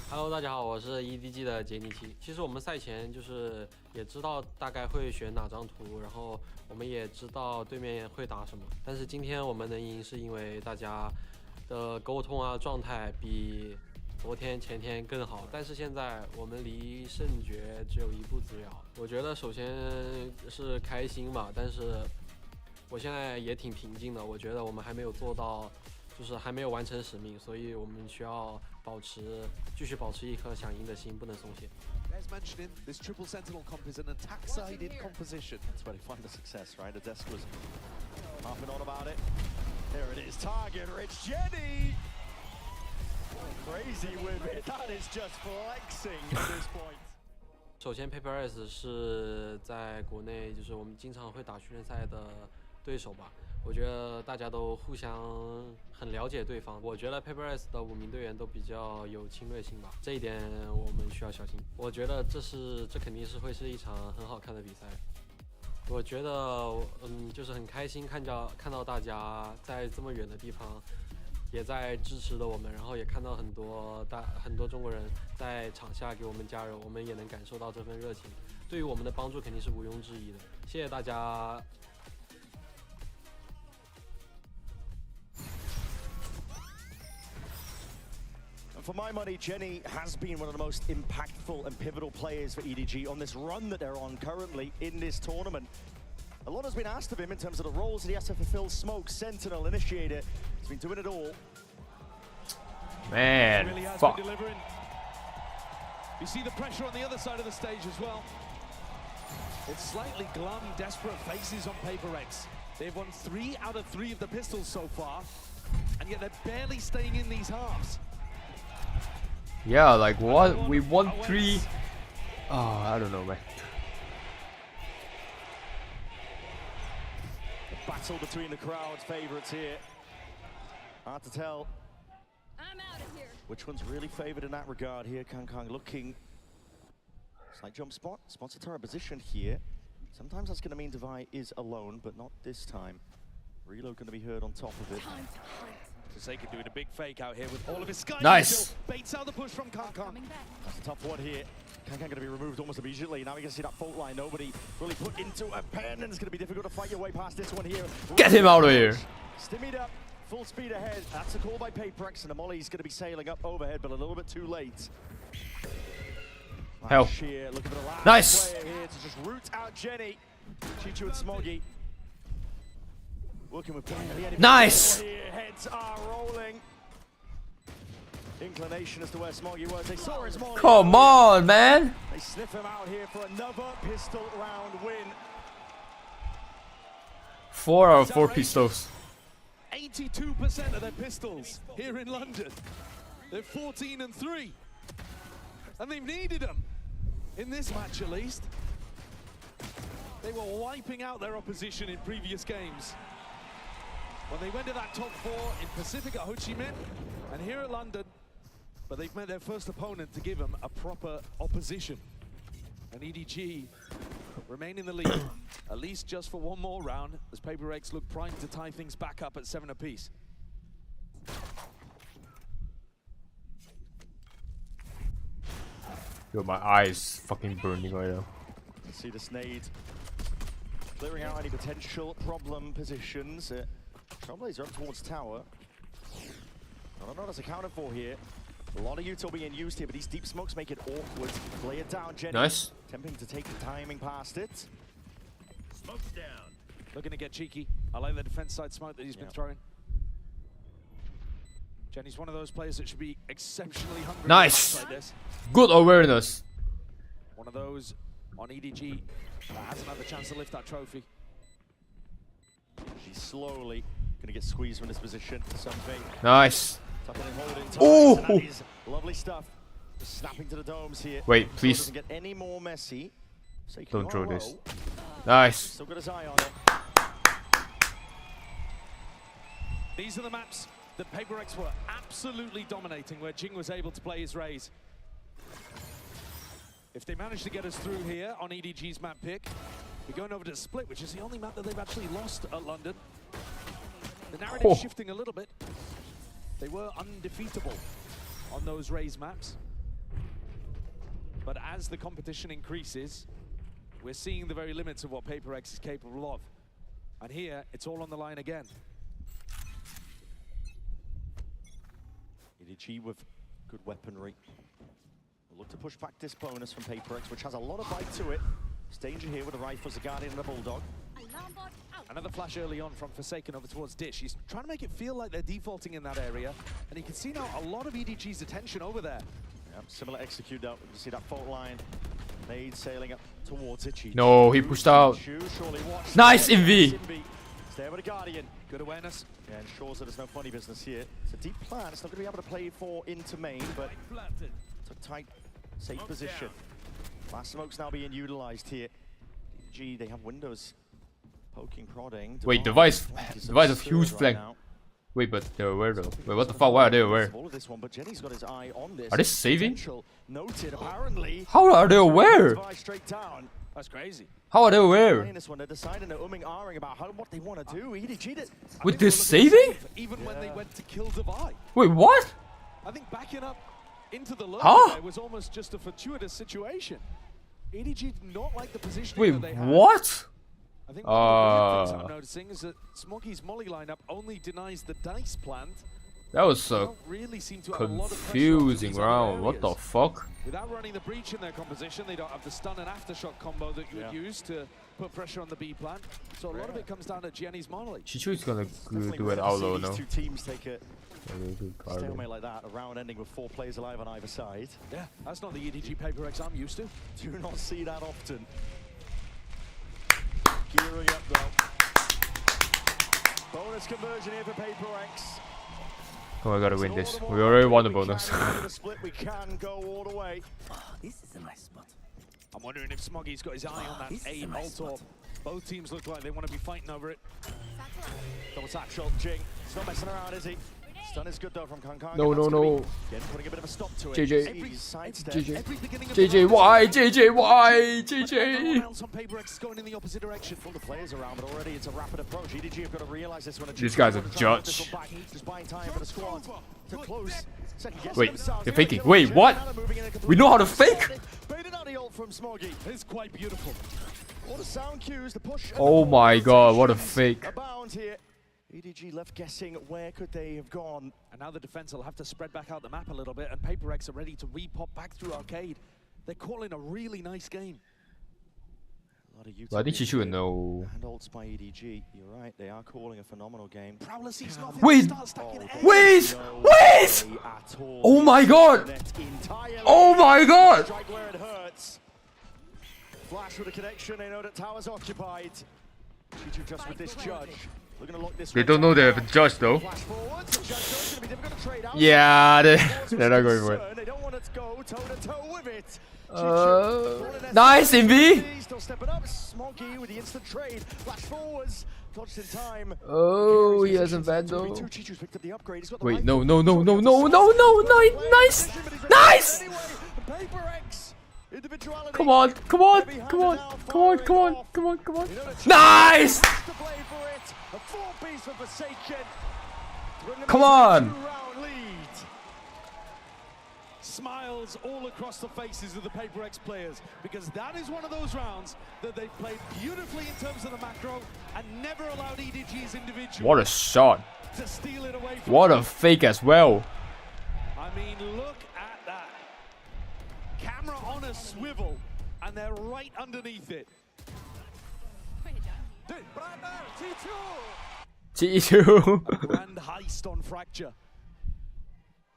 Hello， 大家好，我是 EDG 的杰尼奇。其实我们赛前就是也知道大概会选哪张图，然后我们也知道对面会打什么。但是今天我们能赢，是因为大家的沟通啊状态比昨天前天更好。但是现在我们离胜决只有一步之遥。我觉得首先是开心吧，但是我现在也挺平静的。我觉得我们还没有做到，就是还没有完成使命，所以我们需要继续保持一颗想赢的心，不能松懈。As mentioned, this triple sentinel comp is an attack-sided composition. That's where they find the success, right? The desk was harping on about it. There it is, target rich Jenny. Crazy with it. That is just flexing at this point. 首先 PRX 是在国内就是我们经常会打训练赛的对手吧。我觉得大家都互相很了解对方。我觉得 PRX 的5名队员都比较有侵略性吧，这一点我们需要小心。我觉得这肯定是会是一场很好看的比赛。我觉得就是很开心看到大家在这么远的地方也在支持着我们，然后也看到很多中国人在场下给我们加油，我们也能感受到这份热情，对于我们的帮助肯定是毋庸置疑的。谢谢大家。For my money, Jenny has been one of the most impactful and pivotal players for EDG on this run that they're on currently in this tournament. A lot has been asked of him in terms of the roles that he has to fulfill: Smoke, Sentinel, Initiator. He's been doing it all. Man, really has fuck. been delivering. You see the pressure on the other side of the stage as well. It's slightly glum, desperate faces on PRX. They've won 3 out of 3 of the pistols so far, and yet they're barely staying in these halves. Yeah, like what? We won 3. Oh, I don't know, man. The battle between the crowd's favorites here. Hard to tell. I'm out of here. Which one's really favored in that regard here? Kang Kang looking. Slight jump spot. Spots a turret position here. Sometimes that's going to mean Devi is alone, but not this time. Reload going to be heard on top of it. Forsaken doing a big fake out here with all of his sky. Nice. Baits out the push from Kankan. That's a tough one here. Kankan going to be removed almost immediately. Now we can see that fault line. Nobody really put into a pen, and it's going to be difficult to fight your way past this one here. Get him out of here. Stimmied up, full speed ahead. That's a call by PRX, and the Molly's going to be sailing up overhead, but a little bit too late. Hell. Sheer, looking for the last Nice. player here to just root out Jenny. Chichu and Smoggy. Working with Nice. here. Heads are rolling. Inclination as to where Smoggy was. They saw his Molly. Come on, man. They sniff him out here for another pistol round win. 4 out of 4 pistols. 82% of their pistols here in London. They're 14-3. And they've needed them. In this match, at least. They were wiping out their opposition in previous games. When they went to that top 4 in Pacific at Ho Chi Minh and here at London, but they've met their first opponent to give them a proper opposition. And EDG remain in the lead, at least just for one more round, as PRX look primed to tie things back up at 7 apiece. Yo, my eyes fucking burning right now. You see the Snade clearing out any potential problem positions. Trailblazer up towards tower. I don't know what's accounted for here. A lot of util being used here, but these deep smokes make it awkward. Lay it down, Jenny. Nice. Attempting to take the timing past it. Smoke's down. Looking to get cheeky. I like the defense side smoke that he's been throwing. Jenny's one of those players that should be exceptionally hungry. Nice. Like this. Good awareness. One of those on EDG that has another chance to lift that trophy. She's slowly gonna get squeezed from this position. Something. Nice. Tucking and holding tight. Oh. And that is lovely stuff. Just snapping to the domes here. Wait, So it please. doesn't get any more messy. Don't throw this. Nice. Still got his eye on it. These are the maps that PRX were absolutely dominating, where Jing was able to play his Rays. If they manage to get us through here on EDG's map pick, we're going over to Split, which is the only map that they've actually lost at London. The narrative's shifting a little bit. They were undefeatable on those Rays maps. But as the competition increases, we're seeing the very limits of what PRX is capable of. And here, it's all on the line again. EDG with good weaponry. We'll look to push back this bonus from PRX, which has a lot of bite to it. There's danger here with the rifles, the Guardian and the Bulldog. Another flash early on from Forsaken over towards Dish. He's trying to make it feel like they're defaulting in that area. And you can see now a lot of EDG's attention over there. Yep, similar execute out. You can see that fault line. Nade sailing up towards it. No, he pushed out. Nice MV. Stay with the Guardian. Good awareness. Yeah, ensures that there's no funny business here. It's a deep plan. It's not going to be able to play for into main, but it's a tight, safe position. Last smoke's now being utilized here. EDG, they have windows. Poking, prodding. Wait, device of huge flank. Wait, but they're aware though. Wait, what the fuck? Why are they aware? Are they saving? Noted, apparently. How are they aware? That's crazy. How are they aware? They're deciding, they're umming about what they want to do. EDG did. With this saving? Even when they went to kill Devi. Wait, what? I think backing up into the lurk there was almost just a fortuitous situation. EDG did not like the position that they had. What? I think one of the weird things I'm noticing is that Smoggy's Molly lineup only denies the dice plant. That was so really seem to have a lot of confusing round. What the fuck? Without running the breach in their composition, they don't have the stun and aftershock combo that you would use to put pressure on the B plant. So a lot of it comes down to Jenny's Molly. Chichu's gonna do it out low now. These two teams take a stalemate like that, a round ending with 4 players alive on either side. Yeah, that's not the EDG PRX I'm used to. Do not see that often. Gearing up though. Bonus conversion here for PRX. Oh, I gotta win this. We already won the bonus. We can go all the way. This is a nice spot. I'm wondering if Smoggy's got his eye on that A Molotov. Both teams look like they want to be fighting over it. Double satchel, Jing. He's not messing around, is he? Stun is good though from Kangkang. No, no, no. Again, putting a bit of a stop to it. JJ. Sidestep. JJ, why? JJ, why? JJ. On PRX going in the opposite direction. Full the players around, but already it's a rapid approach. EDG have got to realize this when This guy's a judge. Just buying time for the squad to close. Wait, you're faking. Wait, what? We know how to fake? From Smoggy. It's quite beautiful. All the sound cues, the push. Oh my god, what a fake. Abound here. EDG left guessing where could they have gone. And now the defense will have to spread back out the map a little bit, and PRX are ready to re-pop back through Arcade. They're calling a really nice game. A lot of Well, I think she should know. Handholds by EDG. You're right, they are calling a phenomenal game. Wait! Wait! Wait! Oh my god! Oh my god! Strike where it hurts. Flash with a connection, they know that tower's occupied. Chichu just with this judge. Looking to lock this. They don't know they have a judge though. Yeah, they're not going for it. They don't want it to go toe to toe with it. Nice, Invi! Still stepping up. Smoggy with the instant trade. Flash forwards. Dodged in time. Oh, he has a vandal. Wait, no, no, nice! Nice! Come on, come on, come on, come on, come on, come on, come on. Nice! Come on! Smiles all across the faces of the PRX players, because that is one of those rounds that they've played beautifully in terms of the macro and never allowed EDG's individual. What a shot. To steal it away from what a fake as well. I mean, look at that. Camera on a swivel, and they're right underneath it. T2. Grand heist on Fracture.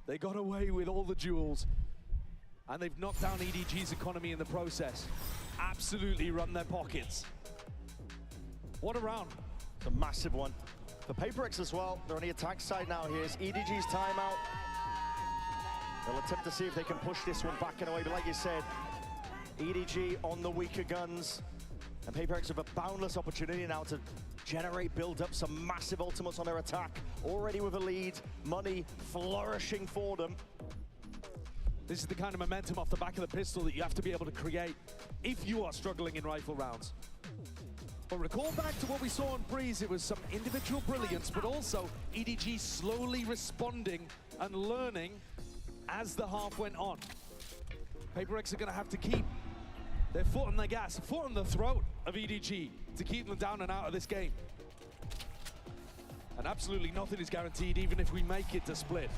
They got away with all the jewels, and they've knocked down EDG's economy in the process. Absolutely run their pockets. What a round. It's a massive one. For PRX as well, they're on the attack side now. Here's EDG's timeout. They'll attempt to see if they can push this one back and away, but like you said, EDG on the weaker guns. And PRX have a boundless opportunity now to generate, build up some massive ultimates on their attack. Already with a lead, money flourishing for them. This is the kind of momentum off the back of the pistol that you have to be able to create if you are struggling in rifle rounds. But recall back to what we saw on Breeze, it was some individual brilliance, but also EDG slowly responding and learning as the half went on. PRX are going to have to keep their foot on the gas, foot on the throat of EDG to keep them down and out of this game. And absolutely nothing is guaranteed, even if we make it to split.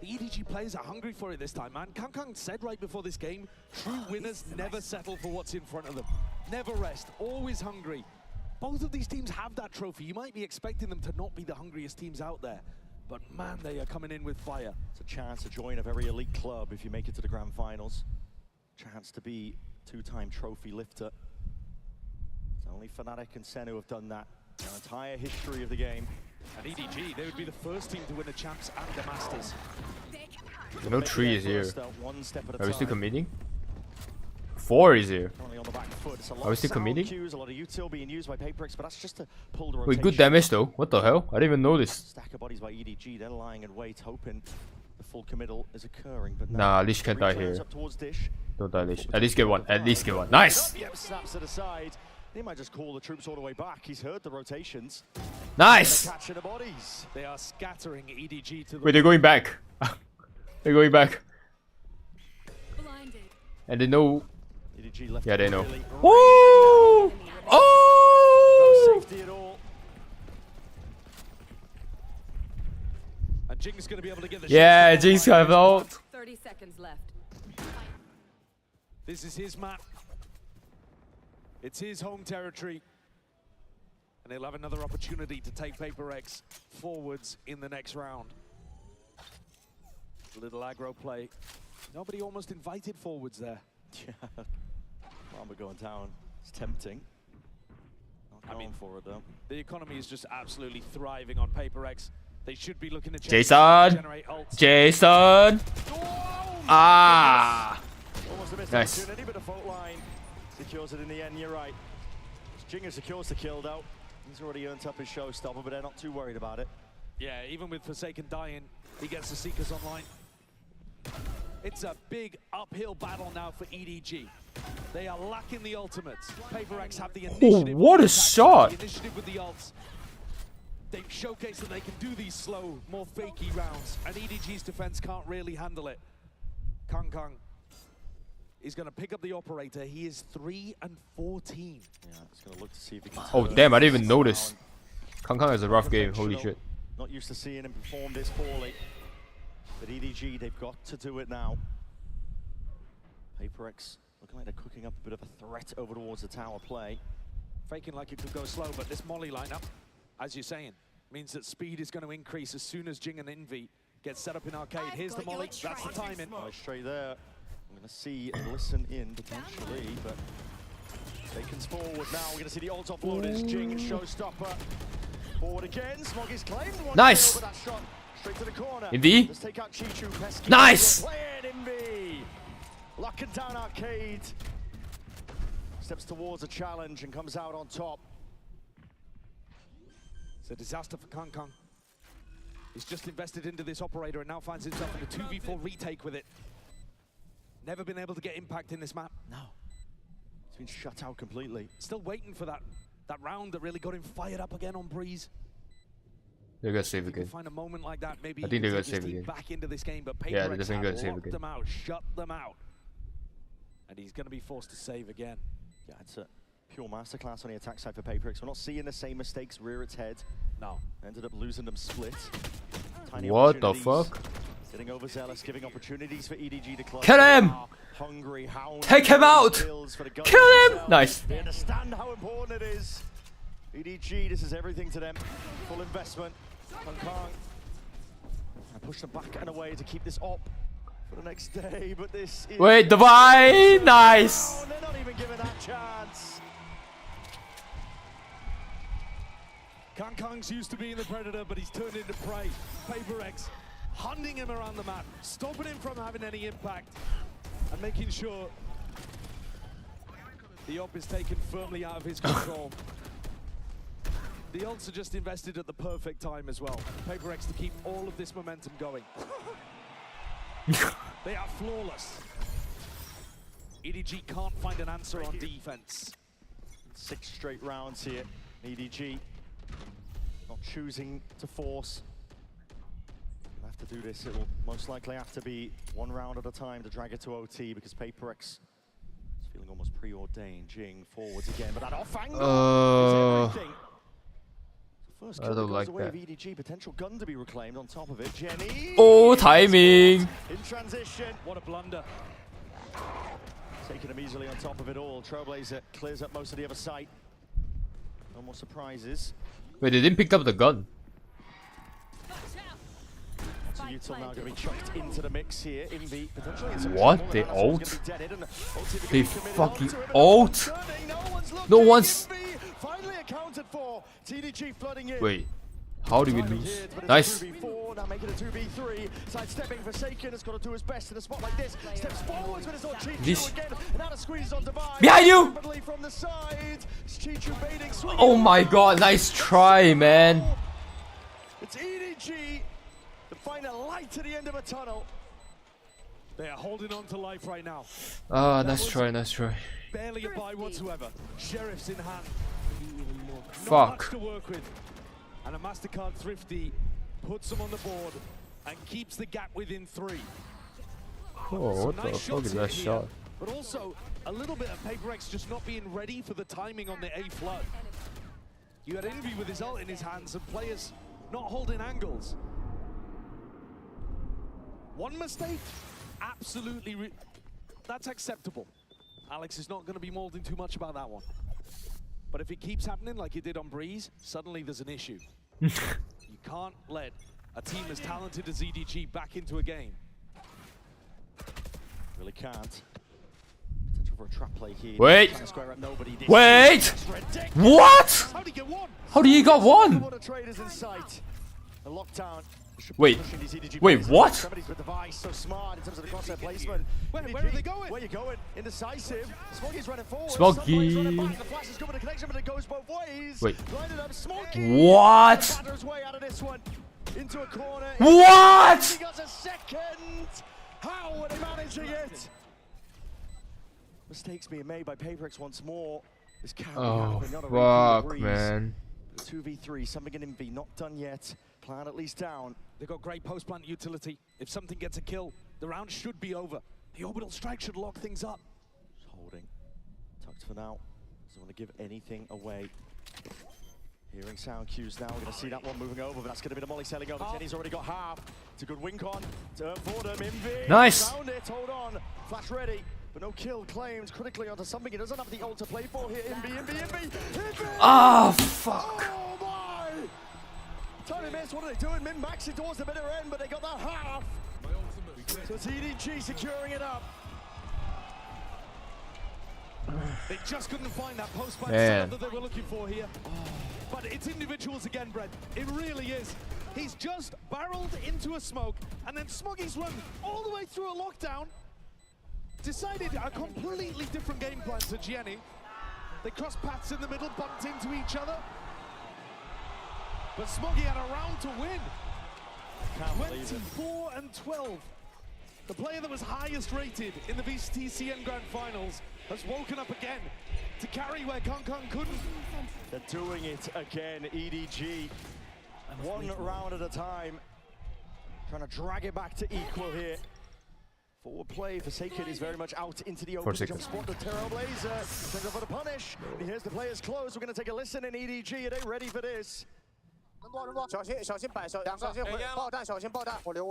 The EDG players are hungry for it this time, man. Kangkang said right before this game, true winners never settle for what's in front of them. Never rest, always hungry. Both of these teams have that trophy. You might be expecting them to not be the hungriest teams out there, but man, they are coming in with fire. It's a chance to join a very elite club if you make it to the grand finals. Chance to be two-time trophy lifter. It's only Fnatic and Sen who have done that in their entire history of the game. And EDG, they would be the first team to win the Champs and the Masters. No 3 is here. One step at a Are we still time. committing? 4 is here. On the back foot. It's a lot Are we of still sound committing? cues, a lot of util being used by PRX, but that's just to pull the Wait, rotation. good damage though. What the hell? I didn't even notice. Stack of bodies by EDG, they're lying in wait, hoping the full committal is occurring. But Nah, Lish can't die here. up towards Dish. Don't die, Lish. At least get one. At least get one. Nice! Yep, snaps it aside. He might just call the troops all the way back. He's heard the rotations. Nice! Catching the bodies. They are scattering EDG to the... Wait, they're going back. They're going back. And they know... EDG left. Yeah, they know. Really Woo! Oh! No safety at all. And Jing's going to be able to get the Yeah, shots. Jinx have out. 30 seconds left. This is his map. It's his home territory. And he'll have another opportunity to take PRX forwards in the next round. A little aggro play. Nobody almost invited forwards there. Yeah. Farmer going down. It's tempting. Not going for it though. The economy is just absolutely thriving on PRX. They should be looking to Jason! generate ults. Jason! Ah! Almost a missed Nice. opportunity, but the fault line secures it in the end. You're right. Jinger secures the kill though. He's already earned up his showstopper, but they're not too worried about it. Yeah, even with Forsaken dying, he gets the Seekers online. It's a big uphill battle now for EDG. They are lacking the ultimates. PRX have the initiative. Oh, what a shot! The initiative with the ults. They've showcased that they can do these slow, more fakey rounds, and EDG's defense can't really handle it. Kang is going to pick up the operator. He is 3 and 14. Yeah, he's going to look to see if he can. Oh damn! I didn't even notice. Kang is a rough game. Holy shit. Not used to seeing him perform this poorly. But EDG, they've got to do it now. PRX looking like they're cooking up a bit of a threat over towards the tower play. Faking like it could go slow, but this Molly lineup, as you're saying, means that speed is going to increase as soon as Jing and Envy get set up in arcade. Here's the Molly, that's the timing. Right, straight there. I'm going to see and listen in potentially, but Faken's forward now. We're going to see the ult offloaders. Jing and Showstopper. Forward again. Smoggy's claimed one. Nice. Over that shot. Straight to the corner. Envy. Let's take out Chichu. Pesky. Nice. Envy. Locking down arcade. Steps towards a challenge and comes out on top. It's a disaster for Kang. He's just invested into this operator and now finds himself in a 2v4 retake with it. Never been able to get impact in this map. No. He's been shut out completely. Still waiting for that round that really got him fired up again on Breeze. They're gonna save again. Find a moment like that, maybe I think they're gonna save again. Back into this game, but Yeah, they're definitely gonna save locked again. them out, shut them out, and he's going to be forced to save again. Yeah, it's a pure masterclass on the attack side for PRX. We're not seeing the same mistakes rear its head. No. Ended up losing them split. Tiny What the fuck? Getting overzealous, giving opportunities for EDG to close. Kill him! Hungry, hound. Take him out! Kill him! Nice. They understand how important it is. EDG, this is everything to them. Full investment. Kang. I push them back and away to keep this op for the next day, but this is... Wait, Divine! Nice! They're not even given that chance. Kang's used to being the predator, but he's turned into prey. PRX hunting him around the map, stopping him from having any impact, and making sure the op is taken firmly out of his control. The ults are just invested at the perfect time as well. PRX to keep all of this momentum going. They are flawless. EDG can't find an answer on defense. 6 straight rounds here. EDG not choosing to force. We'll have to do this. It'll most likely have to be 1 round at a time to drag it to OT because PRX is feeling almost preordained. Jing forwards again, but that off angle is everything. First kill goes away of EDG, potential gun to be reclaimed on top of it. Jenny! Oh, timing! In transition. What a blunder. Taking him easily on top of it all. Trailblazer clears up most of the other site. No more surprises. Wait, they didn't pick up the gun. So Util now going to be chucked into the mix here. Envy potentially. What? They ult? They fucking ult? No one's... Finally accounted for. TDG flooding in. Wait, how do we lose? Nice. Now making a 2v3. Sidestepping Forsaken has got to do his best in a spot like this. Steps forwards with his own Chichu again. And now the squeeze on Divine. Behind you! From the side. Chichu baiting. Oh my god, nice try, man. It's EDG to find a light at the end of a tunnel. They are holding on to life right now. Ah, nice try, nice try. Barely a buy whatsoever. Sheriff's in hand. Fuck. Not much to work with. And a MasterCard Thrifty puts them on the board and keeps the gap within 3. Oh, what the fuck is that shot? But also a little bit of PRX just not being ready for the timing on the A flood. You had Envy with his ult in his hands and players not holding angles. One mistake, absolutely, that's acceptable. Alex is not going to be molding too much about that one. But if it keeps happening like it did on Breeze, suddenly there's an issue. You can't let a team as talented as EDG back into a game. Really can't. Potential for a trap play here. Wait! Wait! What? How did he get 1? How did he got 1? Wait. Wait, what? So smart in terms of the crosshair placement. Where are they going? Where you going? Indecisive. Smoggy's running forward. Smoggy. The flash is good with the connection, but it goes both ways. Wait. Blinded up. Smoggy. What? Batters way out of this one. into a corner. What? He got a second. How are they managing it? Mistakes being made by PRX once more. This can't be happening. Not a fuck, repeat of man. 2v3, something in Envy, not done yet. Plan at least down. They've got great post-plant utility. If something gets a kill, the round should be over. The orbital strike should lock things up. Just holding. Tucked for now. Doesn't want to give anything away. Hearing sound cues now. We're going to see that one moving over, but that's going to be the molly sailing over. Jenny's already got half. It's a good win con. Turn for them. Envy. Nice. Found it. Hold on. Flash ready. But no kill claimed critically onto something he doesn't have the ult to play for here. Envy. Ah, fuck. Oh my! Tony missed. What are they doing? Min-maxing towards the bitter end, but they got that half. So it's EDG securing it up. They just couldn't find that post-plant Man. that they were looking for here. But it's individuals again, Brett. It really is. He's just barreled into a smoke, and then Smoggy's run all the way through a lockdown. Decided a completely different game plan to Jenny. They crossed paths in the middle, bumped into each other. But Smoggy had a round to win. 24 and 12. The player that was highest rated in the VCT CN Grand Finals has woken up again to carry where Kong couldn't. They're doing it again, EDG. One round at a time. Trying to drag it back to equal here. Forward play, Forsaken is very much out into the open. Jump spot the Trailblazer. Sends over to punish. And here's the players close. We're going to take a listen in EDG. Are they ready for this? 小心摆手，小心爆弹，小心爆弹。我留，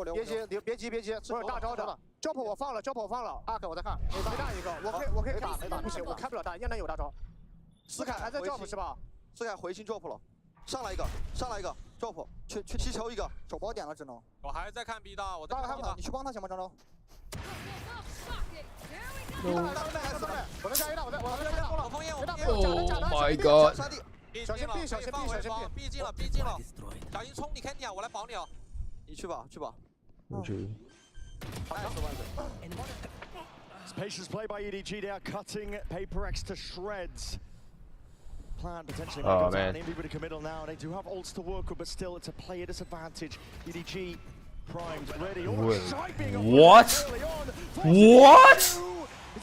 别急，我有大招的。jump 我放了，Ark 我在看，没大一个，我可以打，不行，我开不了大，燕南有大招。思凯还在 jump 是吧？思凯回心 jump 了，上来一个 jump， 去踢球一个，手包点了只能。我还在看 B 大，我在看 B 大，你去帮他行吗，张周？我在下一大，我在我封烟，Oh my god！ 小心 B， 小心 B 进了，小心冲你 Kenny 啊，我来保你哦。你去吧。It's patience play by EDG. They are cutting PRX to shreds. Plan potentially might go down. Envy with a committal now. They do have ults to work with, but still it's a player disadvantage. EDG primed, ready. What?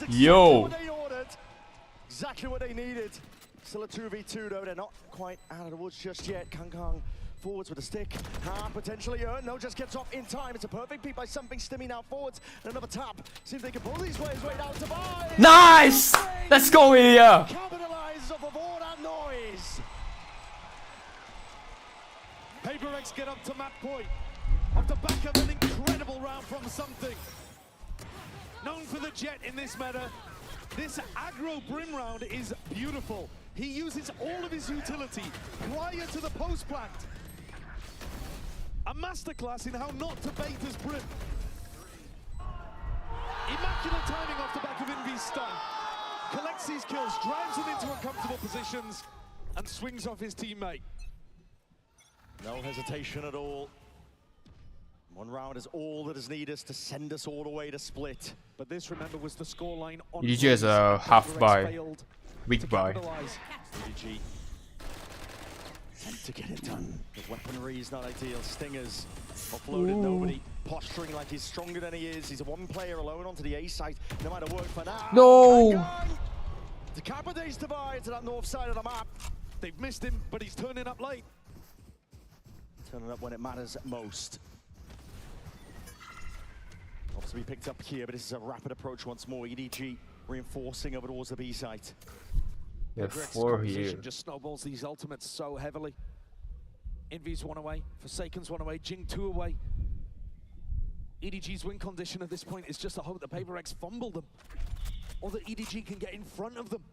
Yo. Exactly what they needed. Still a 2v2 though, they're not quite out of the woods just yet. Kong forwards with a stick. Potentially earned, no, just gets off in time. It's a perfect peek by something. Stimmy now forwards. And another tap. See if they can pull these players way down to buy. Nice! Let's go, Ilya! Capitalize off of all that noise. PRX get up to map point. Off the back of an incredible round from something. Known for the jet in this meta. This aggro brim round is beautiful. He uses all of his utility prior to the post plant. A masterclass in how not to bait his brim. Immaculate timing off the back of Envy's stun. Collects these kills, drives him into uncomfortable positions, and swings off his teammate. No hesitation at all. One round is all that is needed to send us all the way to split. But this, remember, was the scoreline on EDG is a half buy. Weak buy. EDG to get it done. The weaponry is not ideal. Stingers offloaded, nobody posturing like he's stronger than he is. He's a one player alone onto the A site. No matter work for now. No! Decapitates to buy to that north side of the map. They've missed him, but he's turning up late. Turning up when it matters most. Obviously picked up here, but this is a rapid approach once more. EDG reinforcing over towards the B site. Yeah, 4 here. Just snowballs these ultimates so heavily. Envy's one away, Forsaken's one away, Jing 2 away. EDG's win condition at this point is just to hope that PRX fumble them, or that EDG can get in front of them.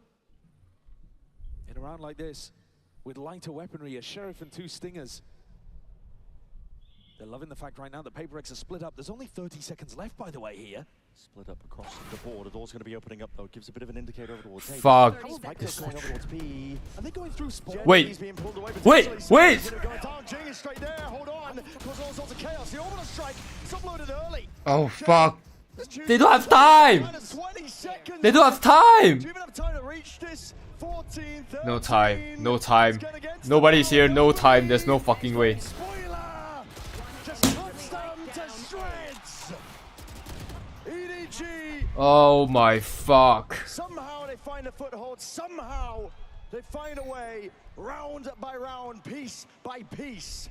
In a round like this, with lighter weaponry, a Sheriff and 2 Stingers. They're loving the fact right now that PRX are split up. There's only 30 seconds left, by the way, here. Split up across the board. The door's going to be opening up, though. It gives a bit of an indicator over towards A. Fuck. Going over towards B. Are they going through spawn? Wait. Jing is straight there. Hold on. Cause all sorts of chaos. The orbital strike is uploaded early. Oh, fuck. They don't have time. They don't have time. Do you even have time to reach this? 14, 13. No time. Nobody's here. No time. There's no fucking way. Spoiler! EDG. Oh my fuck. Somehow they find a foothold. Somehow they find a way, round by round, piece by piece.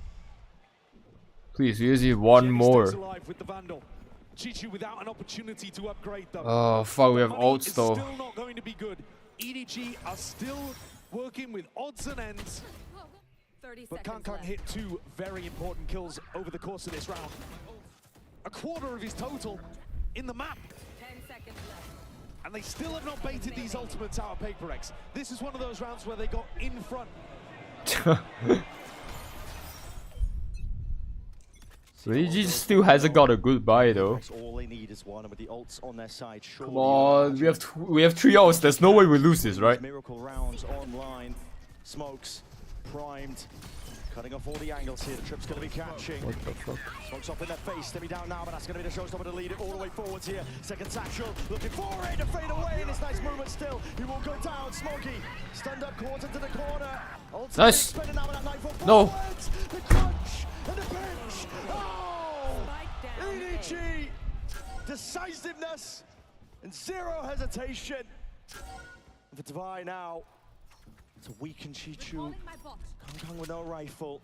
Please, use one more. Chichu without an opportunity to upgrade them. Oh fuck, we have ults though. Still not going to be good. EDG are still working with odds and ends. But Kankan hit 2 very important kills over the course of this round. A quarter of his total in the map. 10 seconds left. And they still have not baited these ultimates out of PRX. This is one of those rounds where they got in front. So EDG still hasn't got a good buy though. All they need is one, and with the ults on their side, Come on, we have 3 ults. There's no way we lose this, right? Miracle rounds online. Smokes primed. Cutting off all the angles here. The trip's going to be catching. What the fuck? Smokes off in their face. Stimmy down now, but that's going to be the showstopper to lead it all the way forwards here. Second satchel. Looking for it to fade away. And it's nice movement still. He will go down. Smokey. Stunned up quarter to the corner. Nice. No. The crunch and the pinch. Oh! EDG. Decisiveness and zero hesitation. And for Divine now. To weaken Chichu. Kankan with no rifle.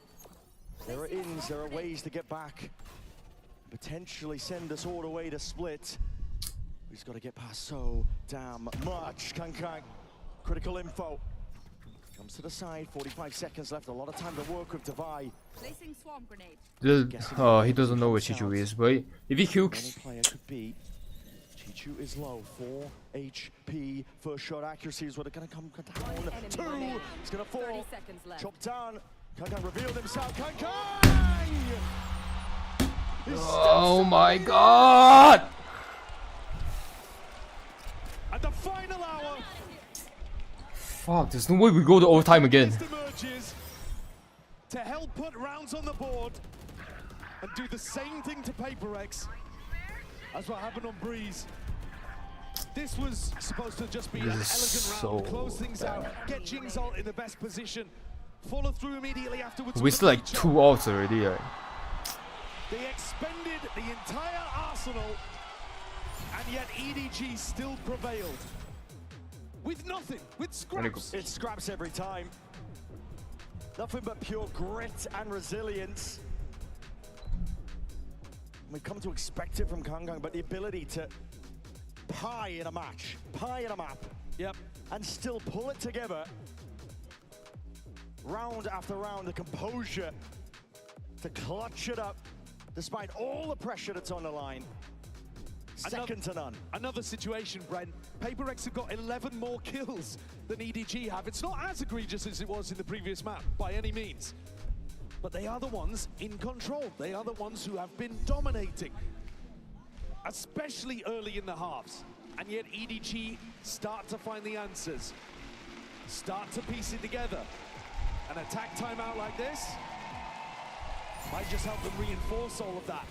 There are ins, there are ways to get back. Potentially send us all the way to split. He's got to get past so damn much. Kankan, critical info. Comes to the side, 45 seconds left. A lot of time to work with Divide. Placing swarm grenade. Oh, he doesn't know where Chichu is, but if he Any cukes. player could be. Chichu is low, 4 HP. First shot accuracy is what it's gonna come down. 2, it's gonna fall. 30 seconds left. Chop down. Kankan revealed himself. Kankan! Oh my god! At the final hour. Fuck, there's no way we go to overtime again. Emerges to help put rounds on the board and do the same thing to PRX as what happened on Breeze. This was supposed to just be an elegant round, close things out, get Jing's ult in the best position, follow through immediately afterwards. We still like 2 ults already. Right? They expended the entire arsenal, and yet EDG still prevailed. With nothing, with scraps. It's scraps every time. Nothing but pure grit and resilience. We've come to expect it from Kankan, but the ability to pie in a match, pie in a map, yep, and still pull it together. Round after round, the composure to clutch it up, despite all the pressure that's on the line. Second to none. Another situation, Brent. PRX have got 11 more kills than EDG have. It's not as egregious as it was in the previous map, by any means. But they are the ones in control. They are the ones who have been dominating, especially early in the halves. And yet EDG start to find the answers, start to piece it together. An attack timeout like this might just help them reinforce all of that.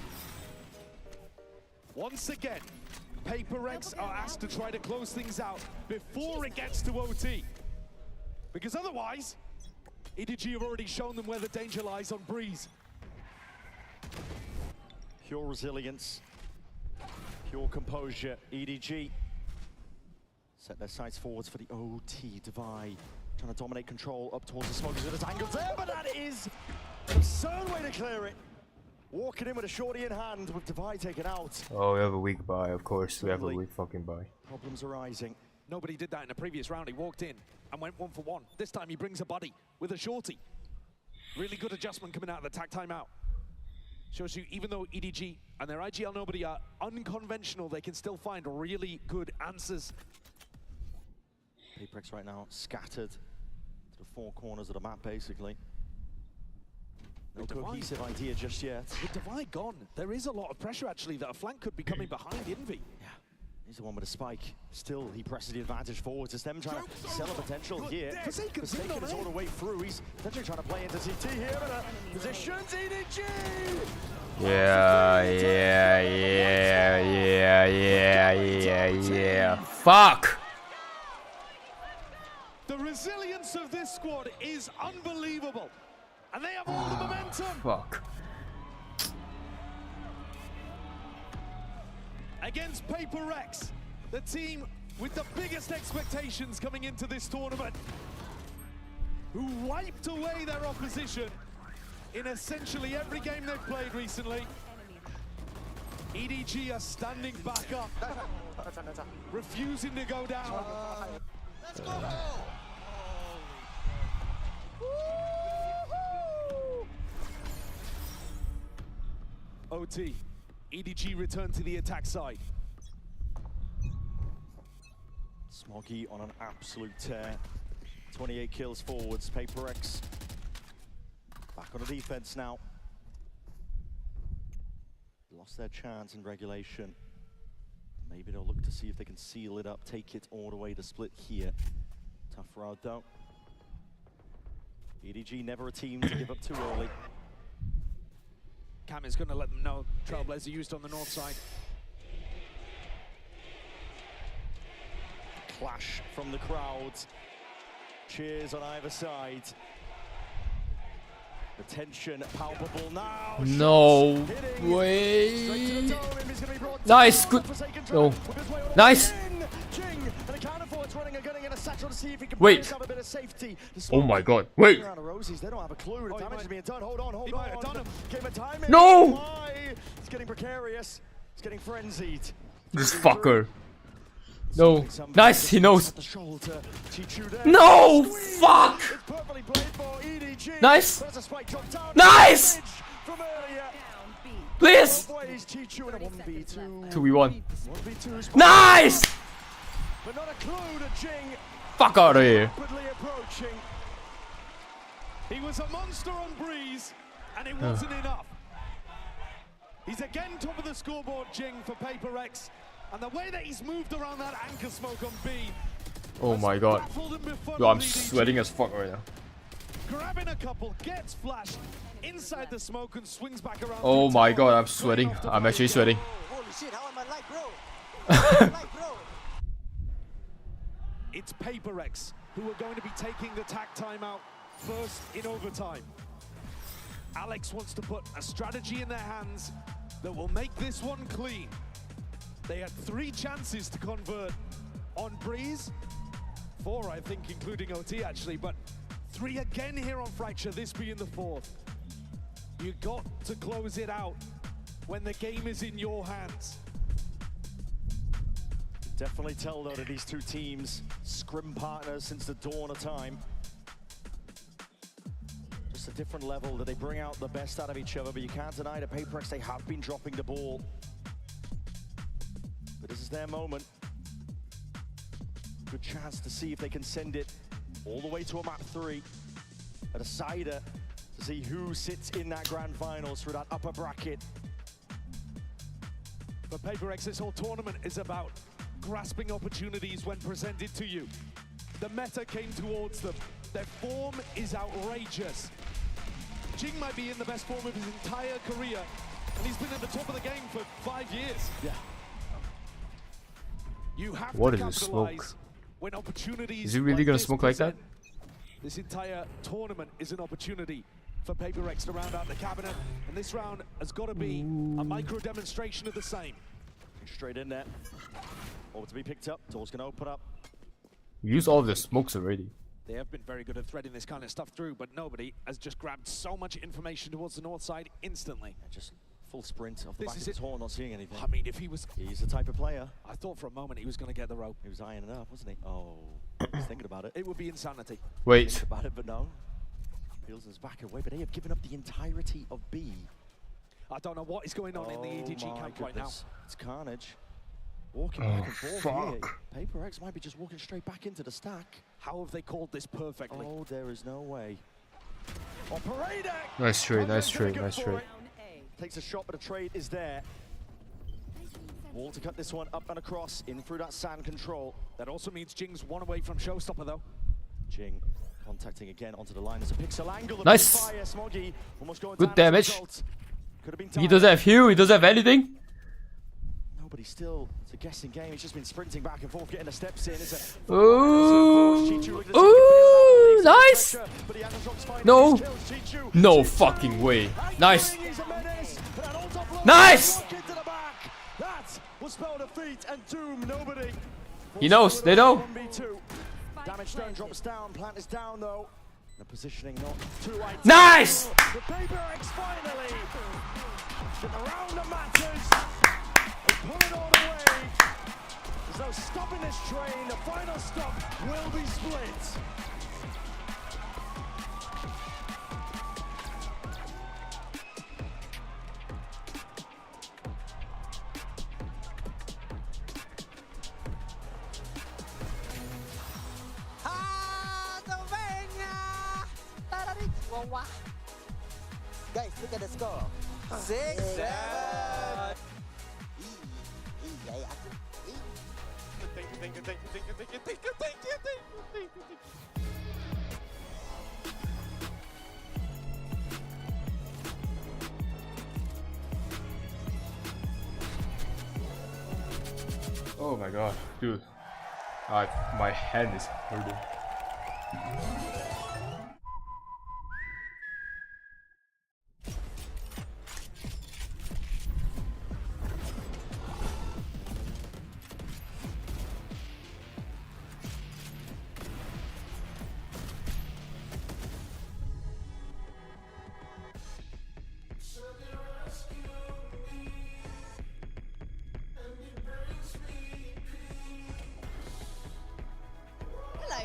Once again, PRX are asked to try to close things out before it gets to OT. Because otherwise, EDG have already shown them where the danger lies on Breeze. Pure resilience, pure composure. EDG set their sights forwards for the OT. Divide trying to dominate control up towards the smokers with his angles there, but that is an absurd way to clear it. Walking in with a shorty in hand with Divide taken out. Oh, we have a weak buy, of course. We have a weak fucking buy. Problems arising. Nobody did that in the previous round. He walked in and went 1 for 1. This time he brings a buddy with a shorty. Really good adjustment coming out of the tag timeout. Shows you, even though EDG and their IGL nobody are unconventional, they can still find really good answers. PRX right now scattered to the 4 corners of the map, basically. No cohesive idea just yet. With Divide gone, there is a lot of pressure actually that a flank could be coming behind Envy. Yeah, he's the one with a spike. Still, he presses the advantage forwards. It's them trying to sell a potential here. Forsaken is all the way through. He's potentially trying to play into CT here, but positions EDG! Yeah. Fuck! The resilience of this squad is unbelievable. And they have all the momentum. Fuck. against PRX, the team with the biggest expectations coming into this tournament, who wiped away their opposition in essentially every game they've played recently. EDG are standing back up, refusing to go down. Let's go! OT, EDG return to the attack side. Smoggy on an absolute tear. 28 kills forwards. PRX back on the defense now. Lost their chance in regulation. Maybe they'll look to see if they can seal it up, take it all the way to split here. Tough road though. EDG never a team to give up too early. Cam is going to let them know Trailblazer used on the north side. Clash from the crowds. Cheers on either side. The tension palpable now. No way. Nice, good. No. Nice. Wait. Oh my god. Wait. No. It's getting precarious. It's getting frenzied. This fucker. No. Nice, he knows. No! Fuck! Nice! Nice! Please! 2v1. Nice! Fuck out of here. He was a monster on Breeze, and it wasn't enough. He's again top of the scoreboard, Jing, for PRX. And the way that he's moved around that anchor smoke on B. Oh my god. Yo, I'm sweating as fuck right now. Grabbing a couple, gets flashed inside the smoke and swings back around. Oh my god, I'm sweating. I'm actually sweating. Holy shit, how am I light, bro? It's PRX who are going to be taking the tack timeout first in overtime. Alex wants to put a strategy in their hands that will make this one clean. They had 3 chances to convert on Breeze. 4, I think, including OT actually, but 3 again here on Fracture, this being the 4th. You got to close it out when the game is in your hands. Definitely tell though that these two teams, scrim partners since the dawn of time. Just a different level that they bring out the best out of each other, but you can't deny that PRX, they have been dropping the ball. But this is their moment. Good chance to see if they can send it all the way to a map 3. A decider to see who sits in that grand finals through that upper bracket. For PRX, this whole tournament is about grasping opportunities when presented to you. The meta came towards them. Their form is outrageous. Jing might be in the best form of his entire career, and he's been at the top of the game for 5 years. Yeah. You have what to is this smoke? When opportunities is he really gonna smoke like that? This entire tournament is an opportunity for PRX to round out the cabinet, and this round has got to be a micro demonstration of the same. Straight in there. All to be picked up. Door's gonna open up. Use all the smokes already. They have been very good at threading this kind of stuff through, but nobody has just grabbed so much information towards the north side instantly. Just full sprint off the back of his horn, not seeing anything. I mean, if he was... He's the type of player. I thought for a moment he was going to get the rope. He was eyeing it up, wasn't he? Oh, he's thinking about it. It would be insanity. Wait. Thinking about it, but no. Peels his back away, but they have given up the entirety of B. I don't know what is going on in the EDG camp right now. It's carnage. Walking back and forth here. PRX might be just walking straight back into the stack. How have they called this perfectly? Oh, there is no way. On Parade! Nice trade, nice trade, nice trade. Takes a shot, but a trade is there. Wall to cut this one up and across, in through that sand control. That also means Jing's 1 away from Showstopper, though. Jing contacting again onto the line. There's a pixel angle. Nice! Smoggy almost going good damage. He doesn't have heal, he doesn't have anything. But he's still, it's a guessing game. He's just been sprinting back and forth, getting the steps in. Ooh, nice! No, no fucking way. Nice. Nice! spell defeat and doom nobody. He knows. They know. 1v2. Damage stone drops down. Plant is down though. The positioning not too ideal. Nice! The PRX finally. To the round that matters. They pull it all the way. There's no stopping this train. The final stop will be split. Guys, look at the score. 6-7. Thank you. Oh my god, dude. My hand is hurting.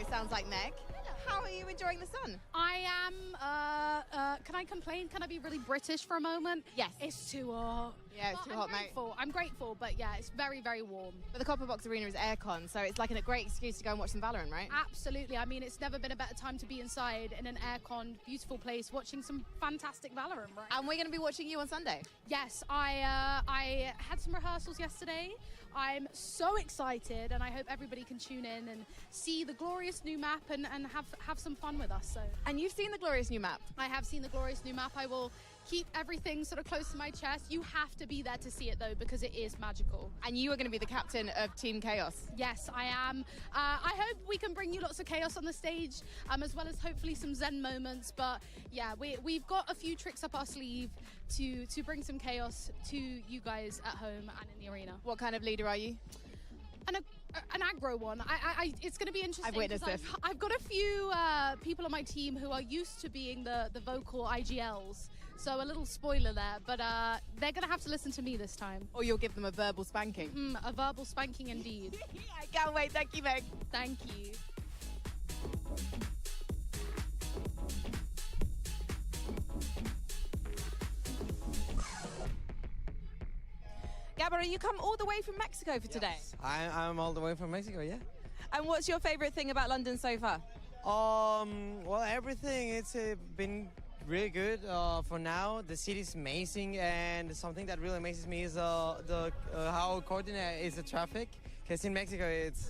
Sounds like Meg. How are you enjoying the sun? I am, can I complain? Can I be really British for a moment? Yes. It's too hot. Yeah, it's too hot, mate. I'm grateful, but yeah, it's very, very warm. But the Copper Box Arena is aircon, so it's like a great excuse to go and watch some Valorant, right? Absolutely. I mean, it's never been a better time to be inside in an aircon, beautiful place, watching some fantastic Valorant, right? And we're going to be watching you on Sunday. Yes, I had some rehearsals yesterday. I'm so excited, and I hope everybody can tune in and see the glorious new map and have some fun with us. So. And you've seen the glorious new map? I have seen the glorious new map. I will keep everything sort of close to my chest. You have to be there to see it though, because it is magical. And you are going to be the captain of Team Chaos. Yes, I am. I hope we can bring you lots of chaos on the stage, as well as hopefully some zen moments. But yeah, we've got a few tricks up our sleeve to bring some chaos to you guys at home and in the arena. What kind of leader are you? An aggro one. It's going to be interesting. I've witnessed this. I've got a few people on my team who are used to being the vocal IGLs. So a little spoiler there, but they're going to have to listen to me this time. Or you'll give them a verbal spanking. A verbal spanking indeed. I can't wait. Thank you, Meg. Thank you. Gabara, you come all the way from Mexico for today? I'm all the way from Mexico, yeah. And what's your favorite thing about London so far? Well, everything. It's been really good for now. The city's amazing, and something that really amazes me is how coordinated is the traffic. Because in Mexico, it's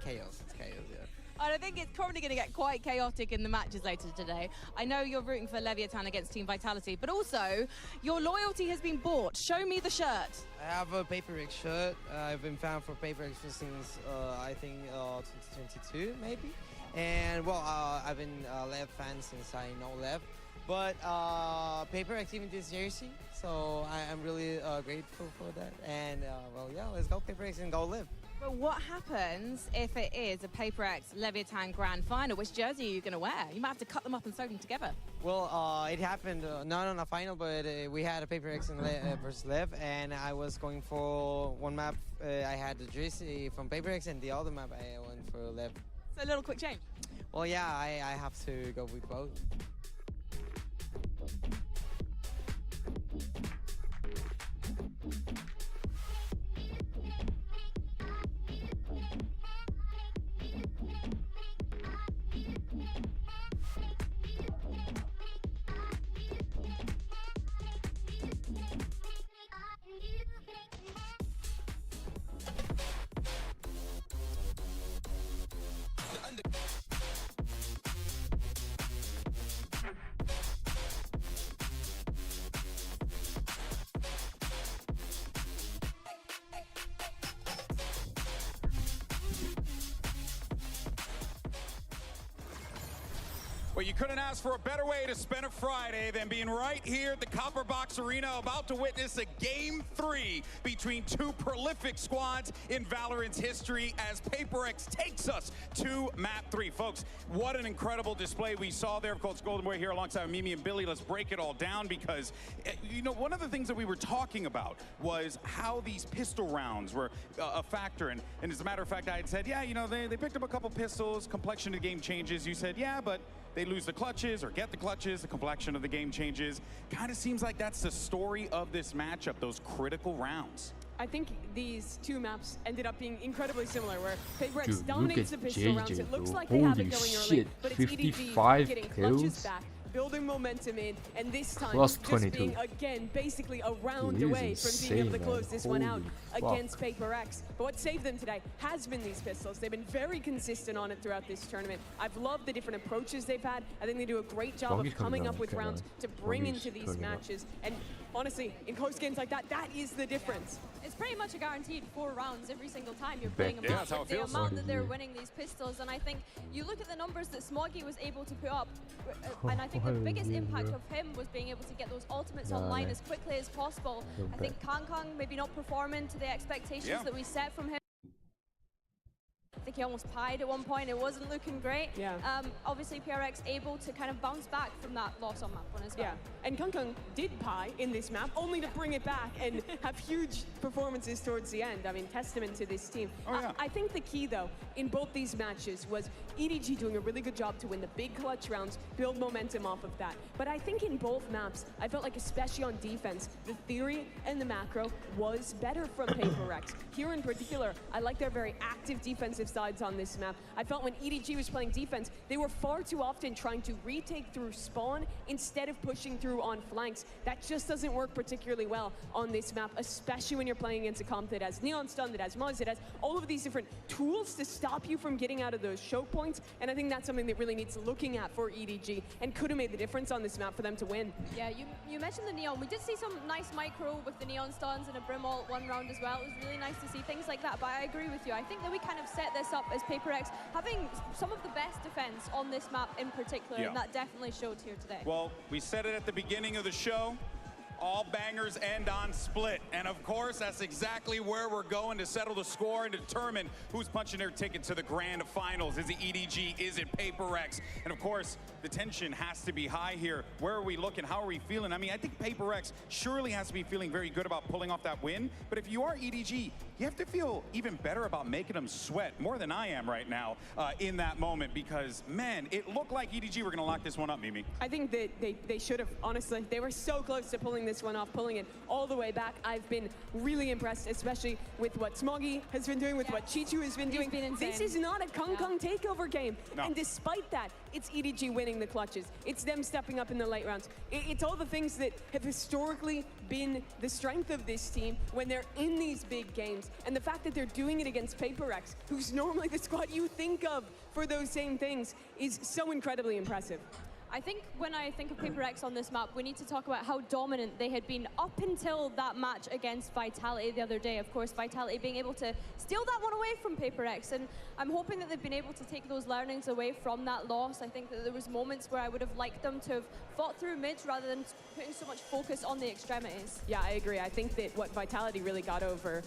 chaos. It's chaos, yeah. And I think it's probably going to get quite chaotic in the matches later today. I know you're rooting for Leviathan against Team Vitality, but also your loyalty has been bought. Show me the shirt. I have a PRX shirt. I've been fan for PRX since I think 2022 maybe. And well, I've been a Lev fan since I know Lev. But PRX even this jersey, so I'm really grateful for that. And well, yeah, let's go PRX and go Live. But what happens if it is a PRX Leviathan Grand Final? Which jersey are you going to wear? You might have to cut them up and sew them together. Well, it happened not on a final, but we had a PRX versus Lev, and I was going for one map. I had the jersey from PRX, and the other map I went for Lev. So a little quick change. Well, yeah, I have to go with both. Well, you couldn't ask for a better way to spend a Friday than being right here at the Copper Box Arena, about to witness a Game 3 between two prolific squads in Valorant's history as PRX takes us to Map 3. Folks, what an incredible display we saw there. Of course, Golden Boy here alongside Mimi and Billy. Let's break it all down because, you know, one of the things that we were talking about was how these pistol rounds were a factor. And as a matter of fact, I had said, yeah, you know, they picked up a couple pistols, complexion of the game changes. You said, yeah, but they lose the clutches or get the clutches, the complexion of the game changes. Kind of seems like that's the story of this matchup, those critical rounds. I think these two maps ended up being incredibly similar, where PRX dominates the pistol rounds. It looks like they have it going early, but it's EDG getting clutches back, building momentum in, and this time just being, again, basically a round away from being able to close this one out against PRX. But what saved them today has been these pistols. They've been very consistent on it throughout this tournament. I've loved the different approaches they've had. I think they do a great job of coming up with rounds to bring into these matches. And honestly, in close games like that, that is the difference. It's pretty much a guaranteed 4 rounds every single time you're playing a match. With the amount that they're winning these pistols, and I think you look at the numbers that Smoggy was able to put up, and I think the biggest impact of him was being able to get those ultimates online as quickly as possible. I think Kang maybe not performing to the expectations that we set from him. I think he almost pied at one point. It wasn't looking great. Yeah. Obviously, PRX able to kind of bounce back from that loss on map 1 as well. Yeah, and Kang did pie in this map, only to bring it back and have huge performances towards the end. I mean, testament to this team. I think the key, though, in both these matches was EDG doing a really good job to win the big clutch rounds, build momentum off of that. But I think in both maps, I felt like, especially on defense, the theory and the macro was better from PRX. Here in particular, I like their very active defensive sides on this map. I felt when EDG was playing defense, they were far too often trying to retake through spawn instead of pushing through on flanks. That just doesn't work particularly well on this map, especially when you're playing against a comp that has Neon Stun, that has Muzz, that has all of these different tools to stop you from getting out of those choke points. And I think that's something that really needs looking at for EDG and could have made the difference on this map for them to win. Yeah, you mentioned the Neon. We did see some nice micro with the Neon Stuns and a Brim ult 1 round as well. It was really nice to see things like that, but I agree with you. I think that we kind of set this up as PRX having some of the best defense on this map in particular, and that definitely showed here today. Well, we said it at the beginning of the show. All bangers end on split. And of course, that's exactly where we're going to settle the score and determine who's punching their ticket to the grand finals. Is it EDG? Is it PRX? And of course, the tension has to be high here. Where are we looking? How are we feeling? I mean, I think PRX surely has to be feeling very good about pulling off that win. But if you are EDG, you have to feel even better about making them sweat, more than I am right now in that moment, because, man, it looked like EDG were going to lock this one up, Mimi. I think that they should have, honestly. They were so close to pulling this one off, pulling it all the way back. I've been really impressed, especially with what Smoggy has been doing, with what Chichu has been doing. This is not a Kang takeover game. No. And despite that, it's EDG winning the clutches. It's them stepping up in the late rounds. It's all the things that have historically been the strength of this team when they're in these big games. And the fact that they're doing it against PRX, who's normally the squad you think of for those same things, is so incredibly impressive. I think when I think of PRX on this map, we need to talk about how dominant they had been up until that match against Vitality the other day. Of course, Vitality being able to steal that one away from PRX, and I'm hoping that they've been able to take those learnings away from that loss. I think that there was moments where I would have liked them to have fought through mids rather than putting so much focus on the extremities. Yeah, I agree. I think that what Vitality really got over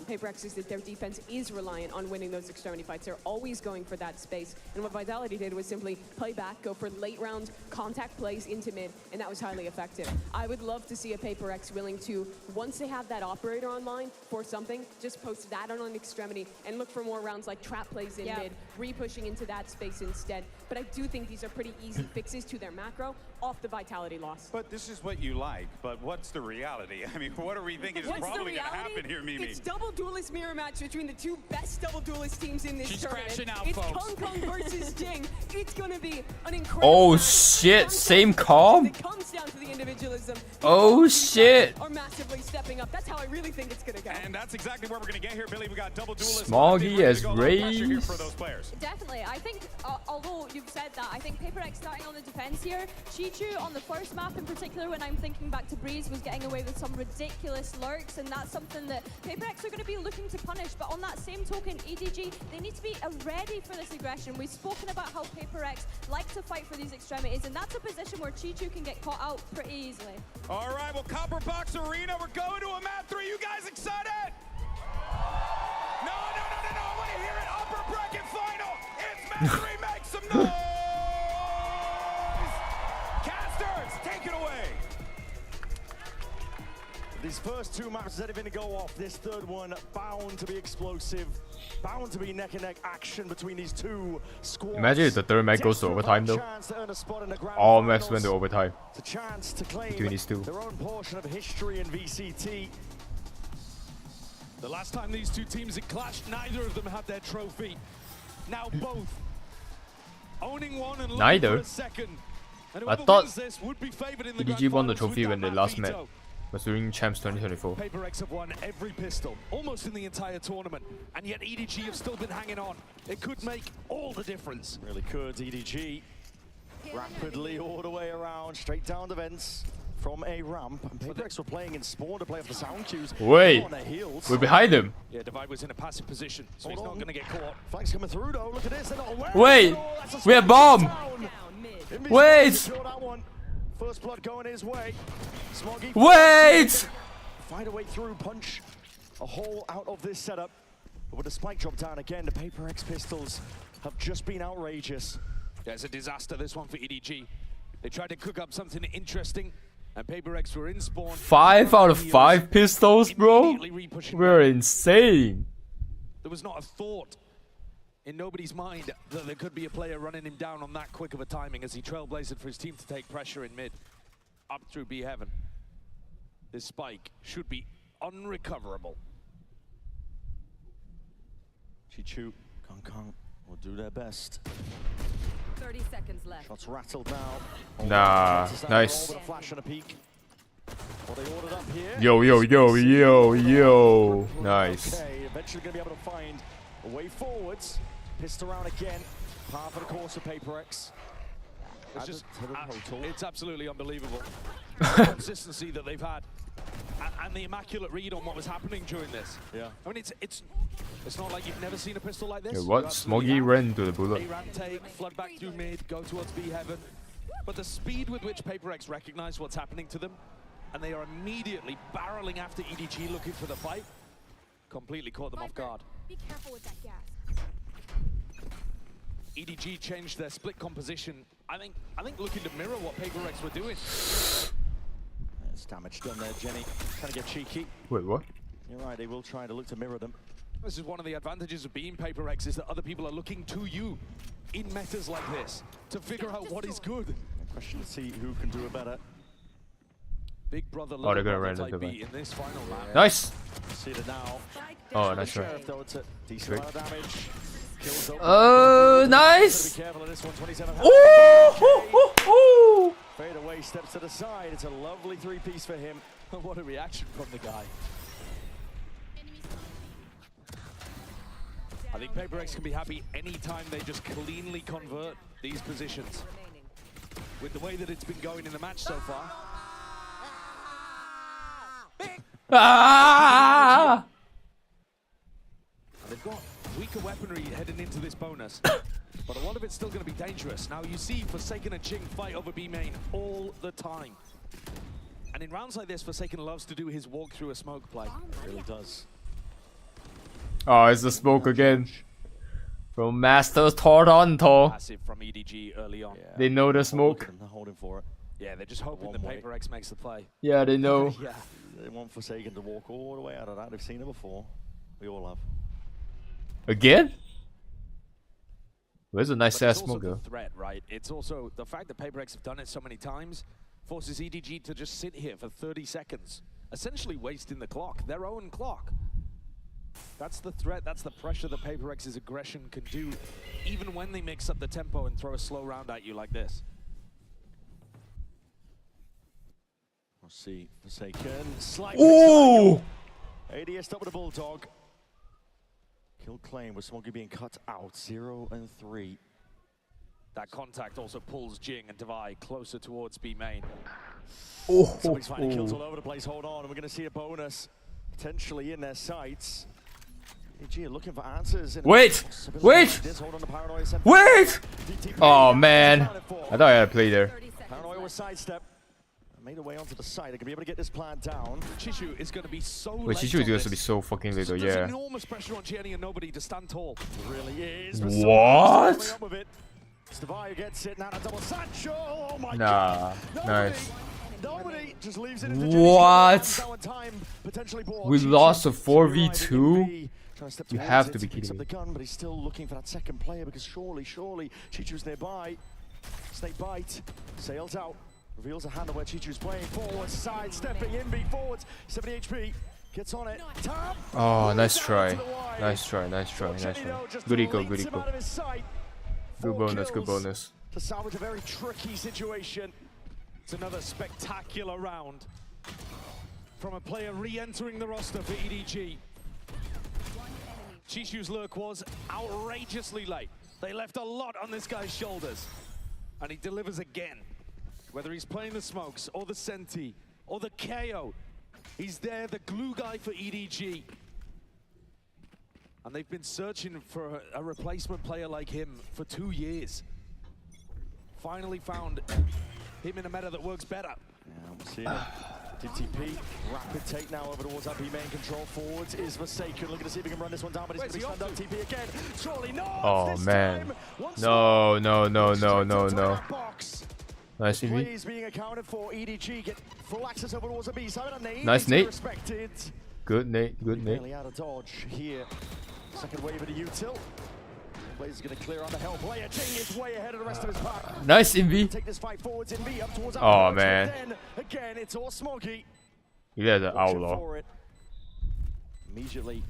PRX is that their defense is reliant on winning those extremity fights. They're always going for that space. And what Vitality did was simply play back, go for late round contact plays into mid, and that was highly effective. I would love to see a PRX willing to, once they have that operator online for something, just post that on an extremity and look for more rounds like trap plays in mid, re-pushing into that space instead. But I do think these are pretty easy fixes to their macro off the Vitality loss. But this is what you like, but what's the reality? I mean, what are we thinking is probably going to happen here, Mimi? It's double duelist mirror match between the two best double duelist teams in this tournament. Crashing out, it's folks. Kang versus Jing. It's going to be an incredible match. shit, same comp? It comes down to the individualism. Oh shit. Are massively stepping up. That's how I really think it's gonna go. And that's exactly where we're gonna get here, Billy. We got double duelists. Smoggy as raised for those players. Definitely. I think, although you've said that, I think PRX starting on the defense here. Chichu on the first map in particular, when I'm thinking back to Breeze, was getting away with some ridiculous lurks, and that's something that PRX are going to be looking to punish. But on that same token, EDG, they need to be ready for this aggression. We've spoken about how PRX like to fight for these extremities, and that's a position where Chichu can get caught out pretty easily. All right, well, Copper Box Arena, we're going to a map 3. You guys excited? No, I want to hear it. Upper bracket final. It's map 3. Make some noise. Casters, take it away. These first 2 maps are going to go off. This third one bound to be explosive, bound to be neck-and-neck action between these 2 squads. Imagine if the third match goes to overtime though. All maps went to overtime. It's a chance to claim between these 2. Their own portion of history in VCT. The last time these 2 teams had clashed, neither of them had their trophy. Now both owning one and looking for a second. And I thought EDG won the trophy when they last met. Was during Champs 2024. PRX have won every pistol, almost in the entire tournament, and yet EDG have still been hanging on. It could make all the difference. Really could. EDG rapidly all the way around, straight down the vents from a ramp. And PRX were playing in spawn to play off the sound cues. Wait, we're behind him. Yeah, Divide was in a passive position, so he's not going to get caught. Flags coming through though. Look at this. They're not aware. Wait, we have bomb. Wait. First blood going his way. Smoggy. Wait! Find a way through, punch a hole out of this setup. But with the spike drop down again, the PRX pistols have just been outrageous. Yeah, it's a disaster, this one for EDG. They tried to cook up something interesting, and PRX were in spawn. 5 out of 5 pistols, bro? We're insane. There was not a thought in nobody's mind that there could be a player running him down on that quick of a timing as he trailblazed for his team to take pressure in mid. Up through B heaven. This spike should be unrecoverable. Chichu, Kong will do their best. 30 seconds left. Shots rattled now. Nah, nice. Flash and a peek. What they ordered up here. Yo. Nice. Okay, eventually going to be able to find a way forwards. Pissed around again. Par for the course of PRX. It's just, it's absolutely unbelievable. The consistency that they've had. And the immaculate read on what was happening during this. Yeah. I mean, it's not like you've never seen a pistol like this. Yeah, what? Smoggy ran to the bullet. A-ram take, flood back through mid, go towards B heaven. But the speed with which PRX recognize what's happening to them, and they are immediately barreling after EDG looking for the fight, completely caught them off guard. Be careful with that gas. EDG changed their split composition. I think looking to mirror what PRX were doing. There's damage done there, Jenny. Trying to get cheeky. Wait, what? You're right, they will try to look to mirror them. This is one of the advantages of being PRX, is that other people are looking to you in metas like this to figure out what is good. A question to see who can do it better. Big brother, they're gonna brother run type into beat in this final map. Nice. See it now. Oh, nice try. Though it's a decent amount of damage. Nice. Be careful of this one. 27. Ooh. Fade away, steps to the side. It's a lovely 3-piece for him. What a reaction from the guy. I think PRX can be happy anytime they just cleanly convert these positions. With the way that it's been going in the match so far. Ah! They've got weaker weaponry heading into this bonus, but a lot of it's still going to be dangerous. Now you see Forsaken and Ching fight over B main all the time. And in rounds like this, Forsaken loves to do his walk through a smoke play. Really does. Oh, it's the smoke again. From Master Toronto. Passive from EDG early on. Yeah. They know the smoke. They're holding for it. Yeah, they're just hoping that PRX makes the play. Yeah, they know. Yeah. They want Forsaken to walk all the way out of that. They've seen it before. We all have. Again? Where's a nice But ass it's also smoke though? the threat, right? It's also the fact that PRX have done it so many times forces EDG to just sit here for 30 seconds, essentially wasting the clock, their own clock. That's the threat, that's the pressure that PRX's aggression can do, even when they mix up the tempo and throw a slow round at you like this. We'll see. Forsaken. Slight Ooh! ADS up with a Bulldog. Kill claim with Smoggy being cut out. 0 and 3. That contact also pulls Jing and Divide closer towards B main. Oh, Somebody's finding kills all over the place. Hold on, we're going to see a bonus potentially in their sights. EDG are looking for answers. Wait! Wait! Wait! Oh man, I thought I had a play there. Paranoia was sidestep. Made a way onto the side. They can be able to get this plan down. Chishu is going to be so Wait, Chishu is going to be so fucking little, yeah. There's enormous pressure on Jenny and nobody to stand tall. It really is. What? Stavayo gets it now. A double satchel. Oh my God. Nice. Nobody just leaves it into What? We lost a 4v2? You have to be kidding me. But he's still looking for that second player because surely Chichu's nearby. Snake bite. Sails out. Reveals a hand on where Chichu's playing. Forward, side, stepping in, B forwards. 70 HP. Gets on it. Tap. Oh, nice try. Nice try, nice try, nice try. Good eco, good eco. Good bonus, good bonus. To salvage a very tricky situation. It's another spectacular round from a player re-entering the roster for EDG. Chishu's lurk was outrageously late. They left a lot on this guy's shoulders. And he delivers again. Whether he's playing the smokes, or the Senti, or the KO, he's there, the glue guy for EDG. And they've been searching for a replacement player like him for 2 years. Finally found him in a meta that works better. Yeah, we'll see it. DTP, rapid take now over towards that B main control. Forwards is Forsaken. Looking to see if he can run this one down, but he's going to be stunned up. TP again. Surely not. Oh man. No, no, no, no, no, no. Nice EV. Plays being accounted for. EDG get full access over towards the B side. Nice Nate. Respected. Good Nate, good Nate. Barely out of dodge here. Second wave of the util. Blaze is going to clear on the hell player. Jing is way ahead of the rest of his pack. Nice Invi. Take this fight forwards in B up towards oh man. Then again, it's all Smoggy. Yeah, the outlaw. Immediately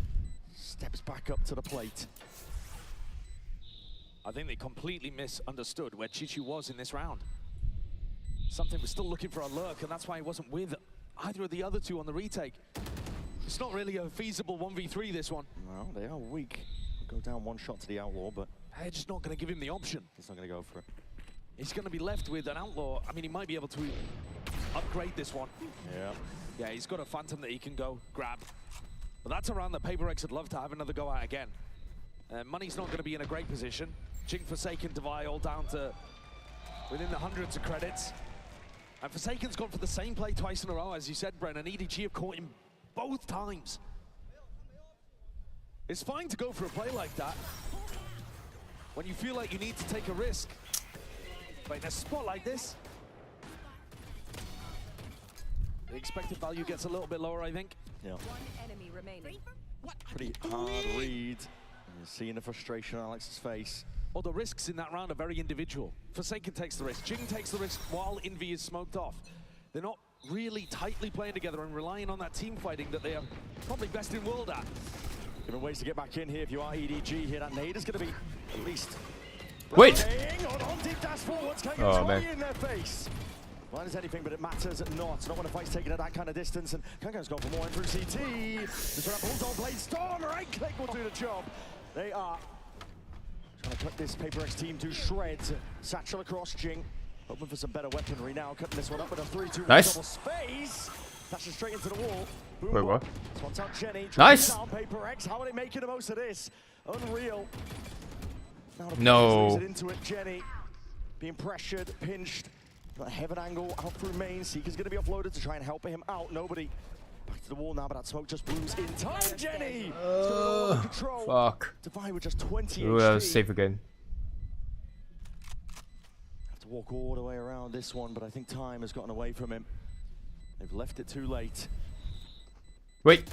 steps back up to the plate. I think they completely misunderstood where Chichu was in this round. Something was still looking for a lurk, and that's why he wasn't with either of the other two on the retake. It's not really a feasible 1v3, this one. No, they are weak. Go down one shot to the outlaw, but they're just not going to give him the option. He's not going to go for it. He's going to be left with an outlaw. I mean, he might be able to upgrade this one. Yeah. Yeah, he's got a Phantom that he can go grab. But that's a round that PRX would love to have another go at again. Money's not going to be in a great position. Jing, Forsaken, Divide all down to within the hundreds of credits. And Forsaken's gone for the same play twice in a row, as you said, Bren, and EDG have caught him both times. It's fine to go for a play like that when you feel like you need to take a risk. But in a spot like this, the expected value gets a little bit lower, I think. Yeah. One enemy remaining. Pretty hard read. You're seeing the frustration on Alex's face. Well, the risks in that round are very individual. Forsaken takes the risk, Jing takes the risk while Invi is smoked off. They're not really tightly playing together and relying on that team fighting that they are probably best in world at. Different ways to get back in here if you are EDG here. That nade is going to be at least... Wait! On deep dash forwards, can't oh, get in their face. Blind as anything, but it matters not. Not when a fight's taken at that kind of distance, and Kanga's gone for more in through CT. This one, Bulldog Blade Storm, right click will do the job. They are trying to cut this PRX team to shreds. Satchel across Jing, hoping for some better weaponry now. Cutting this one up with a 3-2 nice. Double space. Dashes straight into the wall. Boom, wait, what? This one's out Jenny. Nice. Down PRX. How are they making the most of this? Unreal. No. Into it, Jenny being pressured, pinched. Got a heaven angle out through main. Seeker's going to be offloaded to try and help him out. Nobody. Back to the wall now, but that smoke just blooms in time. Jenny! Control. Fuck. Divide with just 20 Ooh, that was safe again. Have to walk all the way around this one, but I think time has gotten away from him. They've left it too late. Wait.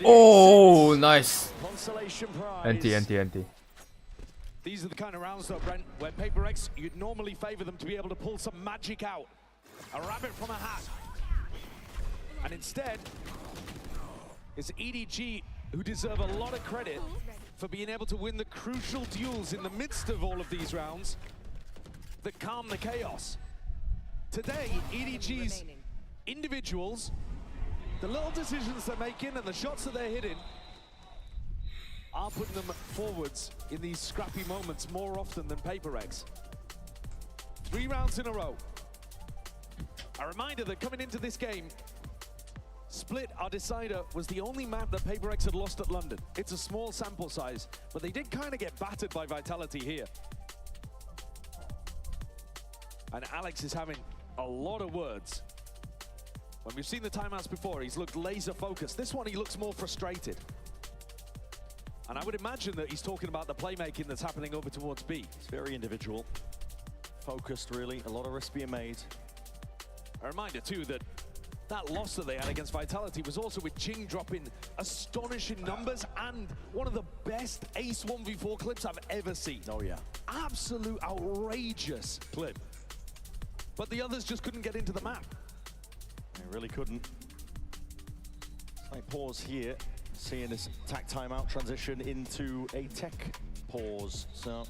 Oh, nice. Consolation prize. Anti. These are the kind of rounds, though, Brent, where PRX, you'd normally favor them to be able to pull some magic out. A rabbit from a hat. And instead, it's EDG who deserve a lot of credit for being able to win the crucial duels in the midst of all of these rounds that calm the chaos. Today, EDG's individuals, the little decisions they're making and the shots that they're hitting are putting them forwards in these scrappy moments more often than PRX. 3 rounds in a row. A reminder that coming into this game, Split, our decider, was the only map that PRX had lost at London. It's a small sample size, but they did kind of get battered by Vitality here. And Alex is having a lot of words. When we've seen the timeouts before, he's looked laser focused. This one, he looks more frustrated. And I would imagine that he's talking about the playmaking that's happening over towards B. It's very individual, focused really, a lot of risk being made. A reminder too that that loss that they had against Vitality was also with Jing dropping astonishing numbers and one of the best Ace 1v4 clips I've ever seen. Oh yeah. Absolute outrageous clip. But the others just couldn't get into the map. They really couldn't. Slight pause here, seeing this attack timeout transition into a tech pause. So,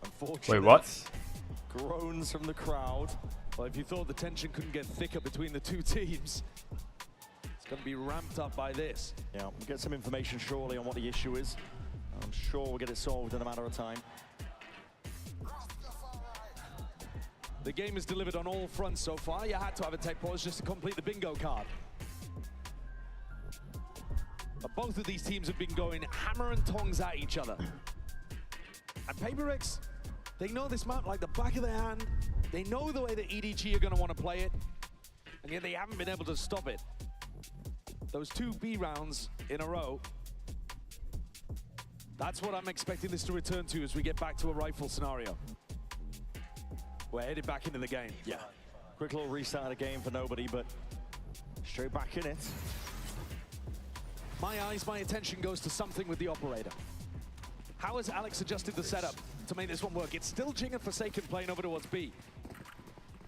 unfortunately, wait, what? Groans from the crowd. Well, if you thought the tension couldn't get thicker between the two teams, it's going to be ramped up by this. Yeah, we'll get some information shortly on what the issue is. I'm sure we'll get it solved in a matter of time. The game is delivered on all fronts so far. You had to have a tech pause just to complete the bingo card. But both of these teams have been going hammer and tongs at each other. And PRX, they know this map like the back of their hand. They know the way that EDG are going to want to play it, and yet they haven't been able to stop it. Those 2 B rounds in a row, that's what I'm expecting this to return to as we get back to a rifle scenario. We're headed back into the game. Yeah, quick little restart of the game for nobody, but straight back in it. My attention goes to something with the operator. How has Alex adjusted the setup to make this one work? It's still Jing and Forsaken playing over towards B.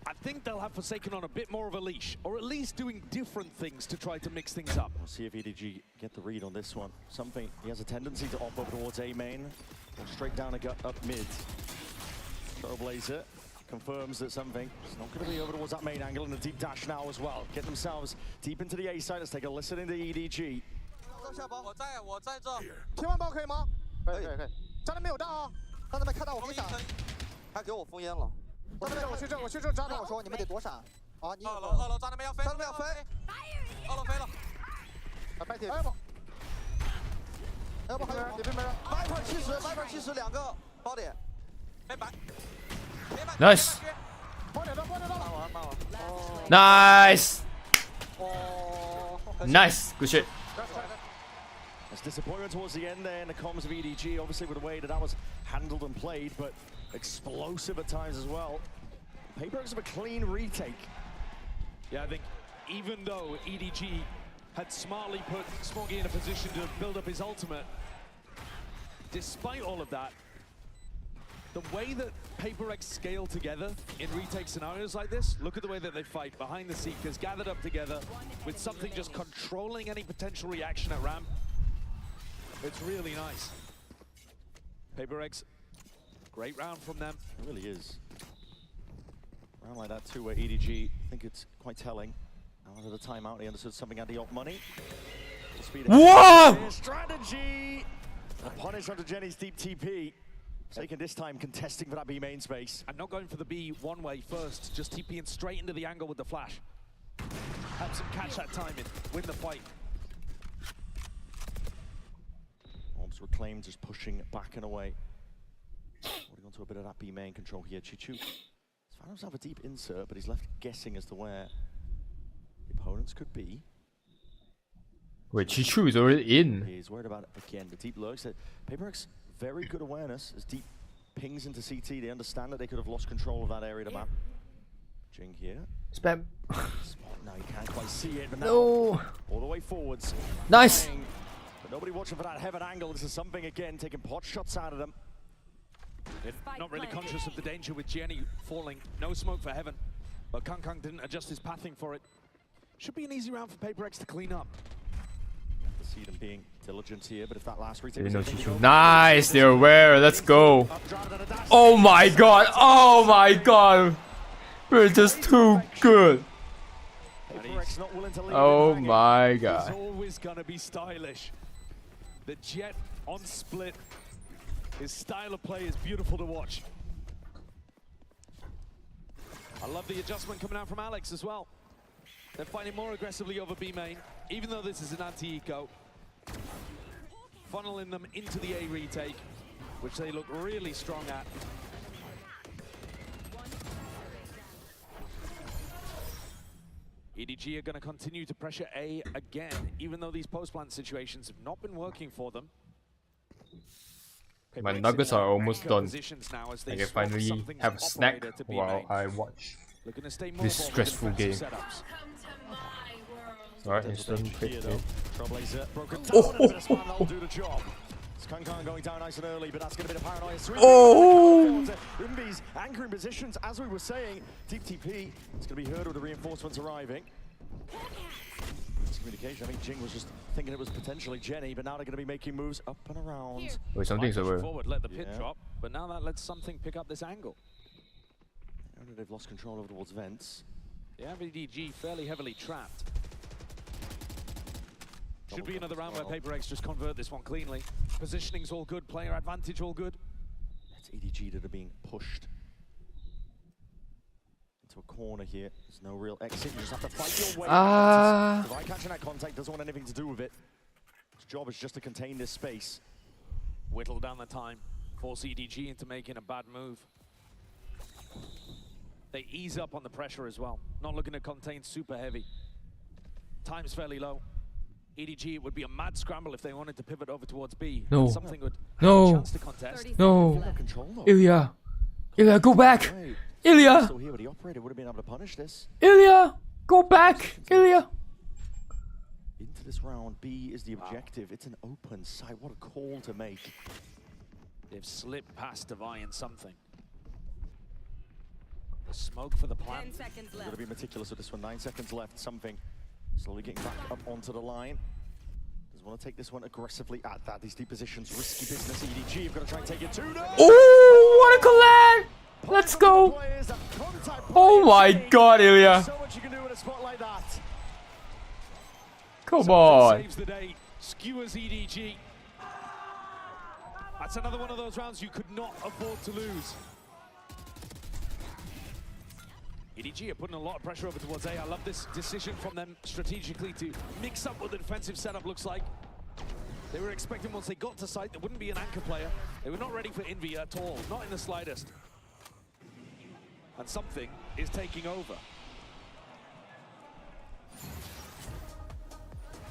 I think they'll have Forsaken on a bit more of a leash, or at least doing different things to try to mix things up. We'll see if EDG get the read on this one. Something, he has a tendency to op over towards A main, or straight down up mid. Trailblazer confirms that something is not going to be over towards that main angle, and a deep dash now as well. Get themselves deep into the A side. Let's take a listen into EDG. 切换包可以吗？可以。炸弹没有炸啊！让他们看到我可以闪。还给我封烟了。我去这炸弹，我说你们得躲闪。啊，你二楼炸弹没要飞，炸弹没要飞。2楼飞了。啊，白铁。哎不，还有人，里面没人。Viper 70 2个包点。没白。Nice. 包点到了。骂完。Nice. Nice. Good shit. It's disappointment towards the end there in the comms of EDG, obviously with the way that was handled and played, but explosive at times as well. PRX have a clean retake. Yeah, I think even though EDG had smartly put Smoggy in a position to build up his ultimate, despite all of that, the way that PRX scale together in retake scenarios like this, look at the way that they fight behind the Seekers, gathered up together with something just controlling any potential reaction at ramp. It's really nice. PRX, great round from them. It really is. Round like that too, where EDG, I think it's quite telling. Out of the timeout, he understood something had the op money. Whoa! Strategy! A punish onto Jenny's deep TP. Taking this time, contesting for that B main space. And not going for the B one way first, just TPing straight into the angle with the flash. Helps him catch that timing, win the fight. Orbs reclaimed, just pushing back and away. Holding on to a bit of that B main control here. Chichu has found himself a deep insert, but he's left guessing as to where the opponents could be. Wait, Chichu is already in. He's worried about, again, the deep lurks. PRX, very good awareness as deep pings into CT. They understand that they could have lost control of that area of the map. Jing here. Spam. No, you can't quite see it, but now No. all the way forwards. Nice. But nobody watching for that heaven angle. This is something, again, taking pot shots out of them. They're not really conscious of the danger with Jenny falling. No smoke for heaven, but Kang didn't adjust his pathing for it. Should be an easy round for PRX to clean up. See them being diligent here, but if that last retake nice, they're aware. Let's go. Oh my god. Oh my god. We're just too good. PRX not willing to leave Oh my god. He's always going to be stylish. The Jet on split. His style of play is beautiful to watch. I love the adjustment coming out from Alex as well. They're fighting more aggressively over B main, even though this is an anti-eco. Funneling them into the A retake, which they look really strong at. EDG are going to continue to pressure A again, even though these post-plant situations have not been working for them. My nuggets are almost done. I can finally have a snack while I watch this stressful game. Alright, instant pick. Kankan going down nice and early, but that's going to be the paranoia. Oh! Invi's anchoring positions, as we were saying. Deep TP, it's going to be heard with the reinforcements arriving. Communication, I think Jing was just thinking it was potentially Jenny, but now they're going to be making moves up and around. Wait, something's over. Forward, let the pit drop, but now that lets something pick up this angle. They've lost control over towards vents. The EDG fairly heavily trapped. Should be another round where PRX just convert this one cleanly. Positioning's all good, player advantage all good. It's EDG that are being pushed into a corner here. There's no real exit. You just have to fight your way. Divide catching that contact doesn't want anything to do with it. His job is just to contain this space. Whittle down the time, force EDG into making a bad move. They ease up on the pressure as well. Not looking to contain super heavy. Time's fairly low. EDG, it would be a mad scramble if they wanted to pivot over towards B. No. Something would have a chance to contest. No. Ilya. Ilya, go back. Ilya. Still here, but the operator would have been able to punish this. Ilya, go back. Ilya. Into this round, B is the objective. It's an open site. What a call to make. They've slipped past Divine something. The smoke for the plant. 10 seconds left. Got to be meticulous with this one. 9 seconds left. Something. Slowly getting back up onto the line. Doesn't want to take this one aggressively at that. These deep positions, risky business. EDG, you've got to try and take it too. No! Oh, what a collab! Let's go! Oh my god, Ilya! So much you can do in a spot like that. Come on! Saves the day, skewers EDG. That's another one of those rounds you could not afford to lose. EDG are putting a lot of pressure over towards A. I love this decision from them strategically to mix up what the defensive setup looks like. They were expecting once they got to site, there wouldn't be an anchor player. They were not ready for Envy at all, not in the slightest. And something is taking over.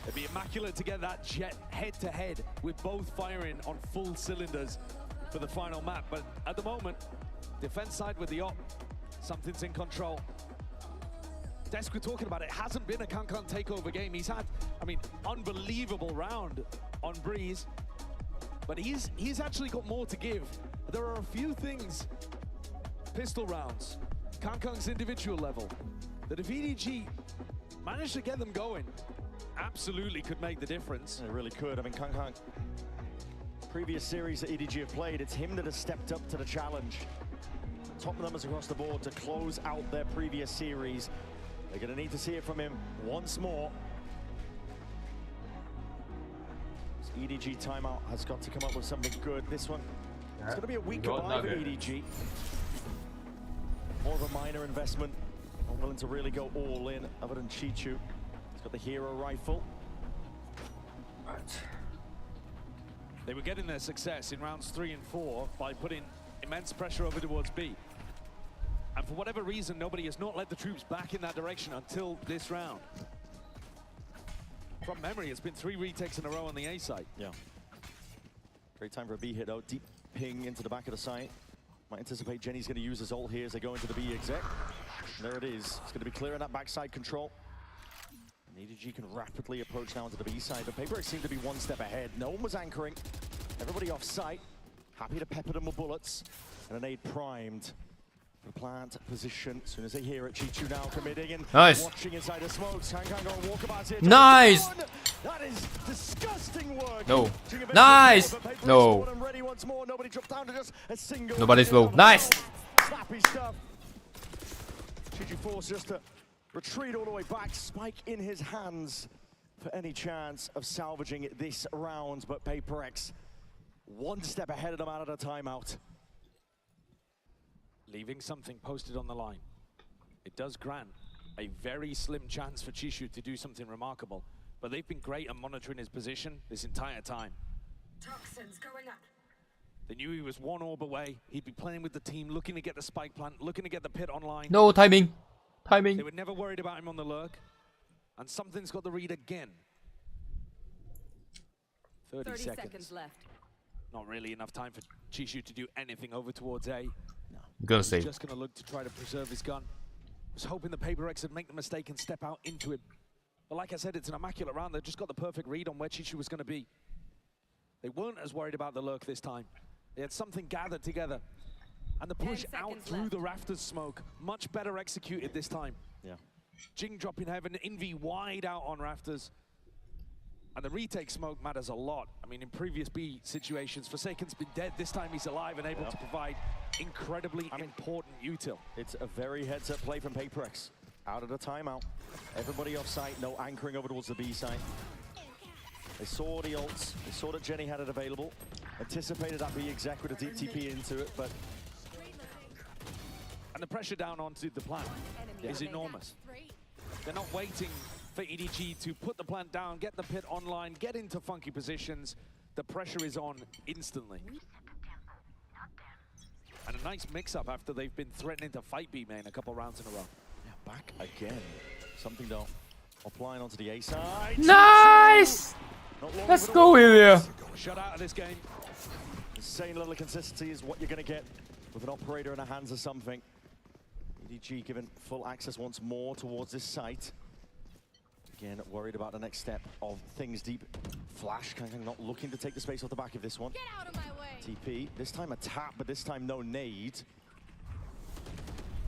It'd be immaculate to get that Jet head-to-head with both firing on full cylinders for the final map. But at the moment, defense side with the op, something's in control. Desk, we're talking about it, hasn't been a Kankan takeover game. He's had, I mean, unbelievable round on Breeze, but he's actually got more to give. There are a few things, pistol rounds, Kankan's individual level, that if EDG managed to get them going, absolutely could make the difference. It really could. I mean, Kankan, previous series that EDG have played, it's him that has stepped up to the challenge. Top numbers across the board to close out their previous series. They're going to need to see it from him once more. This EDG timeout has got to come up with something good. This one, it's going to be a week goodbye for EDG. More of a minor investment. Not willing to really go all in, other than Chichu. He's got the hero rifle. Right. They were getting their success in rounds 3 and 4 by putting immense pressure over towards B. And for whatever reason, nobody has not led the troops back in that direction until this round. From memory, it's been 3 retakes in a row on the A side. Yeah. Great time for a B hit out. Deep ping into the back of the site. Might anticipate Jenny's going to use his ult here as they go into the B exec. And there it is. It's going to be clearing that backside control. And EDG can rapidly approach now into the B side, but PRX seemed to be one step ahead. No one was anchoring. Everybody off site. Happy to pepper them with bullets. And a nade primed. The plant position, as soon as they hear it, Chichu now committing and watching inside the smokes. Kankan going walkabout here. Nice! That is disgusting work. No. Nice! No. Nobody's low. Nice! Slappy stuff. Chichu forced just to retreat all the way back, spike in his hands for any chance of salvaging this round, but PRX one step ahead of them out of the timeout. Leaving something posted on the line. It does grant a very slim chance for Chishu to do something remarkable, but they've been great at monitoring his position this entire time. Toxins going up. They knew he was one orb away. He'd be playing with the team, looking to get the spike plant, looking to get the pit online. No, timing. Timing. They were never worried about him on the lurk. And something's got the read again. 30 seconds left. Not really enough time for Chishu to do anything over towards A. I'm gonna He's say. just going to look to try to preserve his gun. Was hoping the PRX would make the mistake and step out into him. But like I said, it's an immaculate round. They've just got the perfect read on where Chishu was going to be. They weren't as worried about the lurk this time. They had something gathered together. And the push out through the rafters smoke, much better executed this time. Yeah. Jing dropping heaven, Envy wide out on rafters. And the retake smoke matters a lot. I mean, in previous B situations, Forsaken's been dead. This time he's alive and able to provide incredibly important util. It's a very heads-up play from PRX. Out of the timeout. Everybody off site, no anchoring over towards the B side. They saw the ults, they saw that Jenny had it available, anticipated that B exec with a deep TP into it, but... And the pressure down onto the plant is enormous. They're not waiting for EDG to put the plant down, get the pit online, get into funky positions. The pressure is on instantly. And a nice mix-up after they've been threatening to fight B main a couple rounds in a row. Yeah, back again. Something though, applying onto the A side. Nice! Let's go, Ilya. Shut out of this game. The same level of consistency is what you're going to get with an operator in the hands of something. EDG given full access once more towards this site. Again, worried about the next step of things deep. Flash, Kang not looking to take the space off the back of this one. Get out of my way. TP, this time a tap, but this time no nade.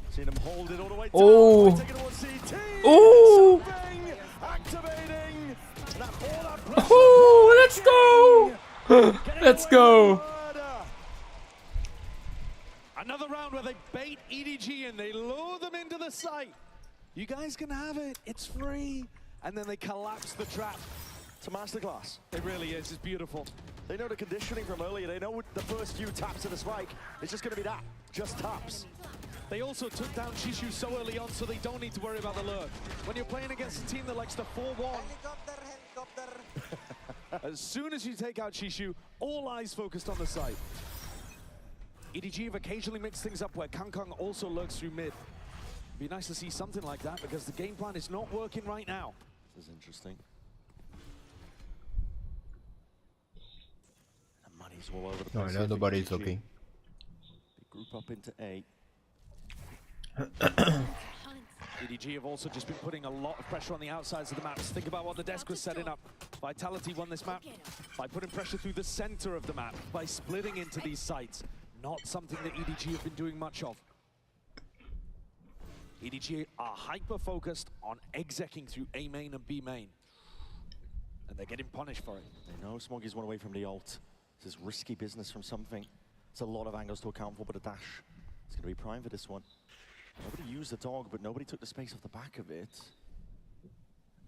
Seeing him hold it all the way down. Oh. Take it towards CT. Oh. Activating. Oh, let's go. Let's go. Another round where they bait EDG and they lure them into the site. You guys can have it, it's free. And then they collapse the trap. It's a masterclass. It really is, it's beautiful. They know the conditioning from earlier. They know the first few taps of the spike. It's just going to be that, just taps. They also took down Chishu so early on, so they don't need to worry about the lurk. When you're playing against a team that likes to 4-1, as soon as you take out Chishu, all eyes focused on the site. EDG have occasionally mixed things up where Kang also lurks through mid. It'd be nice to see something like that because the game plan is not working right now. This is interesting. The money's all over the place. No, nobody's looking. They group up into A. EDG have also just been putting a lot of pressure on the outsides of the maps. Think about what the desk was setting up. Vitality won this map by putting pressure through the center of the map, by splitting into these sites. Not something that EDG have been doing much of. EDG are hyper-focused on execing through A main and B main. And they're getting punished for it. They know Smoggy's one away from the ult. This is risky business from something. It's a lot of angles to account for, but a dash. It's going to be prime for this one. Nobody used the dog, but nobody took the space off the back of it.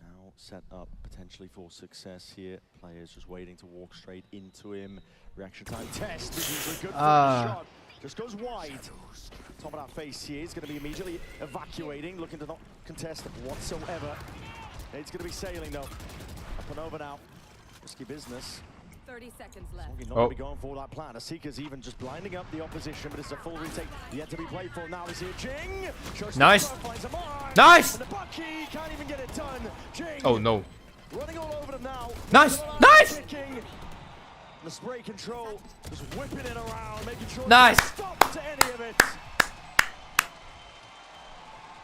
Now set up potentially for success here. Players just waiting to walk straight into him. Reaction time test. This is a good shot. Just goes wide. Top of that face here. He's going to be immediately evacuating, looking to not contest whatsoever. It's going to be sailing though. Up and over now. Risky business. 30 seconds left. Not going to be going for that plan. A Seeker's even just blinding up the opposition, but it's a full retake yet to be played for. Now they see it. Jing! Nice! Nice! And the Bucky can't even get it done. Jing! Oh no. Running all over them now. Nice! Nice! The spray control just whipping it around, making sure nice. Stop to any of it.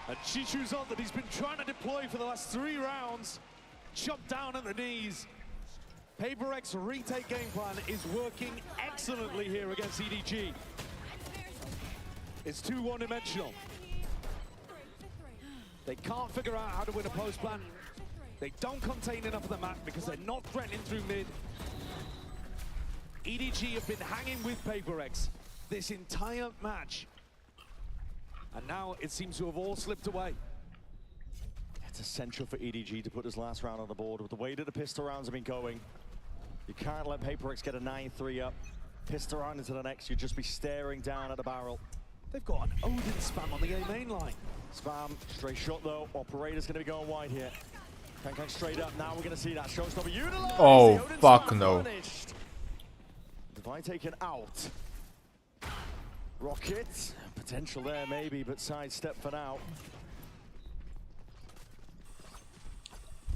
And Chishu's ult that he's been trying to deploy for the last 3 rounds, chopped down at the knees. PRX retake game plan is working excellently here against EDG. It's too one-dimensional. They can't figure out how to win a post plan. They don't contain enough of the map because they're not threatening through mid. EDG have been hanging with PRX this entire match. And now it seems to have all slipped away. It's essential for EDG to put this last round on the board. With the way that the pistol rounds have been going, you can't let PRX get a 9-3 up. Pistol round into the next, you'd just be staring down at the barrel. They've got an Odin spam on the A main line. Spam, straight shot though. Operator's going to be going wide here. Kankang straight up. Now we're going to see that showstopper utilized. Oh, fuck no. Divine taken out. Rocket, potential there maybe, but sidestep for now.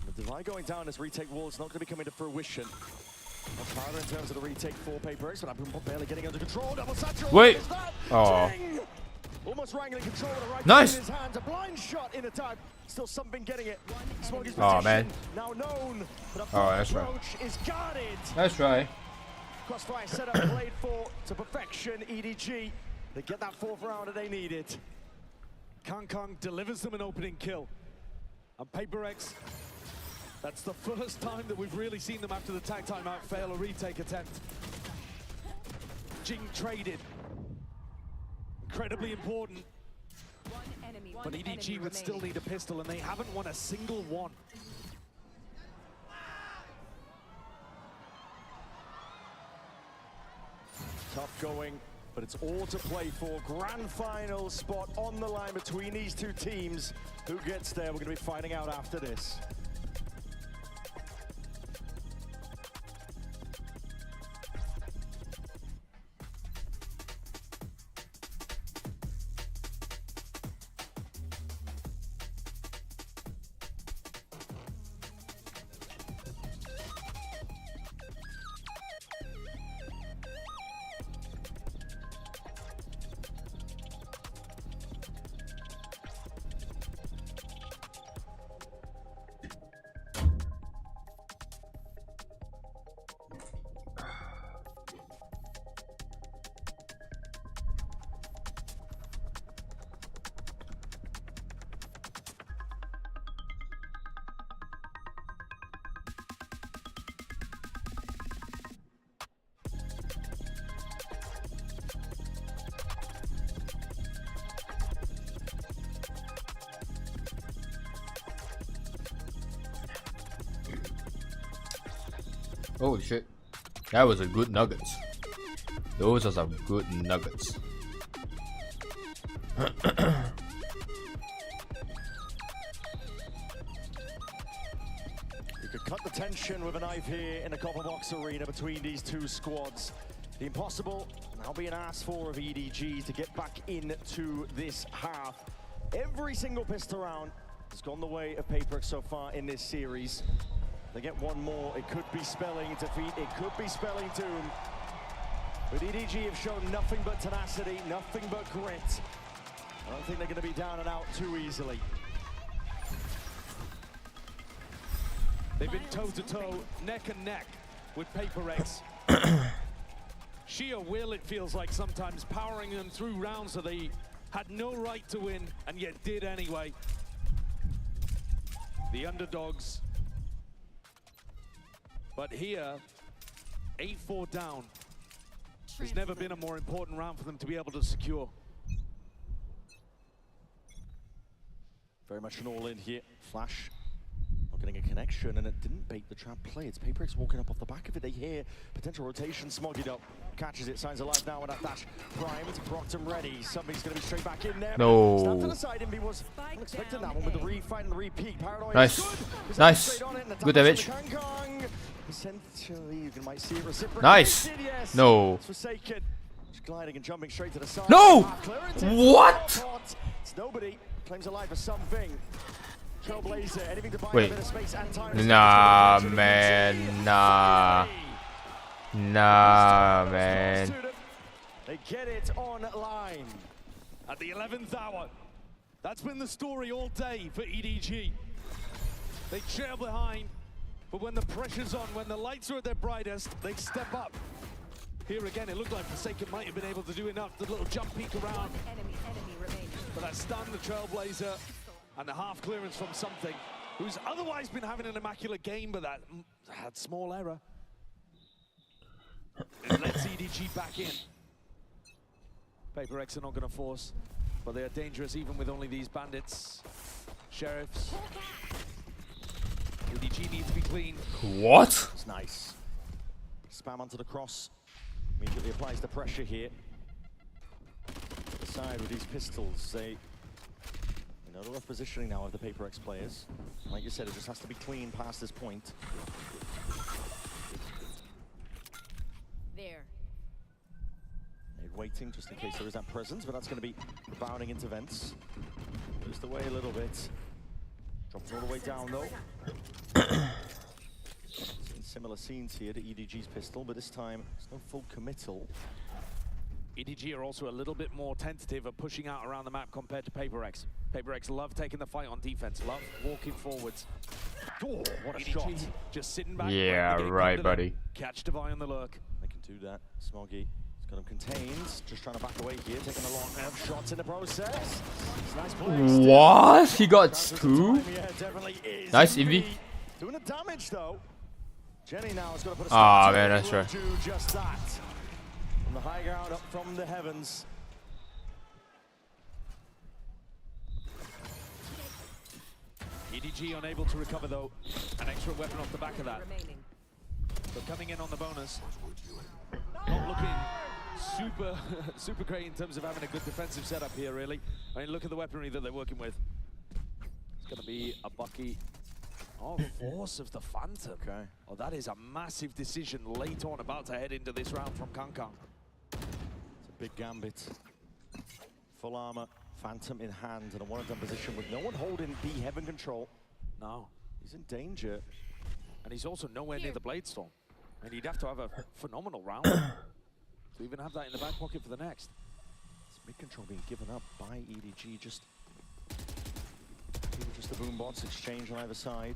The Divine going down, this retake wall is not going to be coming to fruition. Much harder in terms of the retake for PRX, but I'm barely getting under control. Double satchel. Wait. Oh. Almost wrangling control with the right nice. in his hands. A blind shot in attack. Still something getting it. Oh man. Now known, but a that's right. is guarded. That's right. Crossfire setup played for to perfection. EDG, they get that fourth round that they needed. Kankang delivers them an opening kill. And PRX, that's the first time that we've really seen them after the tag timeout fail a retake attempt. Jing traded. Incredibly important. But EDG would still need a pistol, and they haven't won a single one. Tough going, but it's all to play for. Grand final spot on the line between these two teams. Who gets there? We're going to be finding out after this. Holy shit. That was a good nuggets. Those are some good nuggets. You could cut the tension with a knife here in the Copper Box Arena between these two squads. The impossible now being asked for of EDG to get back into this half. Every single pistol round has gone the way of PRX so far in this series. They get one more, it could be spelling defeat, it could be spelling doom. But EDG have shown nothing but tenacity, nothing but grit. I don't think they're going to be down and out too easily. They've been toe-to-toe, neck and neck with PRX. Sheer will, it feels like sometimes, powering them through rounds that they had no right to win and yet did anyway. The underdogs. But here, 8-4 down. There's never been a more important round for them to be able to secure. Very much an all-in here. Flash not getting a connection, and it didn't bait the trap play. It's PRX walking up off the back of it. They hear potential rotation. Smoggied up, catches it, signs alive now with that dash. Primed, Brockton ready. Somebody's going to be straight back in there. No. Snap to the side, Invi was unexpecting that one with the refight and the repeat. Paranoid nice. Good. Nice. Good damage. Essentially, you might see it reciprocated. Nice. Yes. No. It's Forsaken. Just gliding and jumping straight to the side. No. What? It's nobody. Claims alive for something. Trailblazer, anything to buy wait. a bit of space and time. Nah, man. Nah. Nah, man. They get it online. At the 11th hour. That's been the story all day for EDG. They trail behind, but when the pressure's on, when the lights are at their brightest, they step up. Here again, it looked like Forsaken might have been able to do enough. The little jump peek around. But that stun, the Trailblazer, and the half clearance from something, who's otherwise been having an immaculate game, but that had small error. It lets EDG back in. PRX are not going to force but they are dangerous even with only these bandits. Sheriffs. EDG needs to be clean. What? It's nice. Spam onto the cross. Immediately applies the pressure here. Side with these pistols, they know the rough positioning now of the PRX players. Like you said, it just has to be clean past this point. There. They're waiting just in case there is that presence, but that's going to be bounding into vents. Just away a little bit. Drops all the way down though. Similar scenes here to EDG's pistol, but this time it's no full committal. EDG are also a little bit more tentative at pushing out around the map compared to PRX. PRX love taking the fight on defense, love walking forwards. Oh, what a EDG shot. Just sitting back. Yeah, right, buddy. Catch Devi on the lurk. They can do that. Smoggy has got him contained. Just trying to back away here, taking a lot of shots in the process. Nice play. What? He got 2? Yeah, nice, Envy. Doing the damage though. Jenny now has got to put a stop man, that's right. Do just that. From the high ground up from the heavens. EDG unable to recover though. An extra weapon off the back of that. So coming in on the bonus. Not looking super great in terms of having a good defensive setup here really. I mean, look at the weaponry that they're working with. It's going to be a Bucky. Oh, force of the Phantom. Okay. Oh, that is a massive decision late on, about to head into this round from Kankan. It's a big gambit. Full armor, Phantom in hand, in a one-and-done position with no one holding B heaven control. No. He's in danger. And he's also nowhere near the Bladestorm. And he'd have to have a phenomenal round to even have that in the back pocket for the next. It's mid control being given up by EDG. Just the boom bots exchange on either side.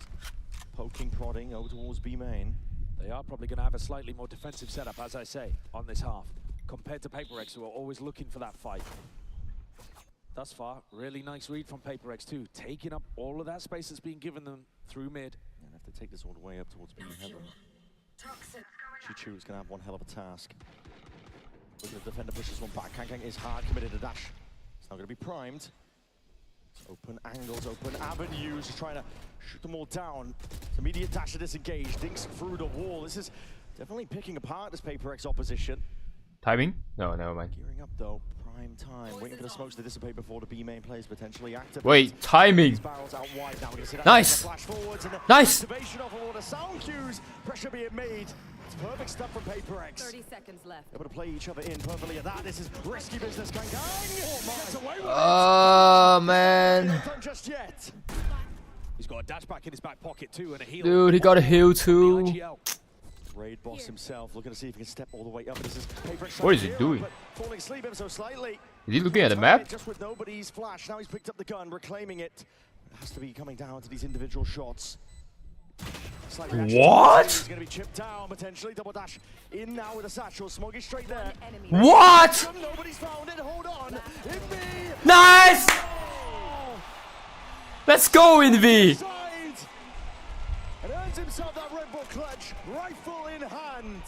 Poking, prodding over towards B main. They are probably going to have a slightly more defensive setup, as I say, on this half, compared to PRX, who are always looking for that fight. Thus far, really nice read from PRX too, taking up all of that space that's being given them through mid. And have to take this all the way up towards B heaven. Chichu is going to have one hell of a task. Looking at the defender, push this one back. Kankan is hard committed to dash. It's not going to be primed. Open angles, open avenues, just trying to shoot them all down. Immediate dash to disengage, dinks through the wall. This is definitely picking apart this PRX opposition. Timing? No, never mind. Gearing up though, prime time, waiting for the smokes to dissipate before the B main players potentially activate. Wait, timing! Nice! Nice! Activation off of all the sound cues, pressure being made. It's perfect stuff from PRX. 30 seconds left. Able to play each other in perfectly at that. This is risky business. Kankan! Oh, man. Just yet. He's got a dash back in his back pocket too and a heal. Dude, he got a heal too. Raid boss himself looking to see if he can step all the way up. This is what is he doing? Falling asleep ever so slightly. Is he looking at the map? Just with nobody's flash. Now he's picked up the gun, reclaiming it. It has to be coming down to these individual shots. What? He's going to be chipped down potentially. Double dash in now with a satchel. Smoggy straight there. What? Nobody's found it. Hold on. Nice! Let's go, Envy! And earns himself that Red Bull clutch, rifle in hand.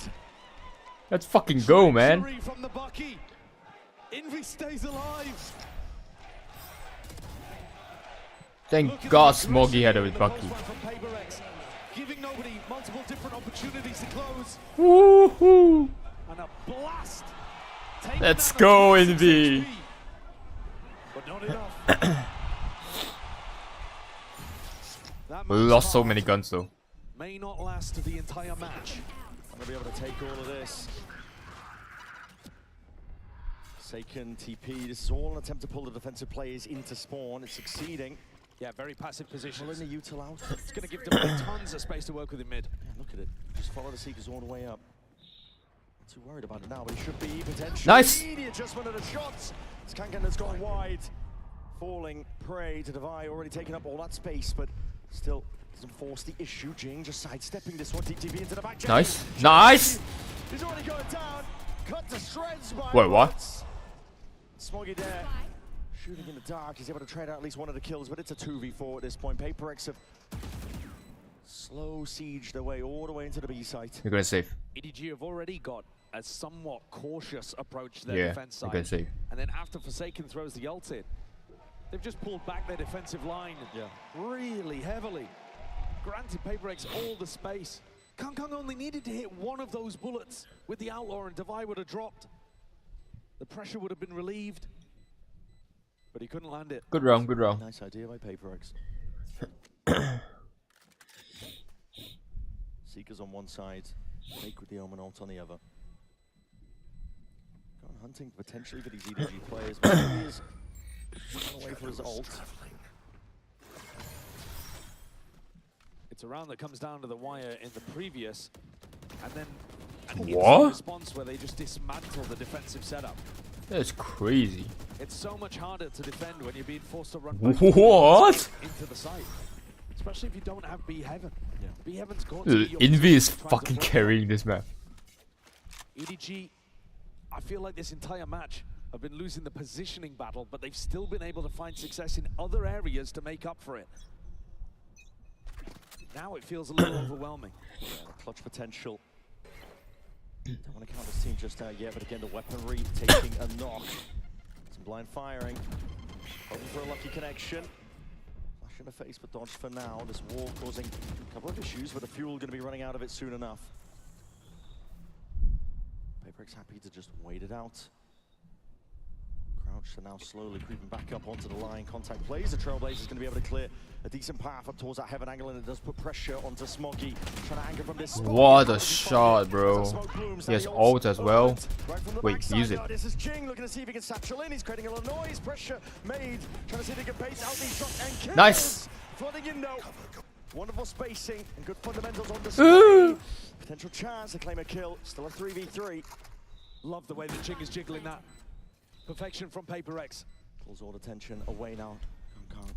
Let's fucking go, man. From the Bucky. Envy stays alive. Thank God Smoggy had it with Bucky. Giving nobody multiple different opportunities to close. Woohoo! And a blast. Let's go, Envy. But not enough. We lost so many guns though. May not last the entire match. I'm gonna be able to take all of this. Seiken TP. This is all an attempt to pull the defensive players into spawn. It's succeeding. Yeah, very passive position. Pulling the util out. It's going to give them tons of space to work with in mid. Yeah, look at it. Just follow the Seekers all the way up. Not too worried about it now, but he should be potentially. Nice! The adjustment of the shots. It's Kankan that's gone wide. Falling prey to Devi, already taking up all that space, but still doesn't force the issue. Jing just sidestepping this one. DTV into the back. Nice. Nice! He's already going down. Cut to shreds by Wait, what? Smoggy there. Shooting in the dark, he's able to trade out at least one of the kills, but it's a 2v4 at this point. PRX have slow sieged their way all the way into the B site. You're gonna save. EDG have already got a somewhat cautious approach to their defense side. Okay, see. And then after Forsaken throws the ult in, they've just pulled back their defensive line really heavily. Granted PaperX all the space. Kangkang only needed to hit one of those bullets with the Outlaw and Devi would have dropped. The pressure would have been relieved, but he couldn't land it. Good round, good round. Nice idea by PaperX. Seekers on one side, Fake with the Omen ult on the other. Going hunting potentially for these EDG players, but he is away for his ult. It's a round that comes down to the wire in the previous, and then an What? response where they just dismantle the defensive setup. That's crazy. It's so much harder to defend when you're being forced to run What? into the site, especially if you don't have B Heaven. B Heaven's got Envy is fucking carrying this map. EDG, I feel like this entire match have been losing the positioning battle, but they've still been able to find success in other areas to make up for it. Now it feels a little overwhelming. Yeah, the clutch potential. Don't want to count this team just yet, but again, the weaponry taking a knock. Some blind firing. Hoping for a lucky connection. Flash in the face, but dodge for now. This wall causing a couple of issues, but the fuel going to be running out of it soon enough. PaperX happy to just wait it out. Crouch, so now slowly creeping back up onto the line. Contact plays. The Trailblazer's going to be able to clear a decent path up towards that Heaven angle, and it does put pressure onto Smoggy. Trying to anchor from this spot. What a shot, bro. He has ult as well. Wait, use it. This is Jing looking to see if he can satchel in. He's creating a lot of noise. Pressure made. Trying to see if he can bait out these shots and kills. Nice. Flooding in though. Wonderful spacing and good fundamentals on display. Potential chance to claim a kill. Still a 3v3. Love the way that Jing is jiggling that. Perfection from PaperX. Pulls all the tension away now. Kangkang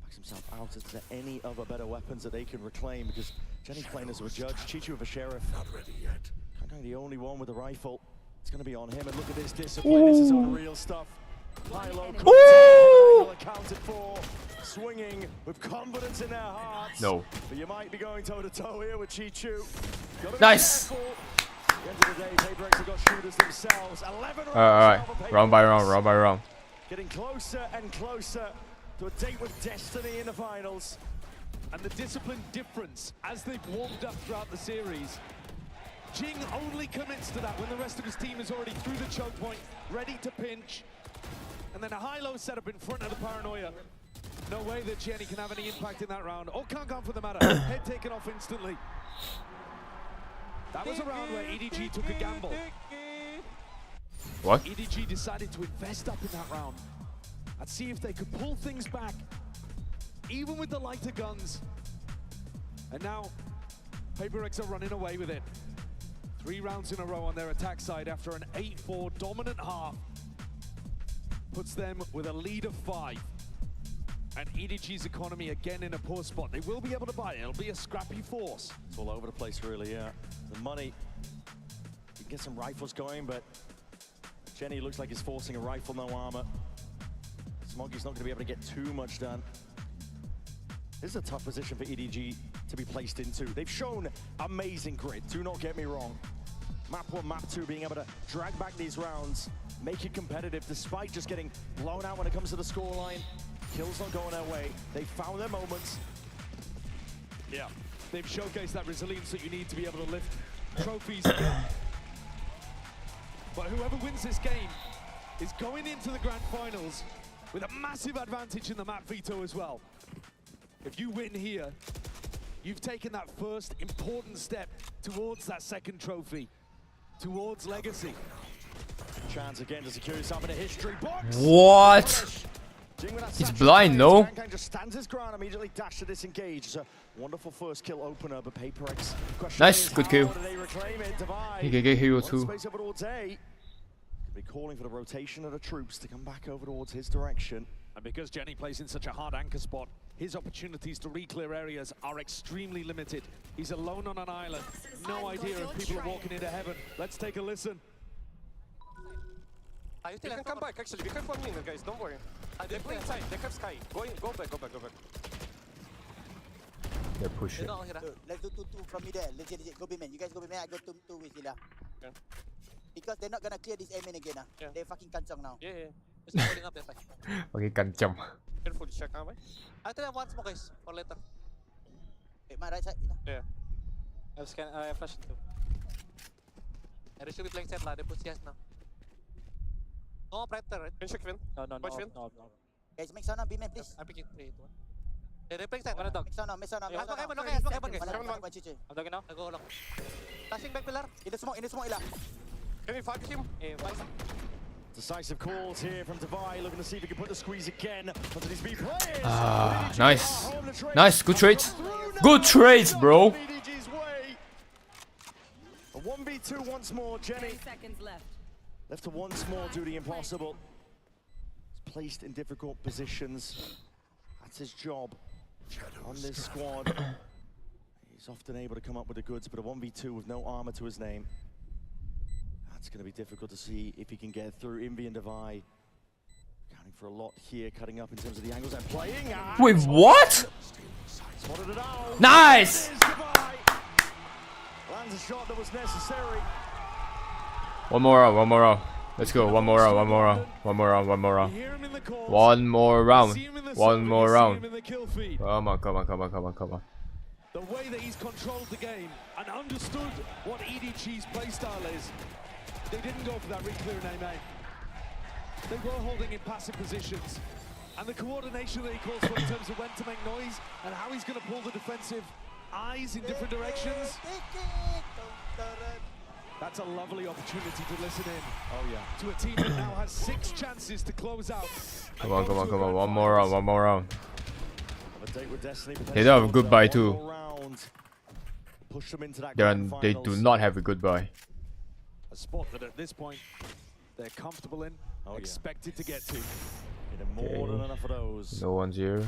backs himself out. Is there any other better weapons that they can reclaim? Because Jenny's playing as a judge, Chichu with a sheriff. Not ready yet. Kangkang the only one with a rifle. It's going to be on him. And look at this discipline. This is unreal stuff. High-low accounted for. Swinging with confidence in their hearts. No. But you might be going toe-to-toe here with Chichu. Nice. At the end of the day, PaperX have got shooters themselves. 11 rounds. Alright, round by round, round by round. Getting closer and closer to a date with destiny in the finals. And the discipline difference as they've warmed up throughout the series. Jing only commits to that when the rest of his team is already through the choke point, ready to pinch. And then a high-low setup in front of the Paranoia. No way that Jenny can have any impact in that round, or Kangkang for the matter. Head taken off instantly. That was a round where EDG took a gamble. What? EDG decided to invest up in that round and see if they could pull things back, even with the lighter guns. And now, PaperX are running away with it. 3 rounds in a row on their attack side after an 8-4 dominant half. Puts them with a lead of 5. And EDG's economy again in a poor spot. They will be able to buy it. It'll be a scrappy force. It's all over the place, really, yeah. The money, you can get some rifles going, but Jenny looks like he's forcing a rifle, no armor. Smoggy's not going to be able to get too much done. This is a tough position for EDG to be placed into. They've shown amazing grit, do not get me wrong. Map 1, map 2, being able to drag back these rounds, make it competitive despite just getting blown out when it comes to the scoreline. Kills not going their way. They found their moments. Yeah, they've showcased that resilience that you need to be able to lift trophies again. But whoever wins this game is going into the grand finals with a massive advantage in the map veto as well. If you win here, you've taken that first important step towards that second trophy, towards legacy. Chance again to secure yourself in a history box. What? He's blind, no? Kangkang just stands his ground, immediately dash to disengage. It's a wonderful first kill opener, but PaperX. Nice, good kill. He can get hero too. Space over towards A. Be calling for the rotation of the troops to come back over towards his direction. And because Jenny plays in such a hard anchor spot, his opportunities to re-clear areas are extremely limited. He's alone on an island. No idea if people are walking into heaven. Let's take a listen. You can come back, actually. We have 1 minute, guys. Don't worry. They play inside. They have Sky. Go back. They're pushing. Let's do 2 from me there. Legit. Go B man. You guys go B man. I go 2 with Zilla. Because they're not gonna clear this aiming again. They're fucking kancang now. Yeah. Just holding up that time. Okay, kancam. Careful, check out. I think I want smoke, guys. Or later. Wait, my right side. Yeah. I have flash too. Yeah, they should be playing set lah. They put CS now. No predator, right? Can you check Vin? No. Guys, make sound on B-man, please. I'm picking 3, 2, 1. Yeah, they're playing set. Make sound on. I'm dogging now. I go long. Flashing back pillar. In the smoke, Ila. Can we fight him? Decisive calls here from Divide, looking to see if he can put the squeeze again onto these B players. Nice. Nice, good trades. Good trades, bro. A 1v2 once more, Jenny. 10 seconds left. Left to once more do the impossible. He's placed in difficult positions. That's his job on this squad. He's often able to come up with the goods, but a 1v2 with no armor to his name. That's going to be difficult to see if he can get through. Envy and Divide counting for a lot here, cutting up in terms of the angles they're playing. Wait, what? Spotted it out. Nice! Lands a shot that was necessary. One more round. Let's go. One more round. One more round. Come on. The way that he's controlled the game and understood what EDG's playstyle is. They didn't go for that re-clear and aim. They were holding in passive positions. And the coordination that he calls for in terms of when to make noise and how he's going to pull the defensive eyes in different directions. That's a lovely opportunity to listen in. Oh yeah. To a team that now has 6 chances to close out. Come on. One more round. They don't have a goodbye too. They do not have a goodbye. A spot that at this point they're comfortable in, expected to get to. More than enough of those. No one's here.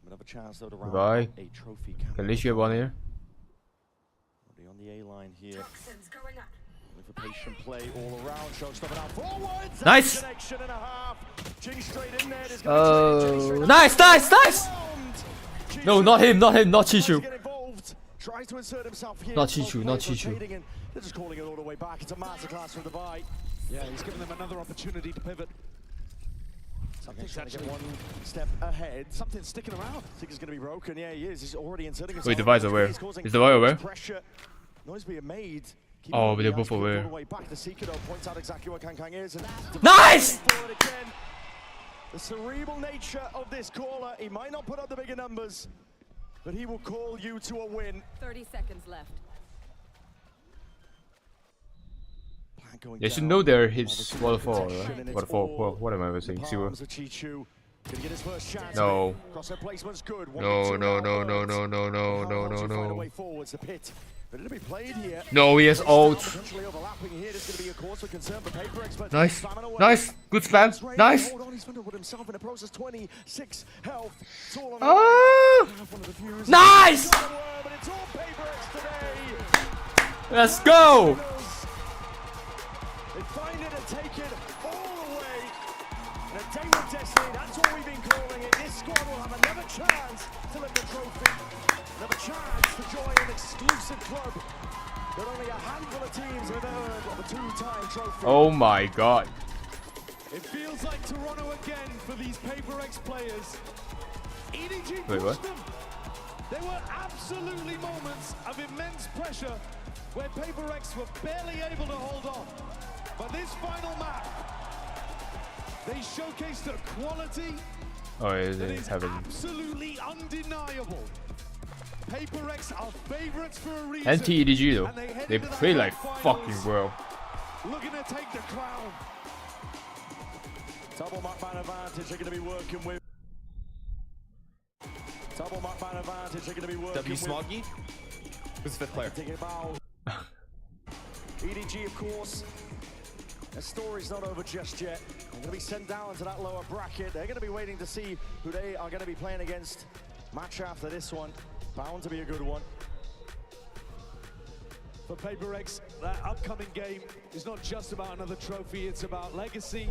Another chance though to round Goodbye. a trophy. Can at least get one here. On the A line here. Looking for patient play all around. Showstopper out forwards. Nice. Connection and a half. Ching straight in there. Nice. No, not him, not Chichu. Tries to insert himself here. Not Chichu. They're just calling it all the way back. It's a masterclass from Divide. Yeah, he's giving them another opportunity to pivot. Something's actually one step ahead. Something's sticking around. I think he's going to be broken. Yeah, he is. He's already inserting himself. Wait, Divide's aware. Is Divide aware? Noise being made. Oh, but they're both aware. Back to Seeker, points out exactly what Kankang is. And nice! The cerebral nature of this caller. He might not put up the bigger numbers, but he will call you to a win. 30 seconds left. They should know they're his waterfall, right? Waterfall, what am I saying? Zero. No. No, he has ult. Nice. Good spam. Nice. Nice! Let's go! They find it and take it all the way. And a day with destiny, that's all we've been calling it. This squad will have another chance to lift the trophy. Another chance to join an exclusive club that only a handful of teams have earned of a 2-time trophy. Oh my god. It feels like Toronto again for these PRX players. EDG pushed them. There were absolutely moments of immense pressure where PRX were barely able to hold on. But this final map, they showcased a quality that is absolutely undeniable. PRX are favorites for a reason. Anti-EDG though, they play like fucking well. Looking to take the crown. Double map ban advantage, they're going to be working with. Double map ban advantage, they're going to be working with. Smoggy? Who's the 5th player? EDG, of course. Their story's not over just yet. They're going to be sent down to that lower bracket. They're going to be waiting to see who they are going to be playing against. Match after this one, bound to be a good one. For PRX, that upcoming game is not just about another trophy, it's about legacy.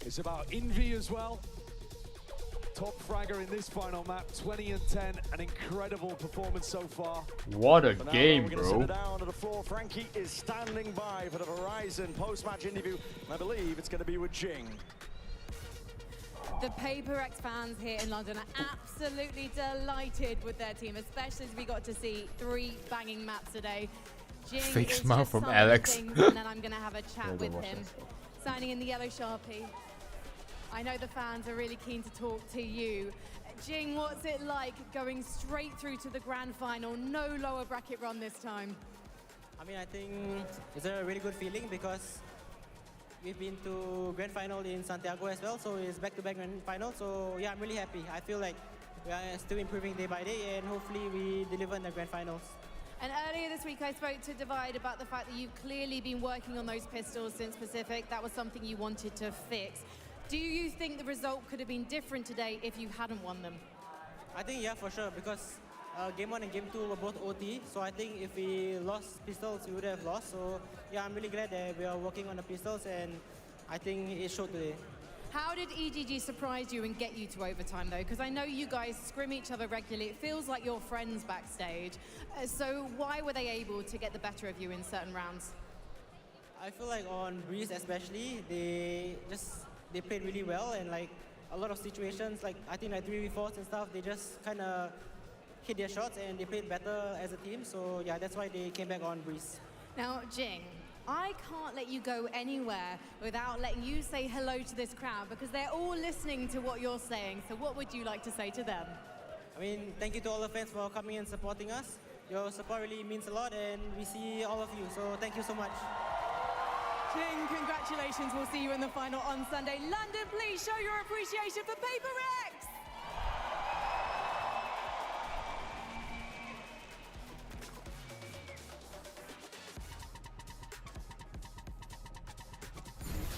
It's about envy as well. top fragger in this final map, 20 and 10, an incredible performance so far. What a But game, now we're bro. gonna sit down to the floor. Frankie is standing by for the Verizon post-match interview. And I believe it's going to be with Jing. The PRX fans here in London are absolutely delighted with their team, especially as we got to see 3 banging maps today. Jing Fake is smile just from signing Alex. things, and then I'm going to have a chat Yeah, with go watch him. that. Signing in the yellow Sharpie. I know the fans are really keen to talk to you. Jing, what's it like going straight through to the grand final? No lower bracket run this time. I mean, I think it's a really good feeling because we've been to grand final in Santiago as well, so it's back-to-back grand final. So yeah, I'm really happy. I feel like we are still improving day by day, and hopefully we deliver in the grand finals. And earlier this week, I spoke to Divide about the fact that you've clearly been working on those pistols since Pacific. That was something you wanted to fix. Do you think the result could have been different today if you hadn't won them? I think, yeah, for sure, because game 1 and game 2 were both OT, so I think if we lost pistols, we would have lost. So yeah, I'm really glad that we are working on the pistols, and I think it showed today. How did EDG surprise you and get you to overtime, though? Because I know you guys scrim each other regularly. It feels like you're friends backstage. So why were they able to get the better of you in certain rounds? I feel like on Breeze especially, they played really well, and like a lot of situations, like I think like 3v4s and stuff, they just kind of hit their shots and they played better as a team. So yeah, that's why they came back on Breeze. Now, Jing, I can't let you go anywhere without letting you say hello to this crowd because they're all listening to what you're saying. So what would you like to say to them? I mean, thank you to all the fans for coming and supporting us. Your support really means a lot, and we see all of you. So thank you so much. Jing, congratulations. We'll see you in the final on Sunday. London, please show your appreciation for PRX.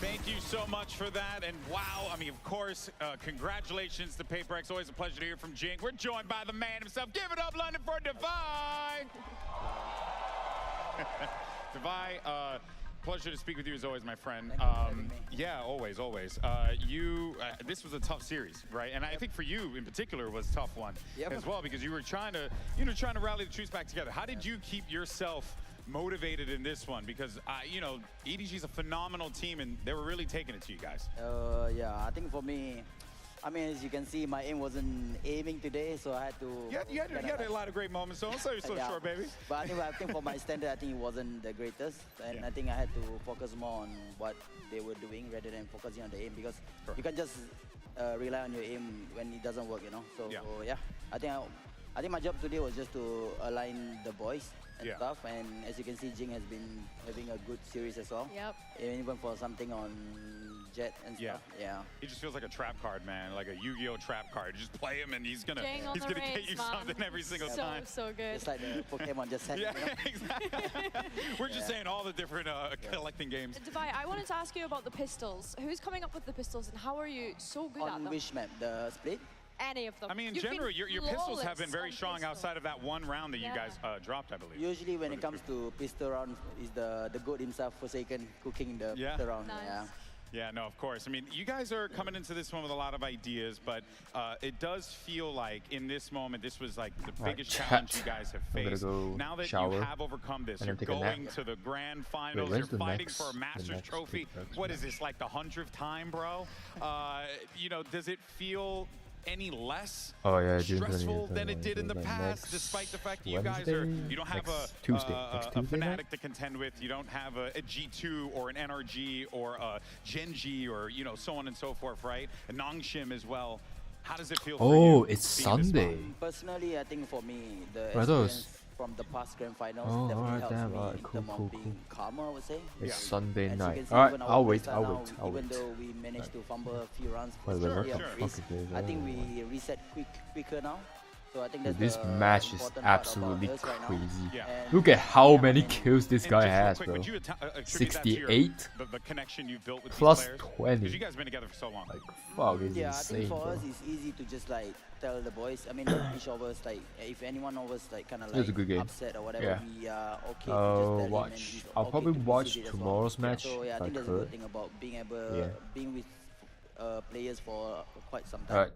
Thank you so much for that. And wow, I mean, of course, congratulations to PRX. Always a pleasure to hear from Jing. We're joined by the man himself. Give it up, London, for Divide. Divide, pleasure to speak with you as always, my friend. Yeah, always. This was a tough series, right? And I think for you in particular was a tough one as well, because you were trying to rally the troops back together. How did you keep yourself motivated in this one? Because EDG is a phenomenal team, and they were really taking it to you guys. Yeah, I think for me, I mean, as you can see, my aim wasn't aiming today, so I had to... You had a lot of great moments, so don't sell yourself short, baby. But anyway, I think for my standard, I think it wasn't the greatest. And I think I had to focus more on what they were doing rather than focusing on the aim, because you can't just rely on your aim when it doesn't work, So yeah, I think my job today was just to align the boys and stuff. And as you can see, Jing has been having a good series as well. Yep. Even for something on Jet and stuff. Yeah. He just feels like a trap card, man, like a Yu-Gi-Oh trap card. You just play him and he's gonna get you something every single time. So good. It's like the Pokemon just said. Exactly. We're just saying all the different collecting games. Divide, I wanted to ask you about the pistols. Who's coming up with the pistols and how are you so good at them? On which map? The split? Any of them. I mean, in general, your pistols have been very strong outside of that one round that you guys dropped, I believe. Usually when it comes to pistol round, is the goat himself, Forsaken, cooking the pistol round. Nice. Yeah, no, of course. I mean, you guys are coming into this one with a lot of ideas, but it does feel like in this moment, this was like the biggest challenge you guys have faced. Now that you have overcome this, you're going to the grand finals, you're fighting for a Masters trophy. What is this, like the 100th time, bro? Does it feel any less stressful than it did in the past, despite the fact that you guys you don't have a Fnatic to contend with, you don't have a G2 or an NRG or a Genji or so on and so forth, right? A Nongshim as well. How does it feel for you? It's Sunday. Personally, I think for me, the experience from the past grand finals definitely helps me in terms of being calmer, I would say. It's Sunday night. Alright, I'll wait. Even though we managed to fumble a few rounds, I think we reset quicker now. So I think that's this match is absolutely crazy. Look at how many kills this guy has, bro. 68 the connection you've built with plus these players? 20. Because you guys have been together for so long. Like, fuck, it's insane, I think for bro. us, it's easy to just like tell the boys. I mean, each of us, like, if anyone of us like kind of like upset or whatever, we are okay to just tell him. And he's I'll okay probably to watch visit as tomorrow's well. match. So yeah, I think that's a good thing about being with players for quite some time.